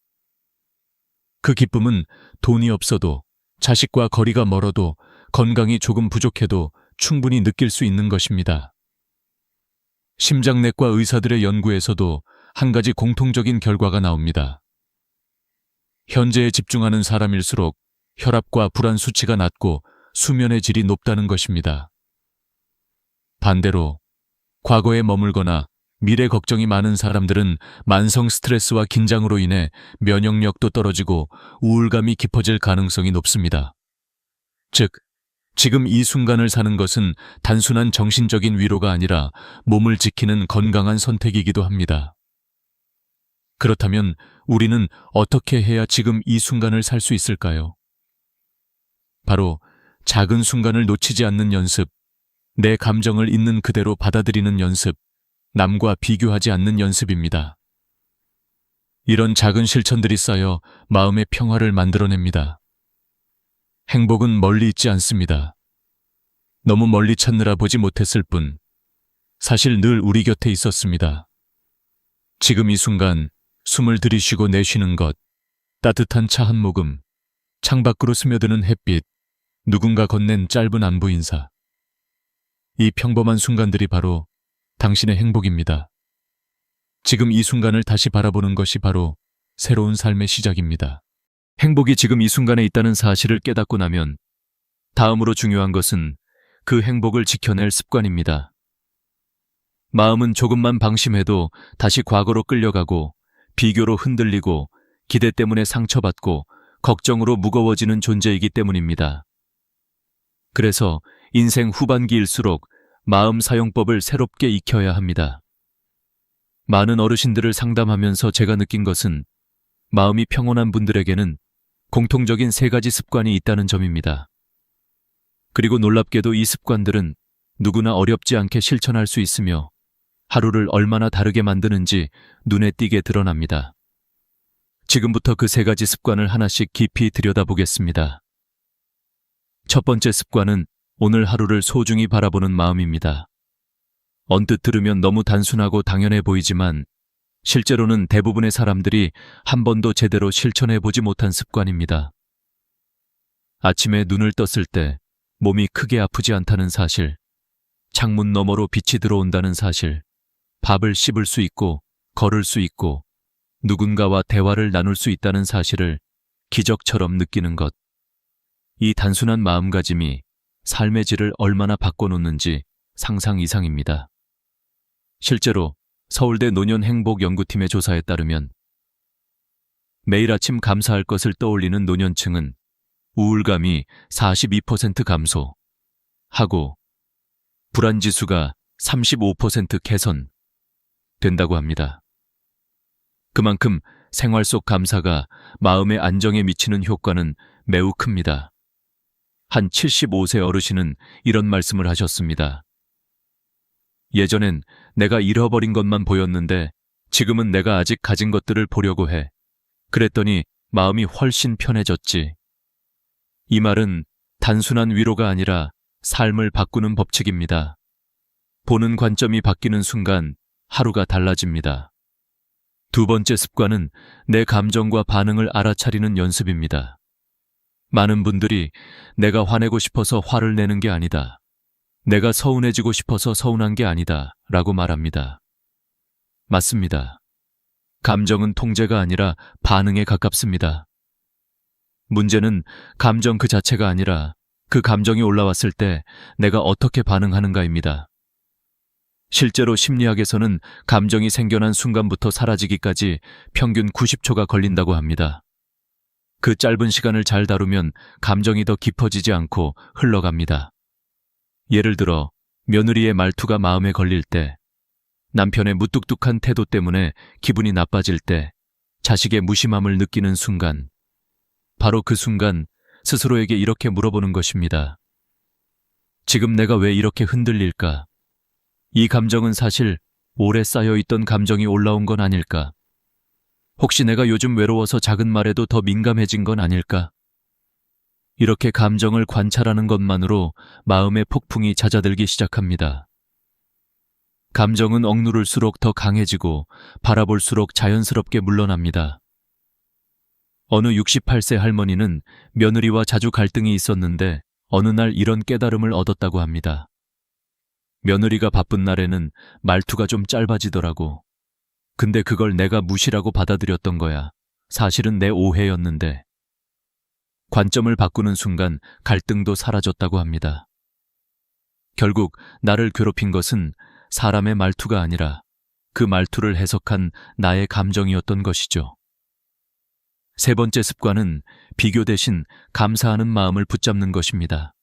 그 기쁨은 돈이 없어도, 자식과 거리가 멀어도, 건강이 조금 부족해도 충분히 느낄 수 있는 것입니다. 심장내과 의사들의 연구에서도 한 가지 공통적인 결과가 나옵니다. 현재에 집중하는 사람일수록 혈압과 불안 수치가 낮고 수면의 질이 높다는 것입니다. 반대로 과거에 머물거나 미래 걱정이 많은 사람들은 만성 스트레스와 긴장으로 인해 면역력도 떨어지고 우울감이 깊어질 가능성이 높습니다. 즉, 지금 이 순간을 사는 것은 단순한 정신적인 위로가 아니라 몸을 지키는 건강한 선택이기도 합니다. 그렇다면 우리는 어떻게 해야 지금 이 순간을 살 수 있을까요? 바로 작은 순간을 놓치지 않는 연습, 내 감정을 있는 그대로 받아들이는 연습, 남과 비교하지 않는 연습입니다. 이런 작은 실천들이 쌓여 마음의 평화를 만들어냅니다. 행복은 멀리 있지 않습니다. 너무 멀리 찾느라 보지 못했을 뿐, 사실 늘 우리 곁에 있었습니다. 지금 이 순간 숨을 들이쉬고 내쉬는 것, 따뜻한 차 한 모금, 창밖으로 스며드는 햇빛, 누군가 건넨 짧은 안부 인사. 이 평범한 순간들이 바로 당신의 행복입니다. 지금 이 순간을 다시 바라보는 것이 바로 새로운 삶의 시작입니다. 행복이 지금 이 순간에 있다는 사실을 깨닫고 나면 다음으로 중요한 것은 그 행복을 지켜낼 습관입니다. 마음은 조금만 방심해도 다시 과거로 끌려가고 비교로 흔들리고 기대 때문에 상처받고 걱정으로 무거워지는 존재이기 때문입니다. 그래서 인생 후반기일수록 마음 사용법을 새롭게 익혀야 합니다. 많은 어르신들을 상담하면서 제가 느낀 것은 마음이 평온한 분들에게는 공통적인 3가지 습관이 있다는 점입니다. 그리고 놀랍게도 이 습관들은 누구나 어렵지 않게 실천할 수 있으며 하루를 얼마나 다르게 만드는지 눈에 띄게 드러납니다. 지금부터 그 3가지 습관을 하나씩 깊이 들여다보겠습니다. 첫 번째 습관은 오늘 하루를 소중히 바라보는 마음입니다. 언뜻 들으면 너무 단순하고 당연해 보이지만 실제로는 대부분의 사람들이 한 번도 제대로 실천해 보지 못한 습관입니다. 아침에 눈을 떴을 때 몸이 크게 아프지 않다는 사실, 창문 너머로 빛이 들어온다는 사실, 밥을 씹을 수 있고 걸을 수 있고 누군가와 대화를 나눌 수 있다는 사실을 기적처럼 느끼는 것. 이 단순한 마음가짐이 삶의 질을 얼마나 바꿔놓는지 상상 이상입니다. 실제로 서울대 노년행복연구팀의 조사에 따르면 매일 아침 감사할 것을 떠올리는 노년층은 우울감이 42% 감소하고 불안지수가 35% 개선된다고 합니다. 그만큼 생활 속 감사가 마음의 안정에 미치는 효과는 매우 큽니다. 한 75세 어르신은 이런 말씀을 하셨습니다. 예전엔 내가 잃어버린 것만 보였는데 지금은 내가 아직 가진 것들을 보려고 해. 그랬더니 마음이 훨씬 편해졌지. 이 말은 단순한 위로가 아니라 삶을 바꾸는 법칙입니다. 보는 관점이 바뀌는 순간 하루가 달라집니다. 두 번째 습관은 내 감정과 반응을 알아차리는 연습입니다. 많은 분들이 내가 화내고 싶어서 화를 내는 게 아니다. 내가 서운해지고 싶어서 서운한 게 아니다. 라고 말합니다. 맞습니다. 감정은 통제가 아니라 반응에 가깝습니다. 문제는 감정 그 자체가 아니라 그 감정이 올라왔을 때 내가 어떻게 반응하는가입니다. 실제로 심리학에서는 감정이 생겨난 순간부터 사라지기까지 평균 90초가 걸린다고 합니다. 그 짧은 시간을 잘 다루면 감정이 더 깊어지지 않고 흘러갑니다. 예를 들어 며느리의 말투가 마음에 걸릴 때, 남편의 무뚝뚝한 태도 때문에 기분이 나빠질 때, 자식의 무심함을 느끼는 순간, 바로 그 순간 스스로에게 이렇게 물어보는 것입니다. 지금 내가 왜 이렇게 흔들릴까? 이 감정은 사실 오래 쌓여있던 감정이 올라온 건 아닐까? 혹시 내가 요즘 외로워서 작은 말에도 더 민감해진 건 아닐까? 이렇게 감정을 관찰하는 것만으로 마음의 폭풍이 잦아들기 시작합니다. 감정은 억누를수록 더 강해지고 바라볼수록 자연스럽게 물러납니다. 어느 68세 할머니는 며느리와 자주 갈등이 있었는데 어느 날 이런 깨달음을 얻었다고 합니다. 며느리가 바쁜 날에는 말투가 좀 짧아지더라고. 근데 그걸 내가 무시라고 받아들였던 거야. 사실은 내 오해였는데. 관점을 바꾸는 순간 갈등도 사라졌다고 합니다. 결국 나를 괴롭힌 것은 사람의 말투가 아니라 그 말투를 해석한 나의 감정이었던 것이죠. 세 번째 습관은 비교 대신 감사하는 마음을 붙잡는 것입니다.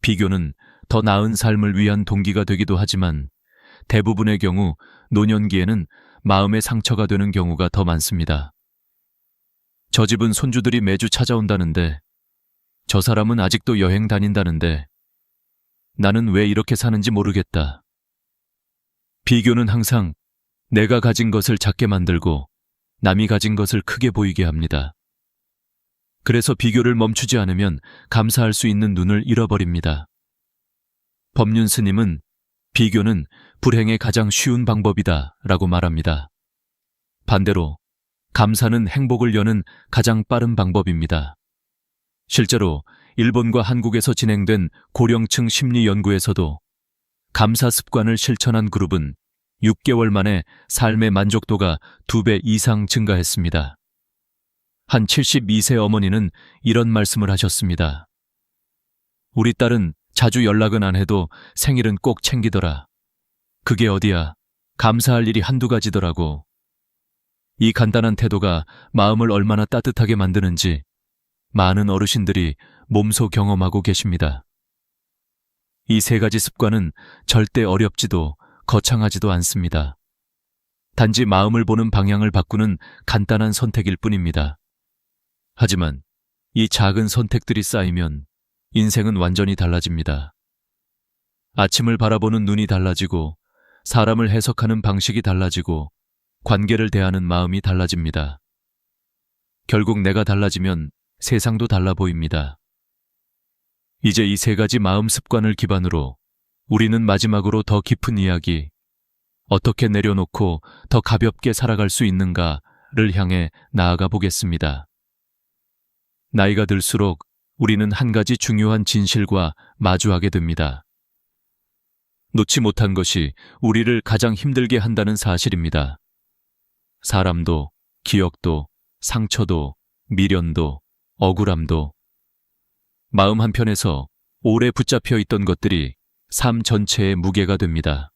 비교는 더 나은 삶을 위한 동기가 되기도 하지만 대부분의 경우 노년기에는 마음의 상처가 되는 경우가 더 많습니다. 저 집은 손주들이 매주 찾아온다는데, 저 사람은 아직도 여행 다닌다는데, 나는 왜 이렇게 사는지 모르겠다. 비교는 항상 내가 가진 것을 작게 만들고 남이 가진 것을 크게 보이게 합니다. 그래서 비교를 멈추지 않으면 감사할 수 있는 눈을 잃어버립니다. 법륜 스님은 비교는 불행의 가장 쉬운 방법이다 라고 말합니다. 반대로 감사는 행복을 여는 가장 빠른 방법입니다. 실제로 일본과 한국에서 진행된 고령층 심리 연구에서도 감사 습관을 실천한 그룹은 6개월 만에 삶의 만족도가 2배 이상 증가했습니다. 한 72세 어머니는 이런 말씀을 하셨습니다. 우리 딸은 자주 연락은 안 해도 생일은 꼭 챙기더라. 그게 어디야. 감사할 일이 한두 가지더라고. 이 간단한 태도가 마음을 얼마나 따뜻하게 만드는지 많은 어르신들이 몸소 경험하고 계십니다. 이 세 가지 습관은 절대 어렵지도 거창하지도 않습니다. 단지 마음을 보는 방향을 바꾸는 간단한 선택일 뿐입니다. 하지만 이 작은 선택들이 쌓이면 인생은 완전히 달라집니다. 아침을 바라보는 눈이 달라지고 사람을 해석하는 방식이 달라지고 관계를 대하는 마음이 달라집니다. 결국 내가 달라지면 세상도 달라 보입니다. 이제 이 세 가지 마음 습관을 기반으로 우리는 마지막으로 더 깊은 이야기, 어떻게 내려놓고 더 가볍게 살아갈 수 있는가를 향해 나아가 보겠습니다. 나이가 들수록 우리는 한 가지 중요한 진실과 마주하게 됩니다. 놓지 못한 것이 우리를 가장 힘들게 한다는 사실입니다. 사람도, 기억도, 상처도, 미련도, 억울함도, 마음 한편에서 오래 붙잡혀 있던 것들이 삶 전체의 무게가 됩니다.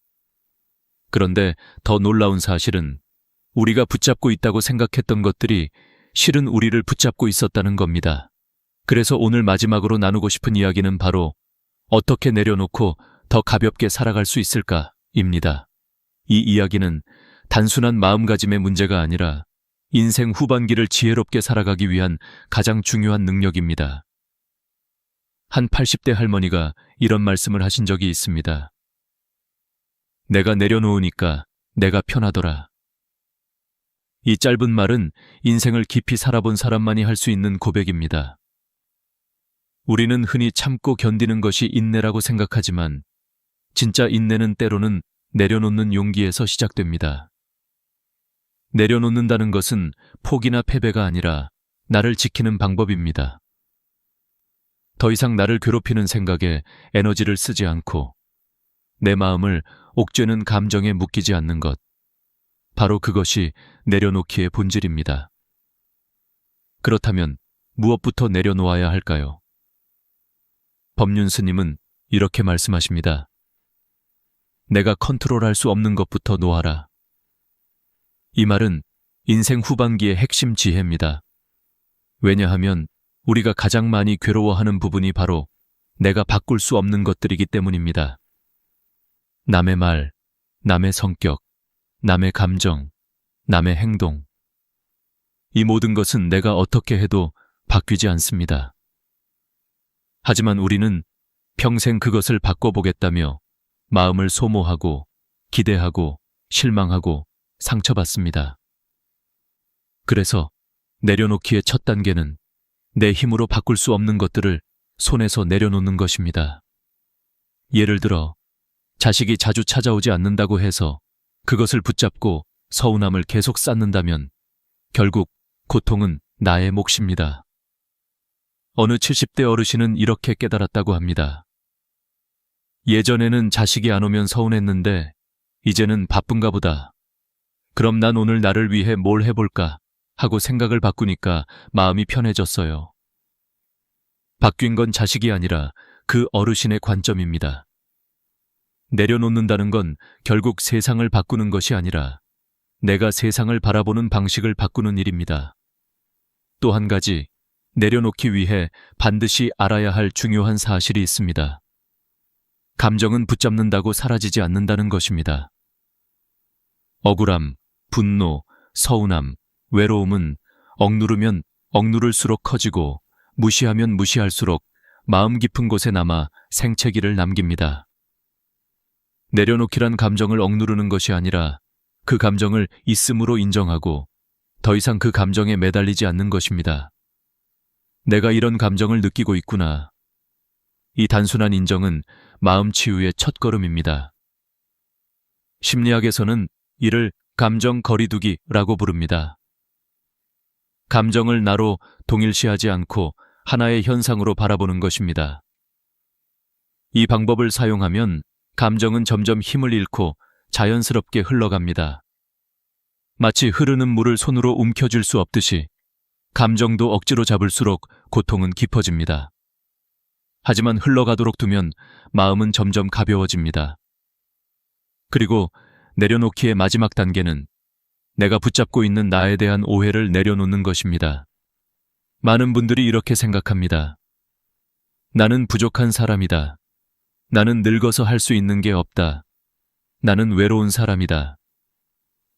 그런데 더 놀라운 사실은 우리가 붙잡고 있다고 생각했던 것들이 실은 우리를 붙잡고 있었다는 겁니다. 그래서 오늘 마지막으로 나누고 싶은 이야기는 바로 어떻게 내려놓고 더 가볍게 살아갈 수 있을까입니다. 이 이야기는 단순한 마음가짐의 문제가 아니라 인생 후반기를 지혜롭게 살아가기 위한 가장 중요한 능력입니다. 한 80대 할머니가 이런 말씀을 하신 적이 있습니다. 내가 내려놓으니까 내가 편하더라. 이 짧은 말은 인생을 깊이 살아본 사람만이 할 수 있는 고백입니다. 우리는 흔히 참고 견디는 것이 인내라고 생각하지만 진짜 인내는 때로는 내려놓는 용기에서 시작됩니다. 내려놓는다는 것은 포기나 패배가 아니라 나를 지키는 방법입니다. 더 이상 나를 괴롭히는 생각에 에너지를 쓰지 않고 내 마음을 옥죄는 감정에 묶이지 않는 것. 바로 그것이 내려놓기의 본질입니다. 그렇다면 무엇부터 내려놓아야 할까요? 법륜 스님은 이렇게 말씀하십니다. 내가 컨트롤할 수 없는 것부터 놓아라. 이 말은 인생 후반기의 핵심 지혜입니다. 왜냐하면 우리가 가장 많이 괴로워하는 부분이 바로 내가 바꿀 수 없는 것들이기 때문입니다. 남의 말, 남의 성격, 남의 감정, 남의 행동. 이 모든 것은 내가 어떻게 해도 바뀌지 않습니다. 하지만 우리는 평생 그것을 바꿔보겠다며 마음을 소모하고 기대하고 실망하고 상처받습니다. 그래서 내려놓기의 첫 단계는 내 힘으로 바꿀 수 없는 것들을 손에서 내려놓는 것입니다. 예를 들어 자식이 자주 찾아오지 않는다고 해서 그것을 붙잡고 서운함을 계속 쌓는다면 결국 고통은 나의 몫입니다. 어느 70대 어르신은 이렇게 깨달았다고 합니다. 예전에는 자식이 안 오면 서운했는데 이제는 바쁜가 보다. 그럼 난 오늘 나를 위해 뭘 해볼까 하고 생각을 바꾸니까 마음이 편해졌어요. 바뀐 건 자식이 아니라 그 어르신의 관점입니다. 내려놓는다는 건 결국 세상을 바꾸는 것이 아니라 내가 세상을 바라보는 방식을 바꾸는 일입니다. 또 한 가지, 내려놓기 위해 반드시 알아야 할 중요한 사실이 있습니다. 감정은 붙잡는다고 사라지지 않는다는 것입니다. 억울함, 분노, 서운함, 외로움은 억누르면 억누를수록 커지고 무시하면 무시할수록 마음 깊은 곳에 남아 생채기를 남깁니다. 내려놓기란 감정을 억누르는 것이 아니라 그 감정을 있음으로 인정하고 더 이상 그 감정에 매달리지 않는 것입니다. 내가 이런 감정을 느끼고 있구나. 이 단순한 인정은 마음 치유의 첫걸음입니다. 심리학에서는 이를 감정 거리두기라고 부릅니다. 감정을 나로 동일시하지 않고 하나의 현상으로 바라보는 것입니다. 이 방법을 사용하면 감정은 점점 힘을 잃고 자연스럽게 흘러갑니다. 마치 흐르는 물을 손으로 움켜쥘 수 없듯이 감정도 억지로 잡을수록 고통은 깊어집니다. 하지만 흘러가도록 두면 마음은 점점 가벼워집니다. 그리고 내려놓기의 마지막 단계는 내가 붙잡고 있는 나에 대한 오해를 내려놓는 것입니다. 많은 분들이 이렇게 생각합니다. 나는 부족한 사람이다. 나는 늙어서 할 수 있는 게 없다. 나는 외로운 사람이다.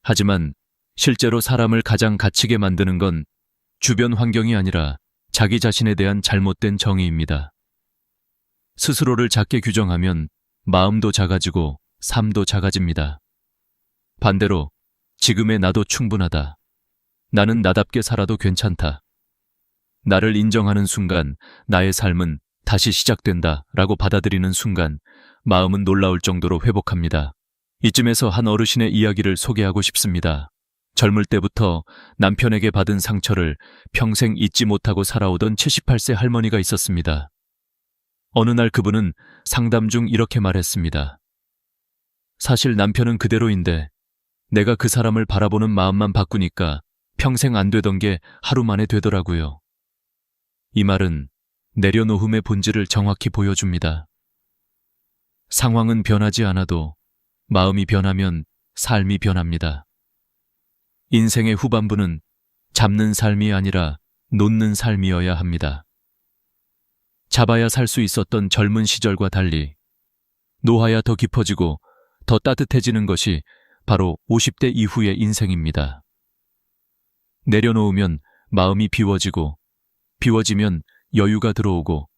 하지만 실제로 사람을 가장 갇히게 만드는 건 주변 환경이 아니라 자기 자신에 대한 잘못된 정의입니다. 스스로를 작게 규정하면 마음도 작아지고 삶도 작아집니다. 반대로 지금의 나도 충분하다. 나는 나답게 살아도 괜찮다. 나를 인정하는 순간 나의 삶은 다시 시작된다 라고 받아들이는 순간 마음은 놀라울 정도로 회복합니다. 이쯤에서 한 어르신의 이야기를 소개하고 싶습니다. 젊을 때부터 남편에게 받은 상처를 평생 잊지 못하고 살아오던 78세 할머니가 있었습니다. 어느 날 그분은 상담 중 이렇게 말했습니다. 사실 남편은 그대로인데 내가 그 사람을 바라보는 마음만 바꾸니까 평생 안 되던 게 하루 만에 되더라고요. 이 말은 내려놓음의 본질을 정확히 보여줍니다. 상황은 변하지 않아도 마음이 변하면 삶이 변합니다. 인생의 후반부는 잡는 삶이 아니라 놓는 삶이어야 합니다. 잡아야 살 수 있었던 젊은 시절과 달리 놓아야 더 깊어지고 더 따뜻해지는 것이 바로 50대 이후의 인생입니다. 내려놓으면 마음이 비워지고 비워지면 여유가 들어오고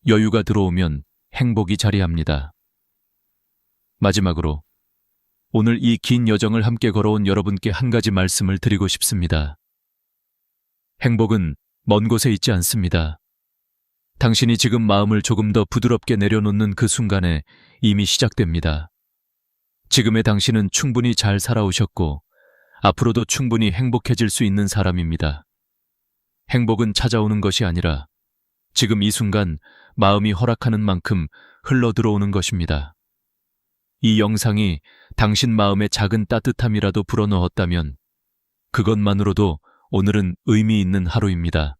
여유가 들어오면 행복이 자리합니다. 마지막으로 오늘 이 긴 여정을 함께 걸어온 여러분께 한 가지 말씀을 드리고 싶습니다. 행복은 먼 곳에 있지 않습니다. 당신이 지금 마음을 조금 더 부드럽게 내려놓는 그 순간에 이미 시작됩니다. 지금의 당신은 충분히 잘 살아오셨고 앞으로도 충분히 행복해질 수 있는 사람입니다. 행복은 찾아오는 것이 아니라 지금 이 순간 마음이 허락하는 만큼 흘러들어오는 것입니다. 이 영상이 당신 마음에 작은 따뜻함이라도 불어넣었다면 그것만으로도 오늘은 의미 있는 하루입니다.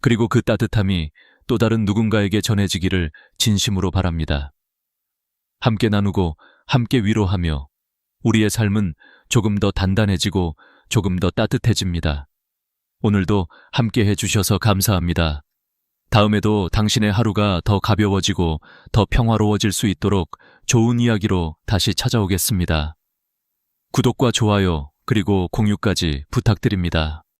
그리고 그 따뜻함이 또 다른 누군가에게 전해지기를 진심으로 바랍니다. 함께 나누고 함께 위로하며 우리의 삶은 조금 더 단단해지고 조금 더 따뜻해집니다. 오늘도 함께 해주셔서 감사합니다. 다음에도 당신의 하루가 더 가벼워지고 더 평화로워질 수 있도록 좋은 이야기로 다시 찾아오겠습니다. 구독과 좋아요 그리고 공유까지 부탁드립니다.